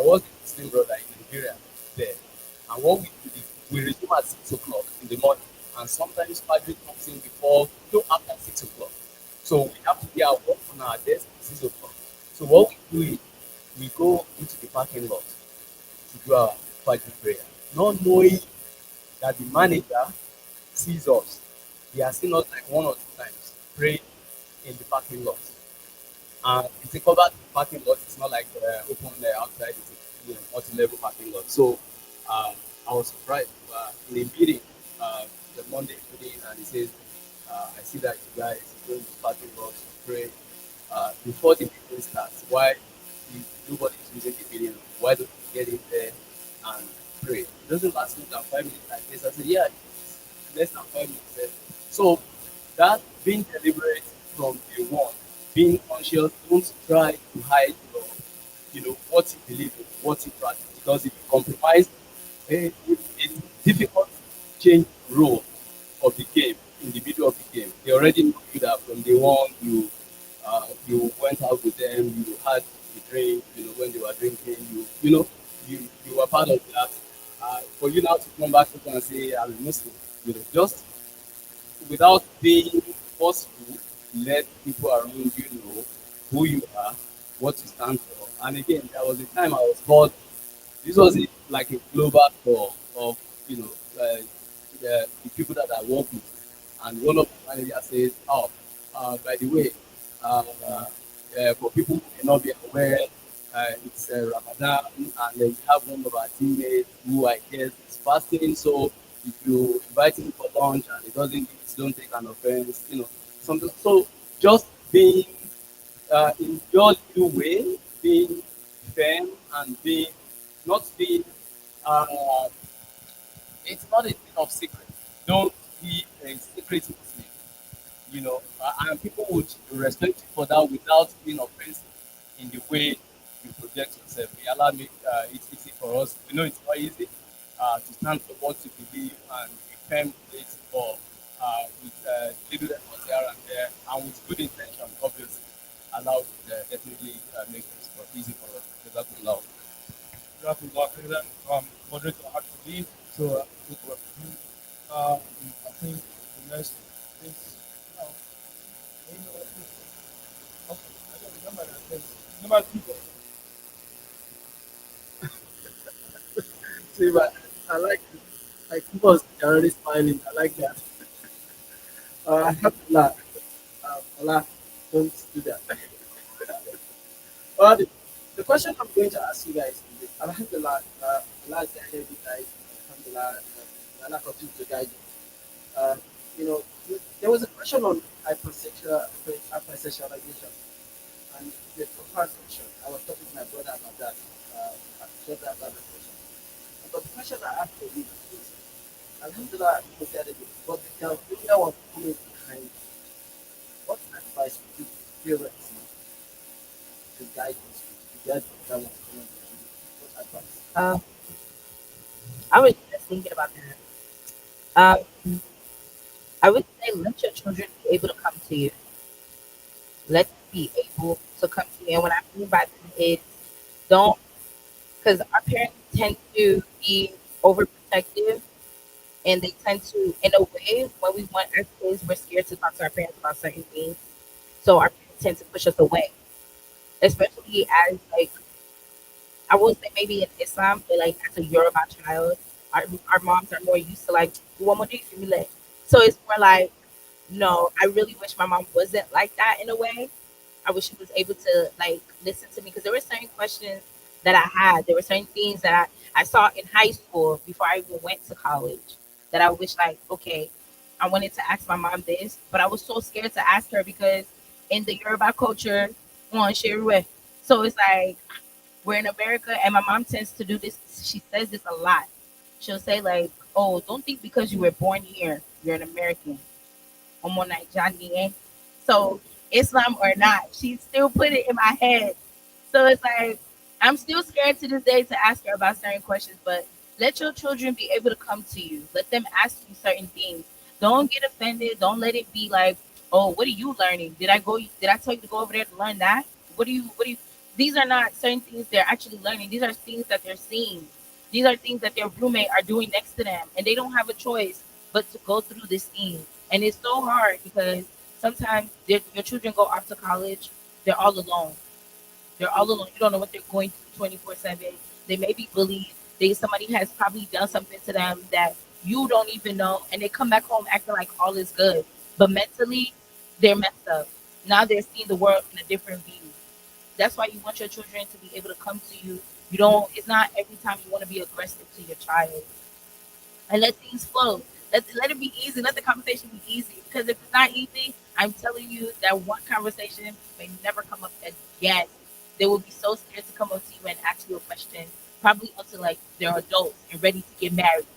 was a Muslim brother in Nigeria there. And what we do is we resume at 6 o'clock in the morning, and sometimes Fajr comes in before, no, after 6 o'clock. So we have to be at work on our desk at 6 o'clock. So what we do is we go into the parking lot to do our Fajr prayer, not knowing that the manager sees us. He has seen us like one or two times pray in the parking lot. And it's a covered parking lot. It's not like open outside. It's a multi-level parking lot. So I was surprised in a meeting the Monday meeting, and he says, "I see that you guys go to parking lot to pray before the meeting starts. Why if nobody is using the meeting? Why don't you get in there and pray? It doesn't last more than 5 minutes like this." I said, "Yeah, it's less than 5 minutes." So that being deliberate from day one, being conscious, don't try to hide what you believe in, what you practice. Because if you compromise, it's difficult to change the role of the game in the middle of the game. They already know you that from day one you went out with them, you had a drink, when they were drinking, you were part of that. For you now to come back and say I'm a Muslim, just without being forceful, let people around you know who you are, what you stand for. And again, there was a time I was bored. This was like a global tour of you know the people that I work with, and one of the managers says, "Oh, by the way, for people who may not be aware, it's Ramadan, and then we have one of our teammates who I guess is fasting. So if you invite him for lunch and he doesn't eat, don't take an offense, something." So just being in your little way, being firm and being not being uh, it's not a thing of secret. Don't be a secret Muslim, and people would respect you for that without being offensive in the way you project yourself. May Allah make it easy for us. We know it's not easy to stand for what you believe and be firm with it, but with little effort here and there, and with good intention, obviously, Allah would definitely make it easy for us. Jazakumullah. Jazakallah khairan. Moderator had to leave, so it was you. I think the next is. Uh, okay, I don't remember that. Number two. See, but I like it. Like people are already smiling. I like that. Alhamdulillah. Allah, don't do that. But the question I'm going to ask you guys is this. Alhamdulillah, Allah has guided you guys. Alhamdulillah, Allah continues to guide you. Uh, there was a question on hypersexualization and the proper section. I was talking to my brother about that. Just about that question. But the question I asked for you is, Alhamdulillah, you said it, but the area was coming behind. What advice would you give parents to guide us to get that was coming behind? What advice? I was just thinking about that. I would say let your children be able to come to you. Let them be able to come to you. And what I mean by that is don't, because our parents tend to be overprotective And they tend to, in a way, when we want as kids, we're scared to talk to our parents about certain things. So our parents tend to push us away, especially as like I will say maybe in Islam, but like as a Yoruba child, our moms are more used to like one more day for me like. So it's more like no, I really wish my mom wasn't like that in a way. I wish she was able to like listen to me because there were certain questions that I had. There were certain things that I saw in high school before I even went to college that I wish like okay, I wanted to ask my mom this, but I was so scared to ask her because in the Yoruba culture, on share so it's like we're in America, and my mom tends to do this. She says this a lot. She'll say like, "Oh, don't think because you were born here, you're an American." Omo Nigerian. So Islam or not, she still put it in my head. So it's like I'm still scared to this day to ask her about certain questions, but let your children be able to come to you. Let them ask you certain things. Don't get offended. Don't let it be like, oh, what are you learning? Did I tell you to go over there to learn that? What do you these are not certain things they're actually learning. These are things that they're seeing. These are things that their roommate are doing next to them and they don't have a choice but to go through this thing. And it's so hard because sometimes your children go off to college, they're all alone. They're all alone. You don't know what they're going through 24/7. They may be bullied. Somebody has probably done something to them that you don't even know, and they come back home acting like all is good, but mentally they're messed up. Now they're seeing the world in a different view. That's why you want your children to be able to come to you. You don't. It's not every time you want to be aggressive to your child and let things flow. Let it be easy. Let the conversation be easy. Because if it's not easy, I'm telling you that one conversation may never come up again. They will be so scared to come up to you and ask you a question, probably until like they're adults and ready to get married.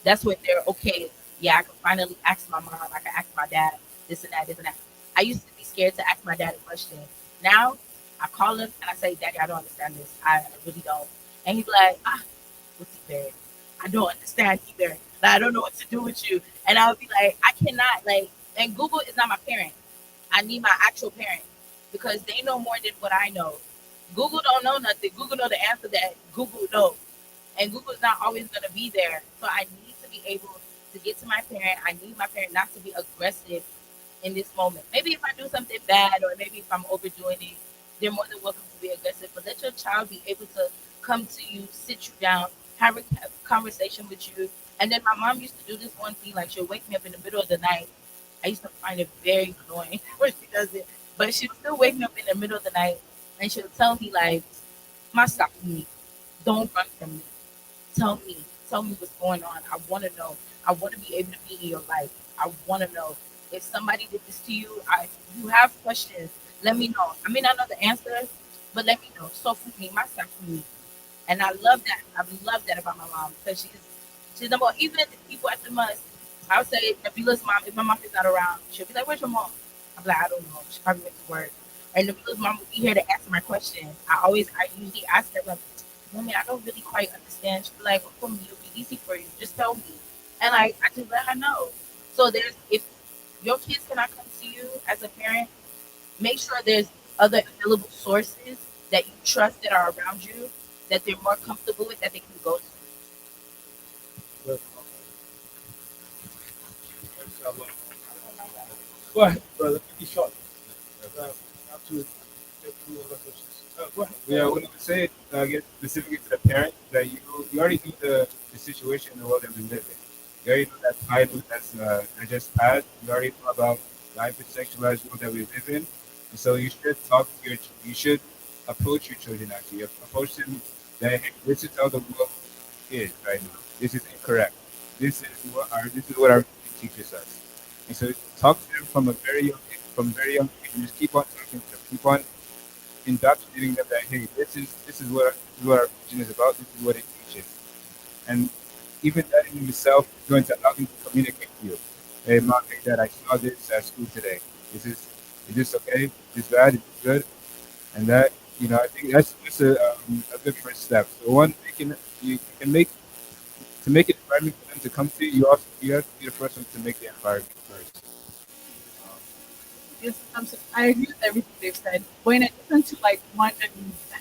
That's when they're okay. Yeah, I can finally ask my mom. I can ask my dad this and that, this and that. I used to be scared to ask my dad a question. Now I call him and I say, Daddy, I don't understand this. I really don't. And he'd be like, what's he there? I don't understand either. Like, I don't know what to do with you. And I would be like, I cannot like. And Google is not my parent. I need my actual parent because they know more than what I know. Google don't know nothing. Google know the answer that Google knows, and Google's not always gonna be there. So I need to be able to get to my parent. I need my parent not to be aggressive in this moment. Maybe if I do something bad or maybe if I'm overdoing it, they're more than welcome to be aggressive. But let your child be able to come to you, sit you down, have a conversation with you. And then my mom used to do this one thing, like she'll wake me up in the middle of the night. I used to find it very annoying when she does it. But she'll still wake me up in the middle of the night and she'll tell me like, Master, don't run from me. Tell me. Tell me what's going on. I want to know. I want to be able to be in your life. I want to know. If somebody did this to you, you have questions, let me know. I may not know the answer, but let me know. So for me, myself for me. And I love that. I love that about my mom because she's number one. Even the people at the mosque, I would say Nabila's mom, if my mom is not around, she'll be like, where's your mom? I'm like, I don't know. She probably went to work. And Nabila's mom will be here to answer my questions. I usually ask her, like, Mommy, I don't really quite understand. She'll be like, well, for me, it'll be easy for you. Just tell me. And like, I just let her know. So if your kids cannot come to you as a parent, make sure there's other available sources that you trust that are around you that they're more comfortable with that they can go to. Go ahead, brother. Make it short. Have to get through other questions. Go ahead. Yeah, when you say it, get specifically to the parent, that you already knew the situation in the world that we live in. You already know that title that just passed. You already know about the hypersexualized world that we live in. And so you should talk to you should approach your children actually. Approach them that hey, this is how the world is right now. This is incorrect. This is what our religion teaches us. And so talk to them from very young age. And just keep on talking to them. Keep on indoctrinating them that hey, this is what our religion is about. This is what it teaches, and even that in itself is going to allow them to communicate with you. Hey, mom, hey, dad, I saw this at school today. Is this okay? Is this bad? Is this good? And that I think that's a good first step. So one, you can make to make an environment for them to come to you. You have to be the first one to make the environment first. Yes, I agree with everything they've said. But in addition to like one and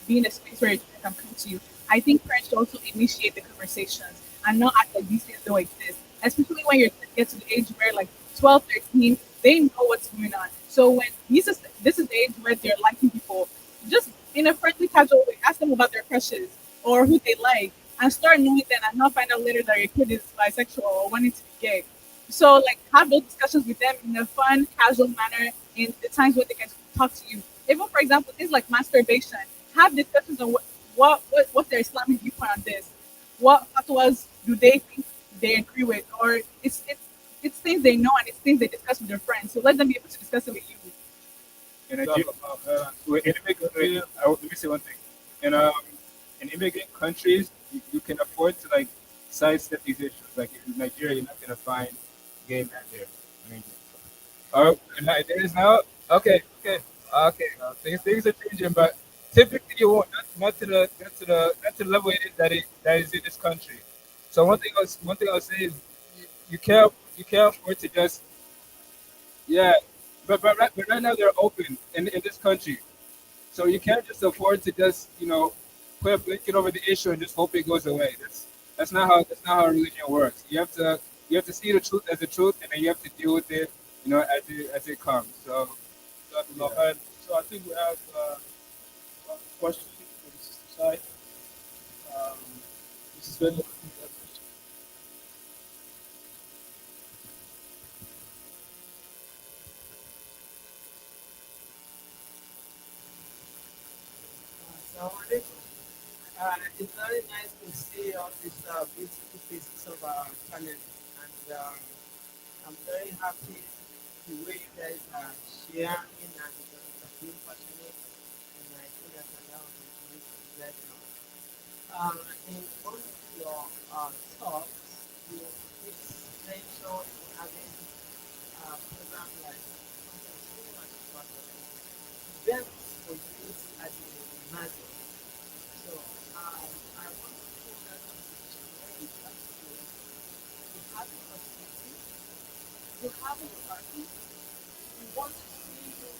being a space where can come to you, I think parents should also initiate the conversations and not act like these things don't exist. especially when your kids get to the age where like 12, 13, they know what's going on. So when this is the age where they're liking people, just in a friendly, casual way, ask them about their crushes or who they like, and start knowing them, and not find out later that your kid is bisexual or wanting to be gay. So like have those discussions with them in a fun, casual manner in the times when they can talk to you. Even for example, things like masturbation. Have discussions on what's their Islamic viewpoint on this. What fatwas do they think they agree with, or it's things they know and it's things they discuss with their friends. So let them be able to discuss it with you. In Nigeria, in immigrant, let me say one thing. In in immigrant countries, you can afford to like sidestep these issues. Like in Nigeria, you're not gonna find gay men there. I mean, oh, there is now. Okay, okay, okay. Things are changing, but typically you won't not to the level it is that is in this country. So one thing I'll say is you can't afford to just yeah. But right now they're open in this country, so you can't just afford to just put a blanket over the issue and just hope it goes away. That's not how religion works. You have to see the truth as the truth, and then you have to deal with it, as it comes. So And so I think we have one question from the sister side. Um, this is very So it's very nice to see all these beautiful faces of our channel, and I'm very happy the way you guys are sharing and being passionate, and I think that that will continue to bless you. In one of your talks, you did mention having a program like something similar to what events for youth at the Masjid. So I want to take that conversation where you have to you have the opportunity, you have a party, we want to see you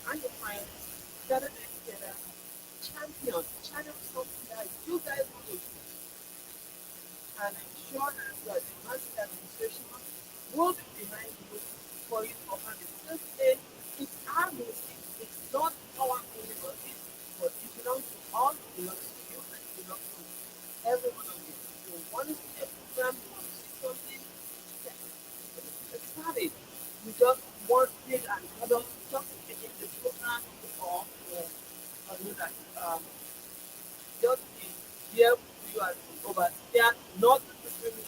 and your friends gather together, channel something that you guys want to do, and ensure that the Masjid administration will be behind you for you to offer this. Because today, it's our music, it's not our only music, but it belongs to all, it belongs to you, and it belongs to every one of you. You want to see a program, you want to see something, yes, let's start it. You just want it and other just taking the program or know that just be here with you as the overseer, not necessarily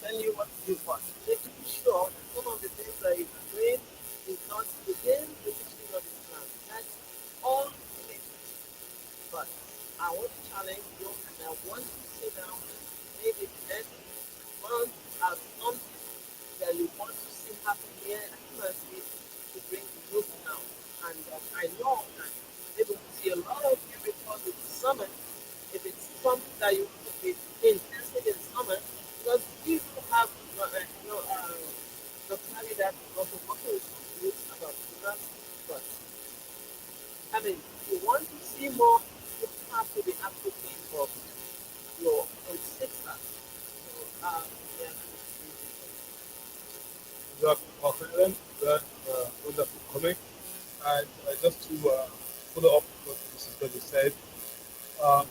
telling you what to do, but making sure that some of the things that you're doing is not within the teaching of Islam. That's all it is. But I want to challenge you and I want you to sit down and maybe the next month have something that you want to see happen here at Mercy to bring the youth now. And I know that I'm able to see a lot of you because it's summer. If it's something that you want to be intensive in summer, because we do have Dr. Ali that also working with some youth about programs, but I mean, if you want to see more, you have to be actively involved. Your sister. So, yeah, confident that wonderful comment. And just to follow up what Mrs. Bello said, um,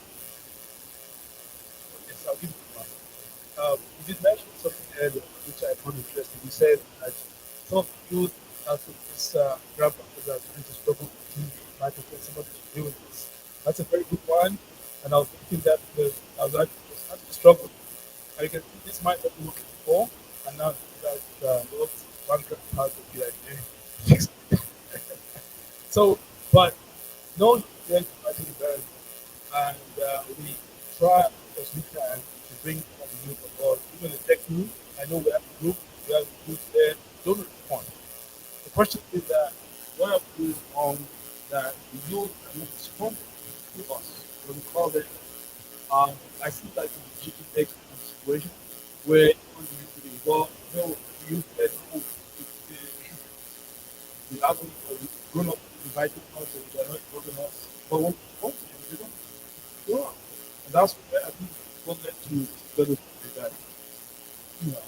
yes, I'll give you one. You did mention something earlier which I found interesting. You said that some of the youth after this grandfathers are trying to struggle to try to get somebody to deal with this. That's a very good one. And I was thinking that because I was actually struggling. I can see this might not be working before, and now that what one grandfather would be like, hey, fix it. So, but no, yes, actually very and we try as we can to bring on the youth on board. Even the tech group, I know we have a group there, don't respond. The question is that what are we doing on that the youth are not responding to us when we call them? I see like in the GP Tech situation where when you used to be involved, no, the youth said, oh, we haven't grown up invited us and they're not involving us. But when we come to them, they don't go on. And that's where I think what led to better that, you know.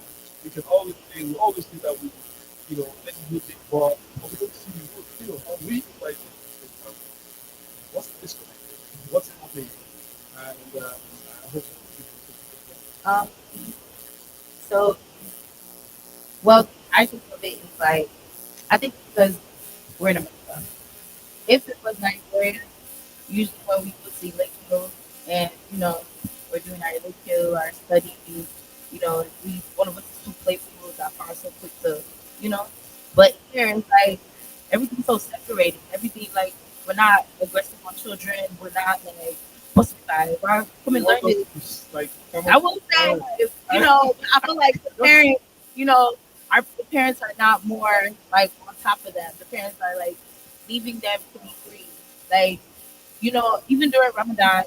we can always say, we always think that we, let the youth take part, but we don't see the youth. Are we like, what's the disconnect? What's happening? And I hope Um, so, well, I think of it is like, I think because we're in America. If it was Nigeria, usually when we would see Lakeville and, we're doing our Lakeville, our studies, we one of us is too playful, that far so quick to, you know. But here it's like everything's so separated. Everything like we're not aggressive on children. We're not like what's the guy? Why come you and want learn us this? to like come I up. will say, Oh, if, I, I feel like the parents, our the parents are not more like on top of them. The parents are like leaving them to be free. Like, even during Ramadan,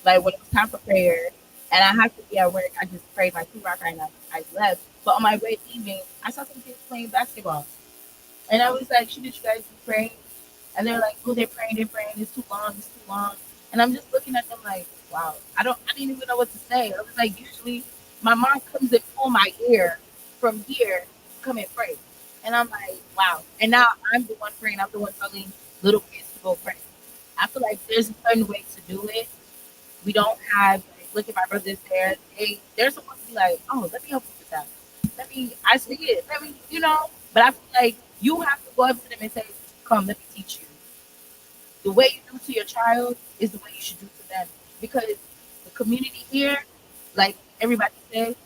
like when it was time for prayer, and I have to be at work, I just prayed my two rakah and I left. But on my way leaving, I saw some kids playing basketball, and I was like, "Shouldn't you guys be praying?" And they're like, "Oh, they're praying. It's too long. It's too long." And I'm just looking at them like, "Wow, I didn't even know what to say." I was like, "Usually, my mom comes and pull my ear from here, to come and pray," and I'm like, "Wow." And now I'm the one praying. I'm the one telling little kids to go pray. I feel like there's a certain way to do it. We don't have like, look at my brothers there. They're supposed to be like, "Oh, let me help you with that. I see it. But I feel like you have to go up to them and say, "Come, let me teach you." The way you do to your child is the way you should do to them. Because the community here, like everybody said,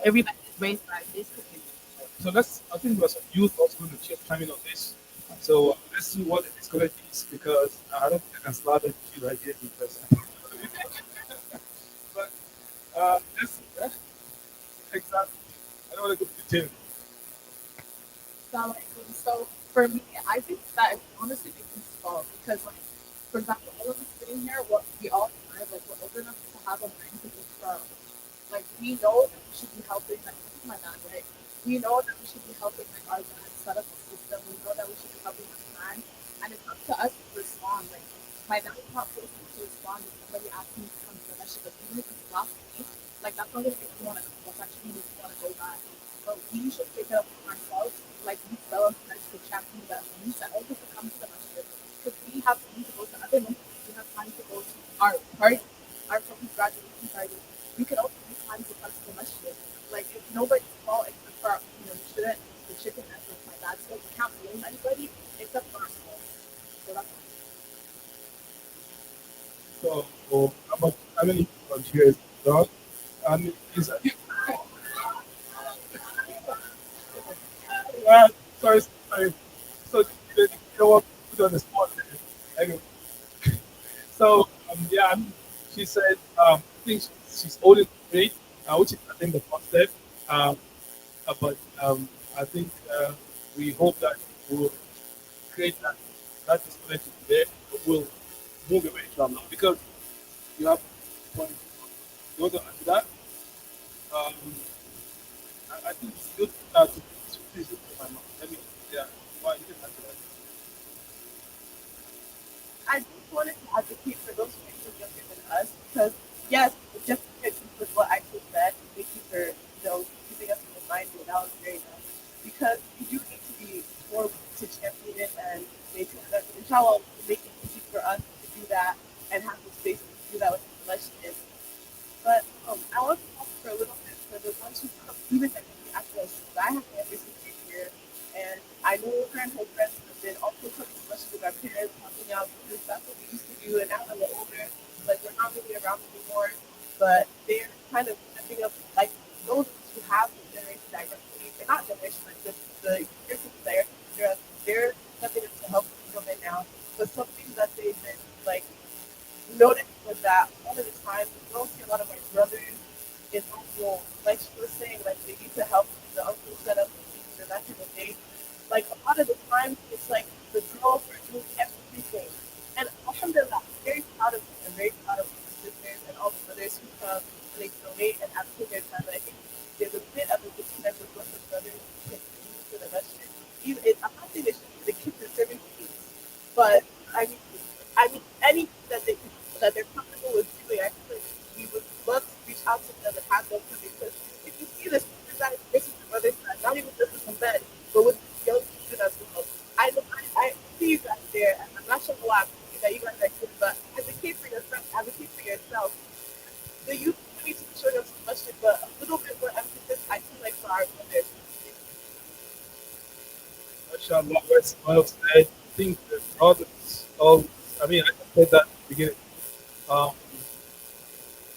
everybody is raised by this community. so I think there's some youth also going to chime in on this. So let's see what the disconnect is because I don't think I can slap it to you right here because. But exactly. I don't want to go to the gym. So for me, I think that it's honestly the youth's fault because, like, for example, all of us sitting here, what we all have, like, we're old enough to have a mind to think from. Like, we know that we should be helping, like, this is my dad, right? We know that we should be helping, like, our dad set up a system. We know that we should be helping our plan. And it's up to us to respond. Like, my dad is not forced to respond if somebody asks me to come to the message. Like, even if it's last week, like, that's not going to make me want to come. That's actually make me want to go back. But we should pick it up for ourselves. Like, we spell us to champion that needs and also to come to the message. Because we have time to go to other messages. We have time to go to our party, our from graduation party. We could also use time to come to the masjid. Like, it's nobody's fault except for, you shouldn't eat the chicken as with my dad said. We can't blame anybody except for ourselves. So that's So how many volunteers done? And is uh, sorry. So you know what? Put on the spot. Anyway, so yeah, she said I think she's holding great, which is I think the first step. Um, but I think we hope that we'll create that disconnect there. We'll move away from now because you have point. You want to answer that? Um, I think it's good to please look at my mouth. Let me, yeah, why you can answer that. I just wanted to advocate for those who are younger than us because, yes, it just with what I just said, thank you for, keeping us in mind. That was very nice. Because we do need to be more to champion it and maintain that. Inshallah, will make it easy for us to do that and have the space to do that with the lesson. But I want to talk for a little bit for the ones who come even that maybe after us. I have family sisters here, and I know her and her friends have been also coming to much with our parents, helping out because that's what we used to do. And now that we're older, like we're not really around anymore, but they're kind of stepping up, like those who have the generation directly, they're not generation, like the years of there, they're stepping up to help women now. But something that they've been like noticed was that a lot of the time we don't see a lot of our brothers and uncles, like she was saying, like they need to help the uncle set up the things and that kind of thing. Like a lot of the time it's like the girls are doing everything. And alhamdulillah, I'm very proud of them. I'm very proud of the sisters and all the mothers who come and they donate and advocate their time. But I think there's a bit of a disconnect with what the brothers can do for the restaurant. I'm not saying they should be the kids are serving kids, but I mean, anything that that they're comfortable with doing, actually, we would love to reach out to them and have them come because if you see this, that this Mashallah, well said. I think the brothers always, I mean, I said that at the beginning. Um,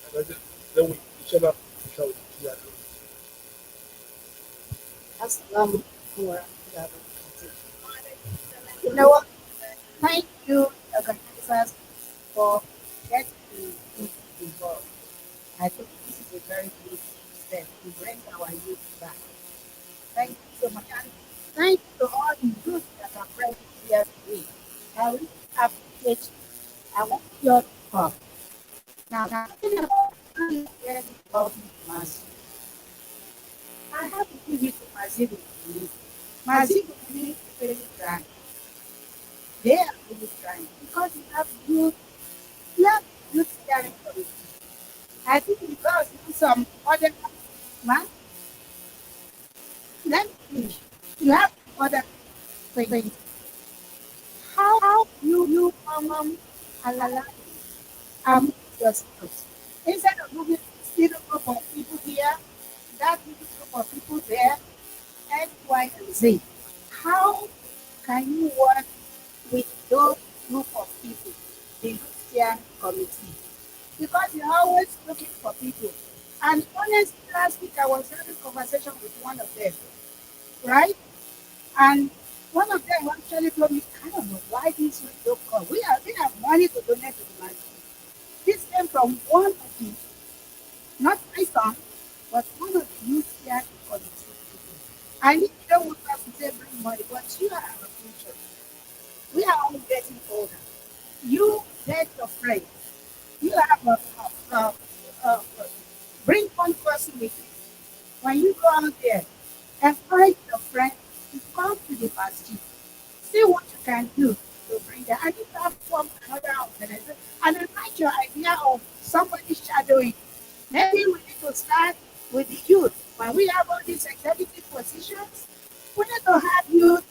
and I just, then we, inshallah, inshallah, yeah. Assalamu alaikum warahmatullahi wabarakatuh. You know what? Thank you, organizers, for getting the youth involved. I think this is a very good step to bring our youth back. Thank you so much. And thank you to all the youth that are present here today. I really appreciate you. I want you all to come. Now, talking about how you get involved in the masjid, I have to give it to Masjid-ul. Masjid-ul is very grand. They are really trying because you have youth steering committee. I think because in some other man, let me finish. You have other things. How you allow yourselves instead of moving little group of people here, that little group of people there, X, Y, and Z. How can you work with those group of people, the Christian committee? Because you're always looking for people. And honestly, last week I was having a conversation with one of them, right? And one of them actually told me, I don't know why this week don't come. We have money to donate to the market. This came from one of the, not my son, but one of the youth here committee people. And if you don't want us to say bring money, but you are our future. We are all getting older. You get your friend. You have a bring one person with you. When you go out there, encourage your friend to come to the masjid. See what you can do to bring them. And if you have form another organization, and I like your idea of somebody shadowing. Maybe we need to start with the youth. When we have all these executive positions, we need to have youth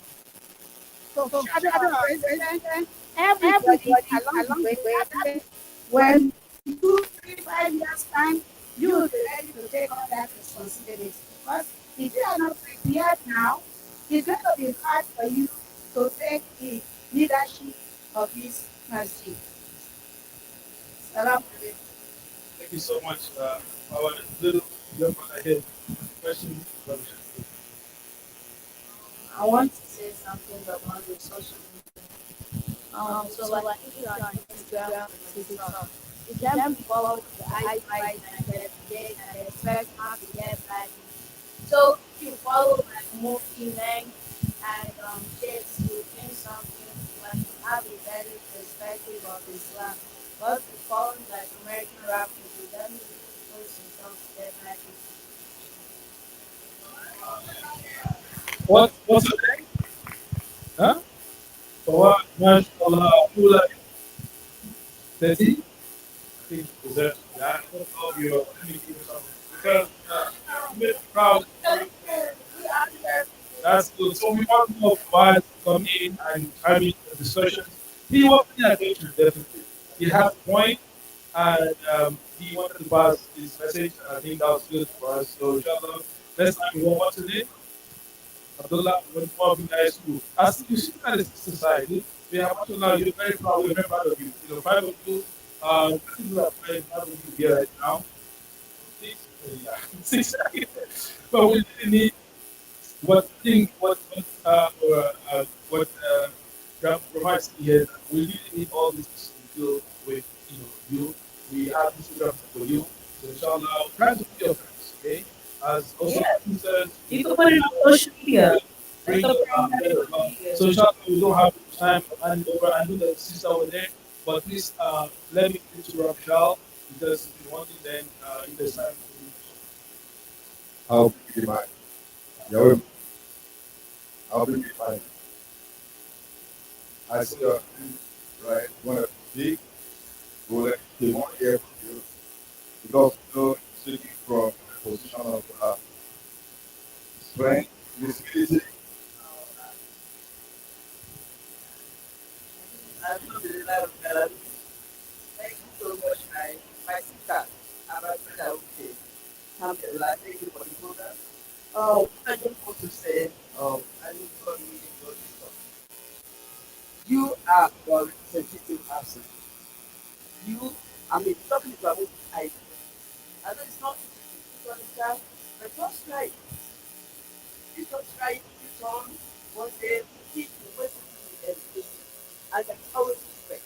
to shadow our president, everybody along the way. That is when you 3, 5 years time, you will be ready to take on that responsibility. Because if you are not prepared now, it's going to be hard for you to take the leadership of this masjid. Salam alaikum. Thank you so much. Our little young man ahead. Question. I want to say something about the social media. So like if you're on Instagram or TikTok, you can follow the eyesight and get expect how to get back. So if you follow like movie length and shapes to think something like you have a better perspective of Islam. But if you follow like American rappers, you definitely force yourself to get back. What's the name? Huh? Fawad, mashallah, Pula, 30. I think deserves that. Of your, let me give you something. Because you made me proud. That's good. So we want more Fawad to come in and having discussions. He was paying attention, definitely. He had a point, and he wanted to pass his message, and I think that was good for us. So, inshallah, next time we want what's the name? Abdullah, when Bob in high school. As you see that is society, we have also now, you're very proud, we're very proud of you. You know, five of you, I think we are very proud of you here right now. Six, yeah, six. But we really need what thing, what provides here. We really need all this to deal with, you. We have this program for you. So inshallah, try to be your friends, okay? As also said, You can put it on social media. bring so inshallah we don't have time to hand over. I know the sister over there, but please let me interrupt Shal because if you want it then if there's time. I'll be mine. Yeah, I'll be fine. I see your right. You want to speak? We'll let you want to hear from you because you know speaking from a position of strength, visibility. Thank you so much, my sister. I'm a brother. Okay. Alhamdulillah, thank you for the program. I just want to say, I need to really go this stuff. You are the representative absent. You, I mean, talking about it, I know it's not easy to understand, but just try it. You just try it, you on one day, you keep the way to education. And there's always respect.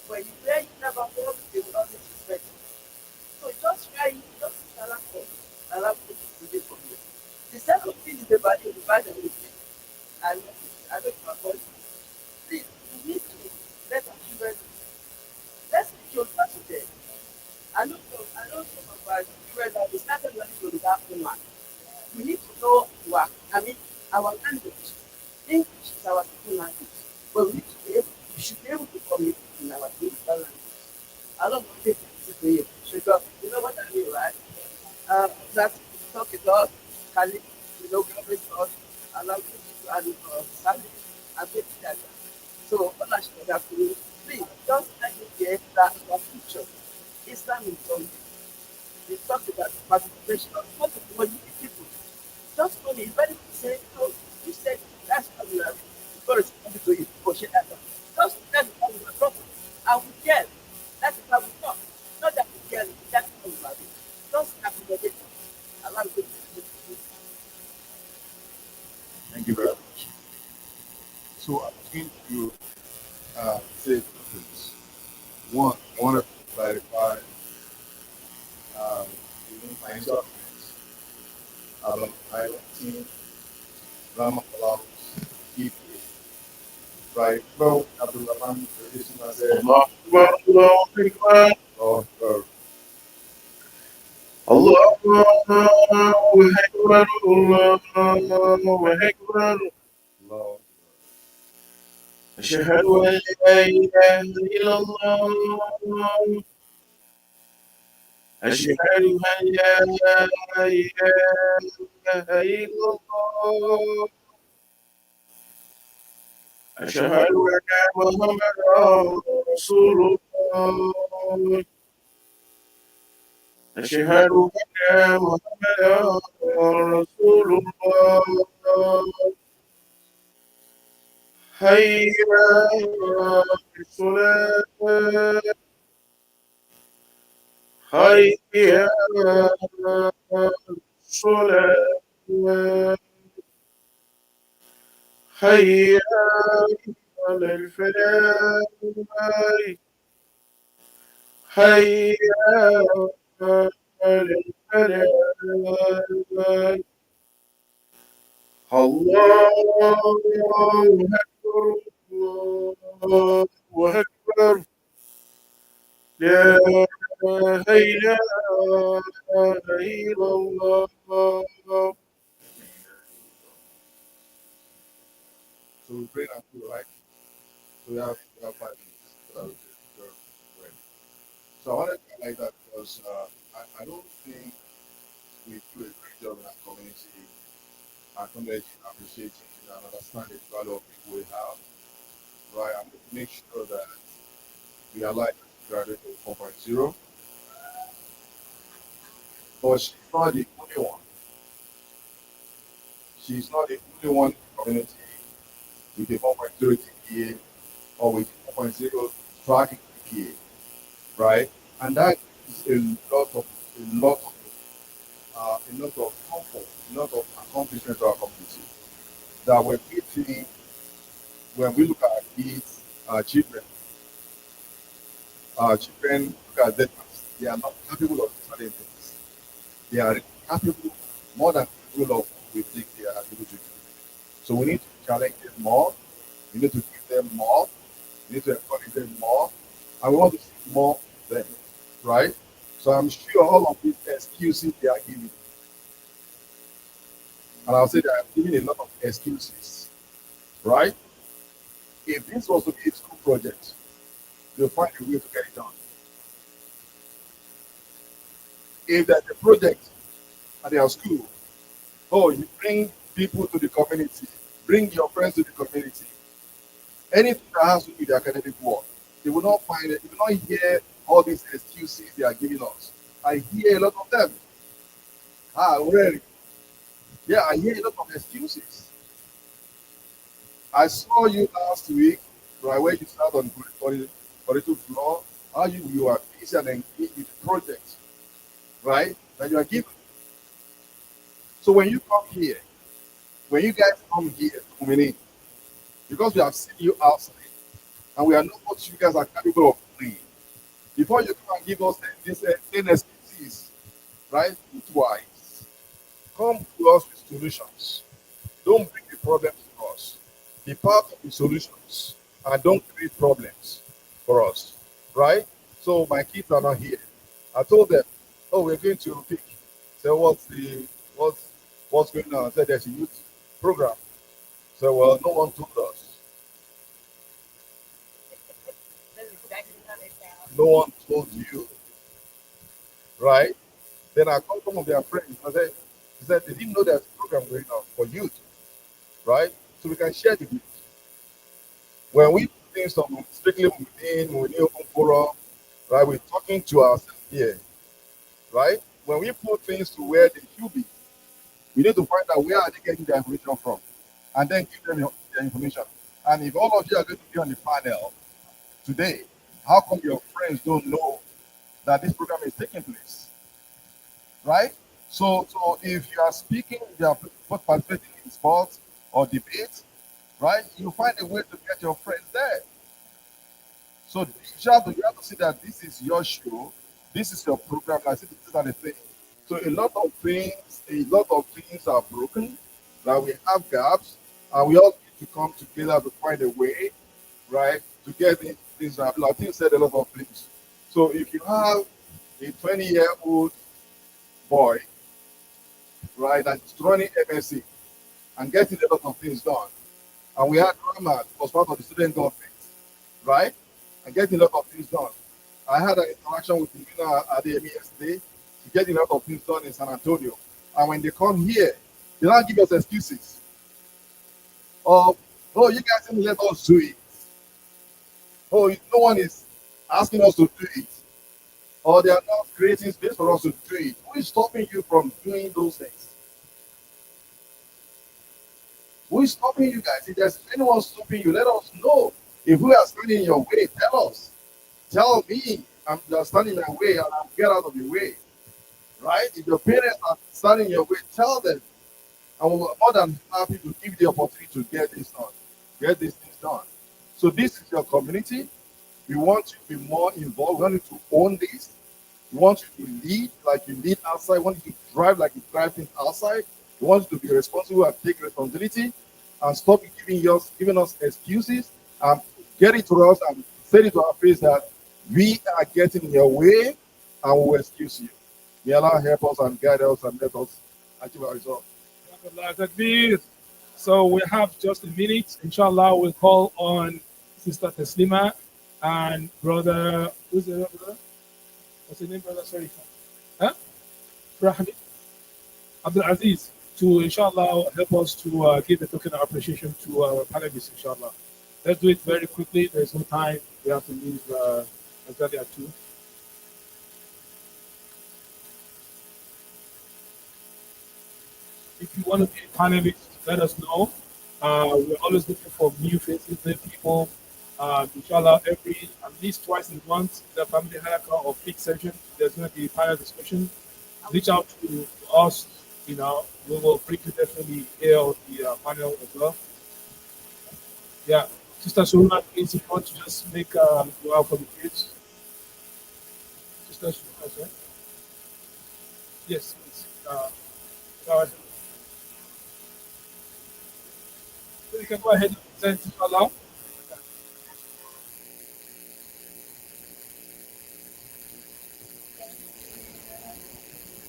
When you play, you never fail, they will always respect you. So just try it, just allow people to do for you. The second thing is the bad and the thing. I don't know about please, we need to let our children, let's be sure to them. I know some of our children that we started learning to that woman. We need to know our language. English is our second language. But we should be able to communicate in our local language. I don't know if this is you. Because you know what I mean, right? That we talk about Kali, we always talk, allow people to add Sally and things like that. So, what I should have to do, please, just let me get that our future. Islam is something. They talk about participation of most of the money people. Just money, it's very say, so you said that's how we are. God is coming to you for share that. Just that's how we are talking. And we care. That's how we talk. Not that we care, that's how we are. Just accommodate us. Allow people to do. Thank you very much. So I'm going to say two things. One, I want to clarify um, my instructions about highlighting Ramadan keep right. Well, Abdul Rahman, traditional said, Allah Akbar, Allahu Akbar, oh, Allahu Akbar, Allahu Akbar. Lord, أشهد أن لا إله إلا الله أشهد أن لا إله إلا الله أشهد أن محمدا رسول الله أشهد أن محمدا رسول الله حي على الصلاة حي على الصلاة حي على الفلاح حي على الفلاح الله أكبر الله أكبر لا إله إلا الله so we pray and feel right. So we have 5 minutes. Right. So I wanted to highlight that because I don't think we do a great job in our community acknowledging, appreciating, and understanding the value of people we have. Right. I'm going to make sure that we are like graduate of 4.0, but she's not the only one. She's not the only one in the community with a 4.0 GPA or with 4.0 tracking GPA, right? And that is a lot of comfort, a lot of accomplishment to our community. That when we look at our kids, our children look at them, they are not capable of certain things. They are capable more than capable of what we think they are able to do. So we need to challenge them more. We need to give them more. We need to encourage them more. And we want to see more of them, right? So I'm sure all of these excuses they are giving, and I'll say they are giving a lot of excuses, right? If this was to be a school project, they'll find a way to get it done. If there's a project at their school, oh, you bring people to the community, bring your friends to the community, anything that has to do with the academic work, they will not find it, you will not hear all these excuses they are giving us. I hear a lot of them. Already. Yeah, I hear a lot of excuses. I saw you last week, right, where you sat on the floor, how you are busy and engaged with projects, right, that you are given. So when you come here, when you guys come here to Kumini, because we have seen you outside and we are know what you guys are capable of doing, before you come and give us this 10 excuses, right, twice, come to us with solutions. Don't bring the problems to us. Be part of the solutions and don't create problems for us. Right? So my kids are not here. I told them, oh, we're going to pick. So what's what's going on? I said there's a youth program. So well, no one told us. That's exactly how they sound. No one told you, right? Then I called some of their friends. He said they didn't know there's a program going on for youth, right? So we can share the youth. When we do things from strictly within open forum, right, we're talking to ourselves here, right? When we put things to where they should be, we need to find out where are they getting their information from, and then give them their information. And if all of you are going to be on the panel today, how come your friends don't know that this program is taking place, right? So if you are speaking, you are participating in sports or debates, right? You find a way to get your friends there. So you have to see that this is your show, this is your program. I see these are the things. So a lot of things are broken, that we have gaps, and we all need to come together to find a way, right, to get things right. Latin said a lot of things. So if you have a 20-year-old boy, right, that's running MSc and getting a lot of things done, and we had drama was part of the student government, right? And getting a lot of things done. I had an interaction with Nina Ademi yesterday to get a lot of things done in San Antonio. And when they come here, they don't give us excuses of, oh, you guys didn't let us do it. Oh, no one is asking us to do it. Or they are not creating space for us to do it. Who is stopping you from doing those things? Who is stopping you guys? If there's anyone stopping you, let us know. If we are standing in your way, tell us. Tell me I'm just standing in my way and I'll get out of the way. Right? If your parents are standing in your way, tell them. And we're more than happy to give the opportunity to get this done. Get these things done. So this is your community. We want you to be more involved. We want you to own this. We want you to lead like you lead outside. We want you to drive like you drive things outside. We want you to be responsible and take responsibility and stop giving us excuses and get it to us and say it to our face that we are getting in your way and we will excuse you. May Allah help us and guide us and let us achieve our result. So we have just a minute. Inshallah, we'll call on Sister Taslima and brother. Who's the other brother? What's the name, brother? Sorry. Huh? Rahmi Abdul Aziz to inshallah help us to give a token of appreciation to our panelists, inshallah. Let's do it very quickly. There's no time. We have to leave exactly at 2. If you want to be a panelist, let us know. We're always looking for new faces, new people. Inshallah, at least twice in a month, the family halakha or Fiqh Session, there's going to be panel discussion. Reach out to us. We will bring you definitely here on the panel as well. Yeah, Sister Suruna, please, if you want to just make dua for the kids. Sister Suruna, right? Yes, please. Go ahead. So you can go ahead and present inshallah.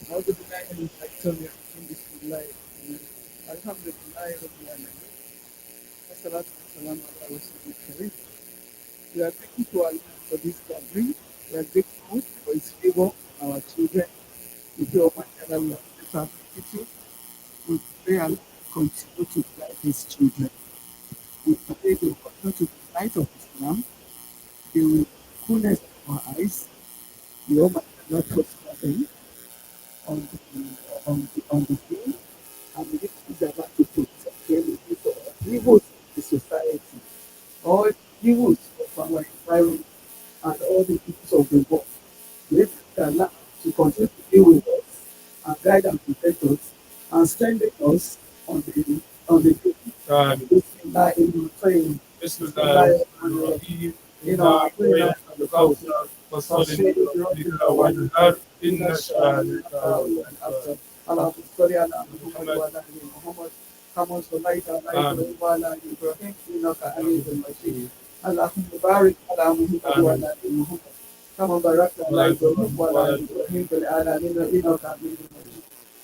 أعوذ بالله من الشيطان الرجيم بسم الله الرحمن الرحيم الحمد لله رب العالمين والصلاة والسلام على رسول الكريم. We are grateful to Allah for this gathering. We are grateful for His favor on our children. We pray Almighty Allah bless our people. We pray Allah continue to guide His children. We pray they will continue to be light of Islam. They will coolness our eyes. The Almighty Allah prosper them on the field and we give evils of the society, all the evils of our environment, and all the evils of the world. We ask Allah to continue to be with us and guide and protect us and strengthen us on the day. Bismillah ibn Qayyim. Bismillah ibn Rahim. أعطينا الكوثر فصل لربك وانهر إن شانئك هو الأبتر. اللهم صل على محمد وعلى آل محمد كما صليت على إبراهيم وعلى آل إبراهيم إنك حميد مجيد. اللهم بارك على محمد وعلى آل محمد كما باركت على إبراهيم وعلى آل إبراهيم في العالمين إنك حميد مجيد.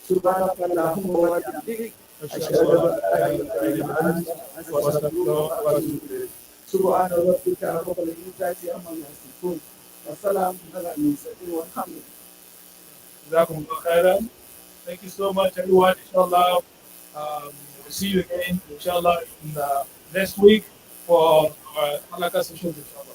سبحانك اللهم وبحمدك أشهد أن لا إله إلا أنت أستغفرك وأتوب إليك. سبحان ربك رب العزة عما يصفون وسلام على المرسلين والحمد لله. Jazakumullah khairan. Thank you so much, everyone. Inshallah, we'll see you again, inshallah, in next week for our halakha sessions, inshallah.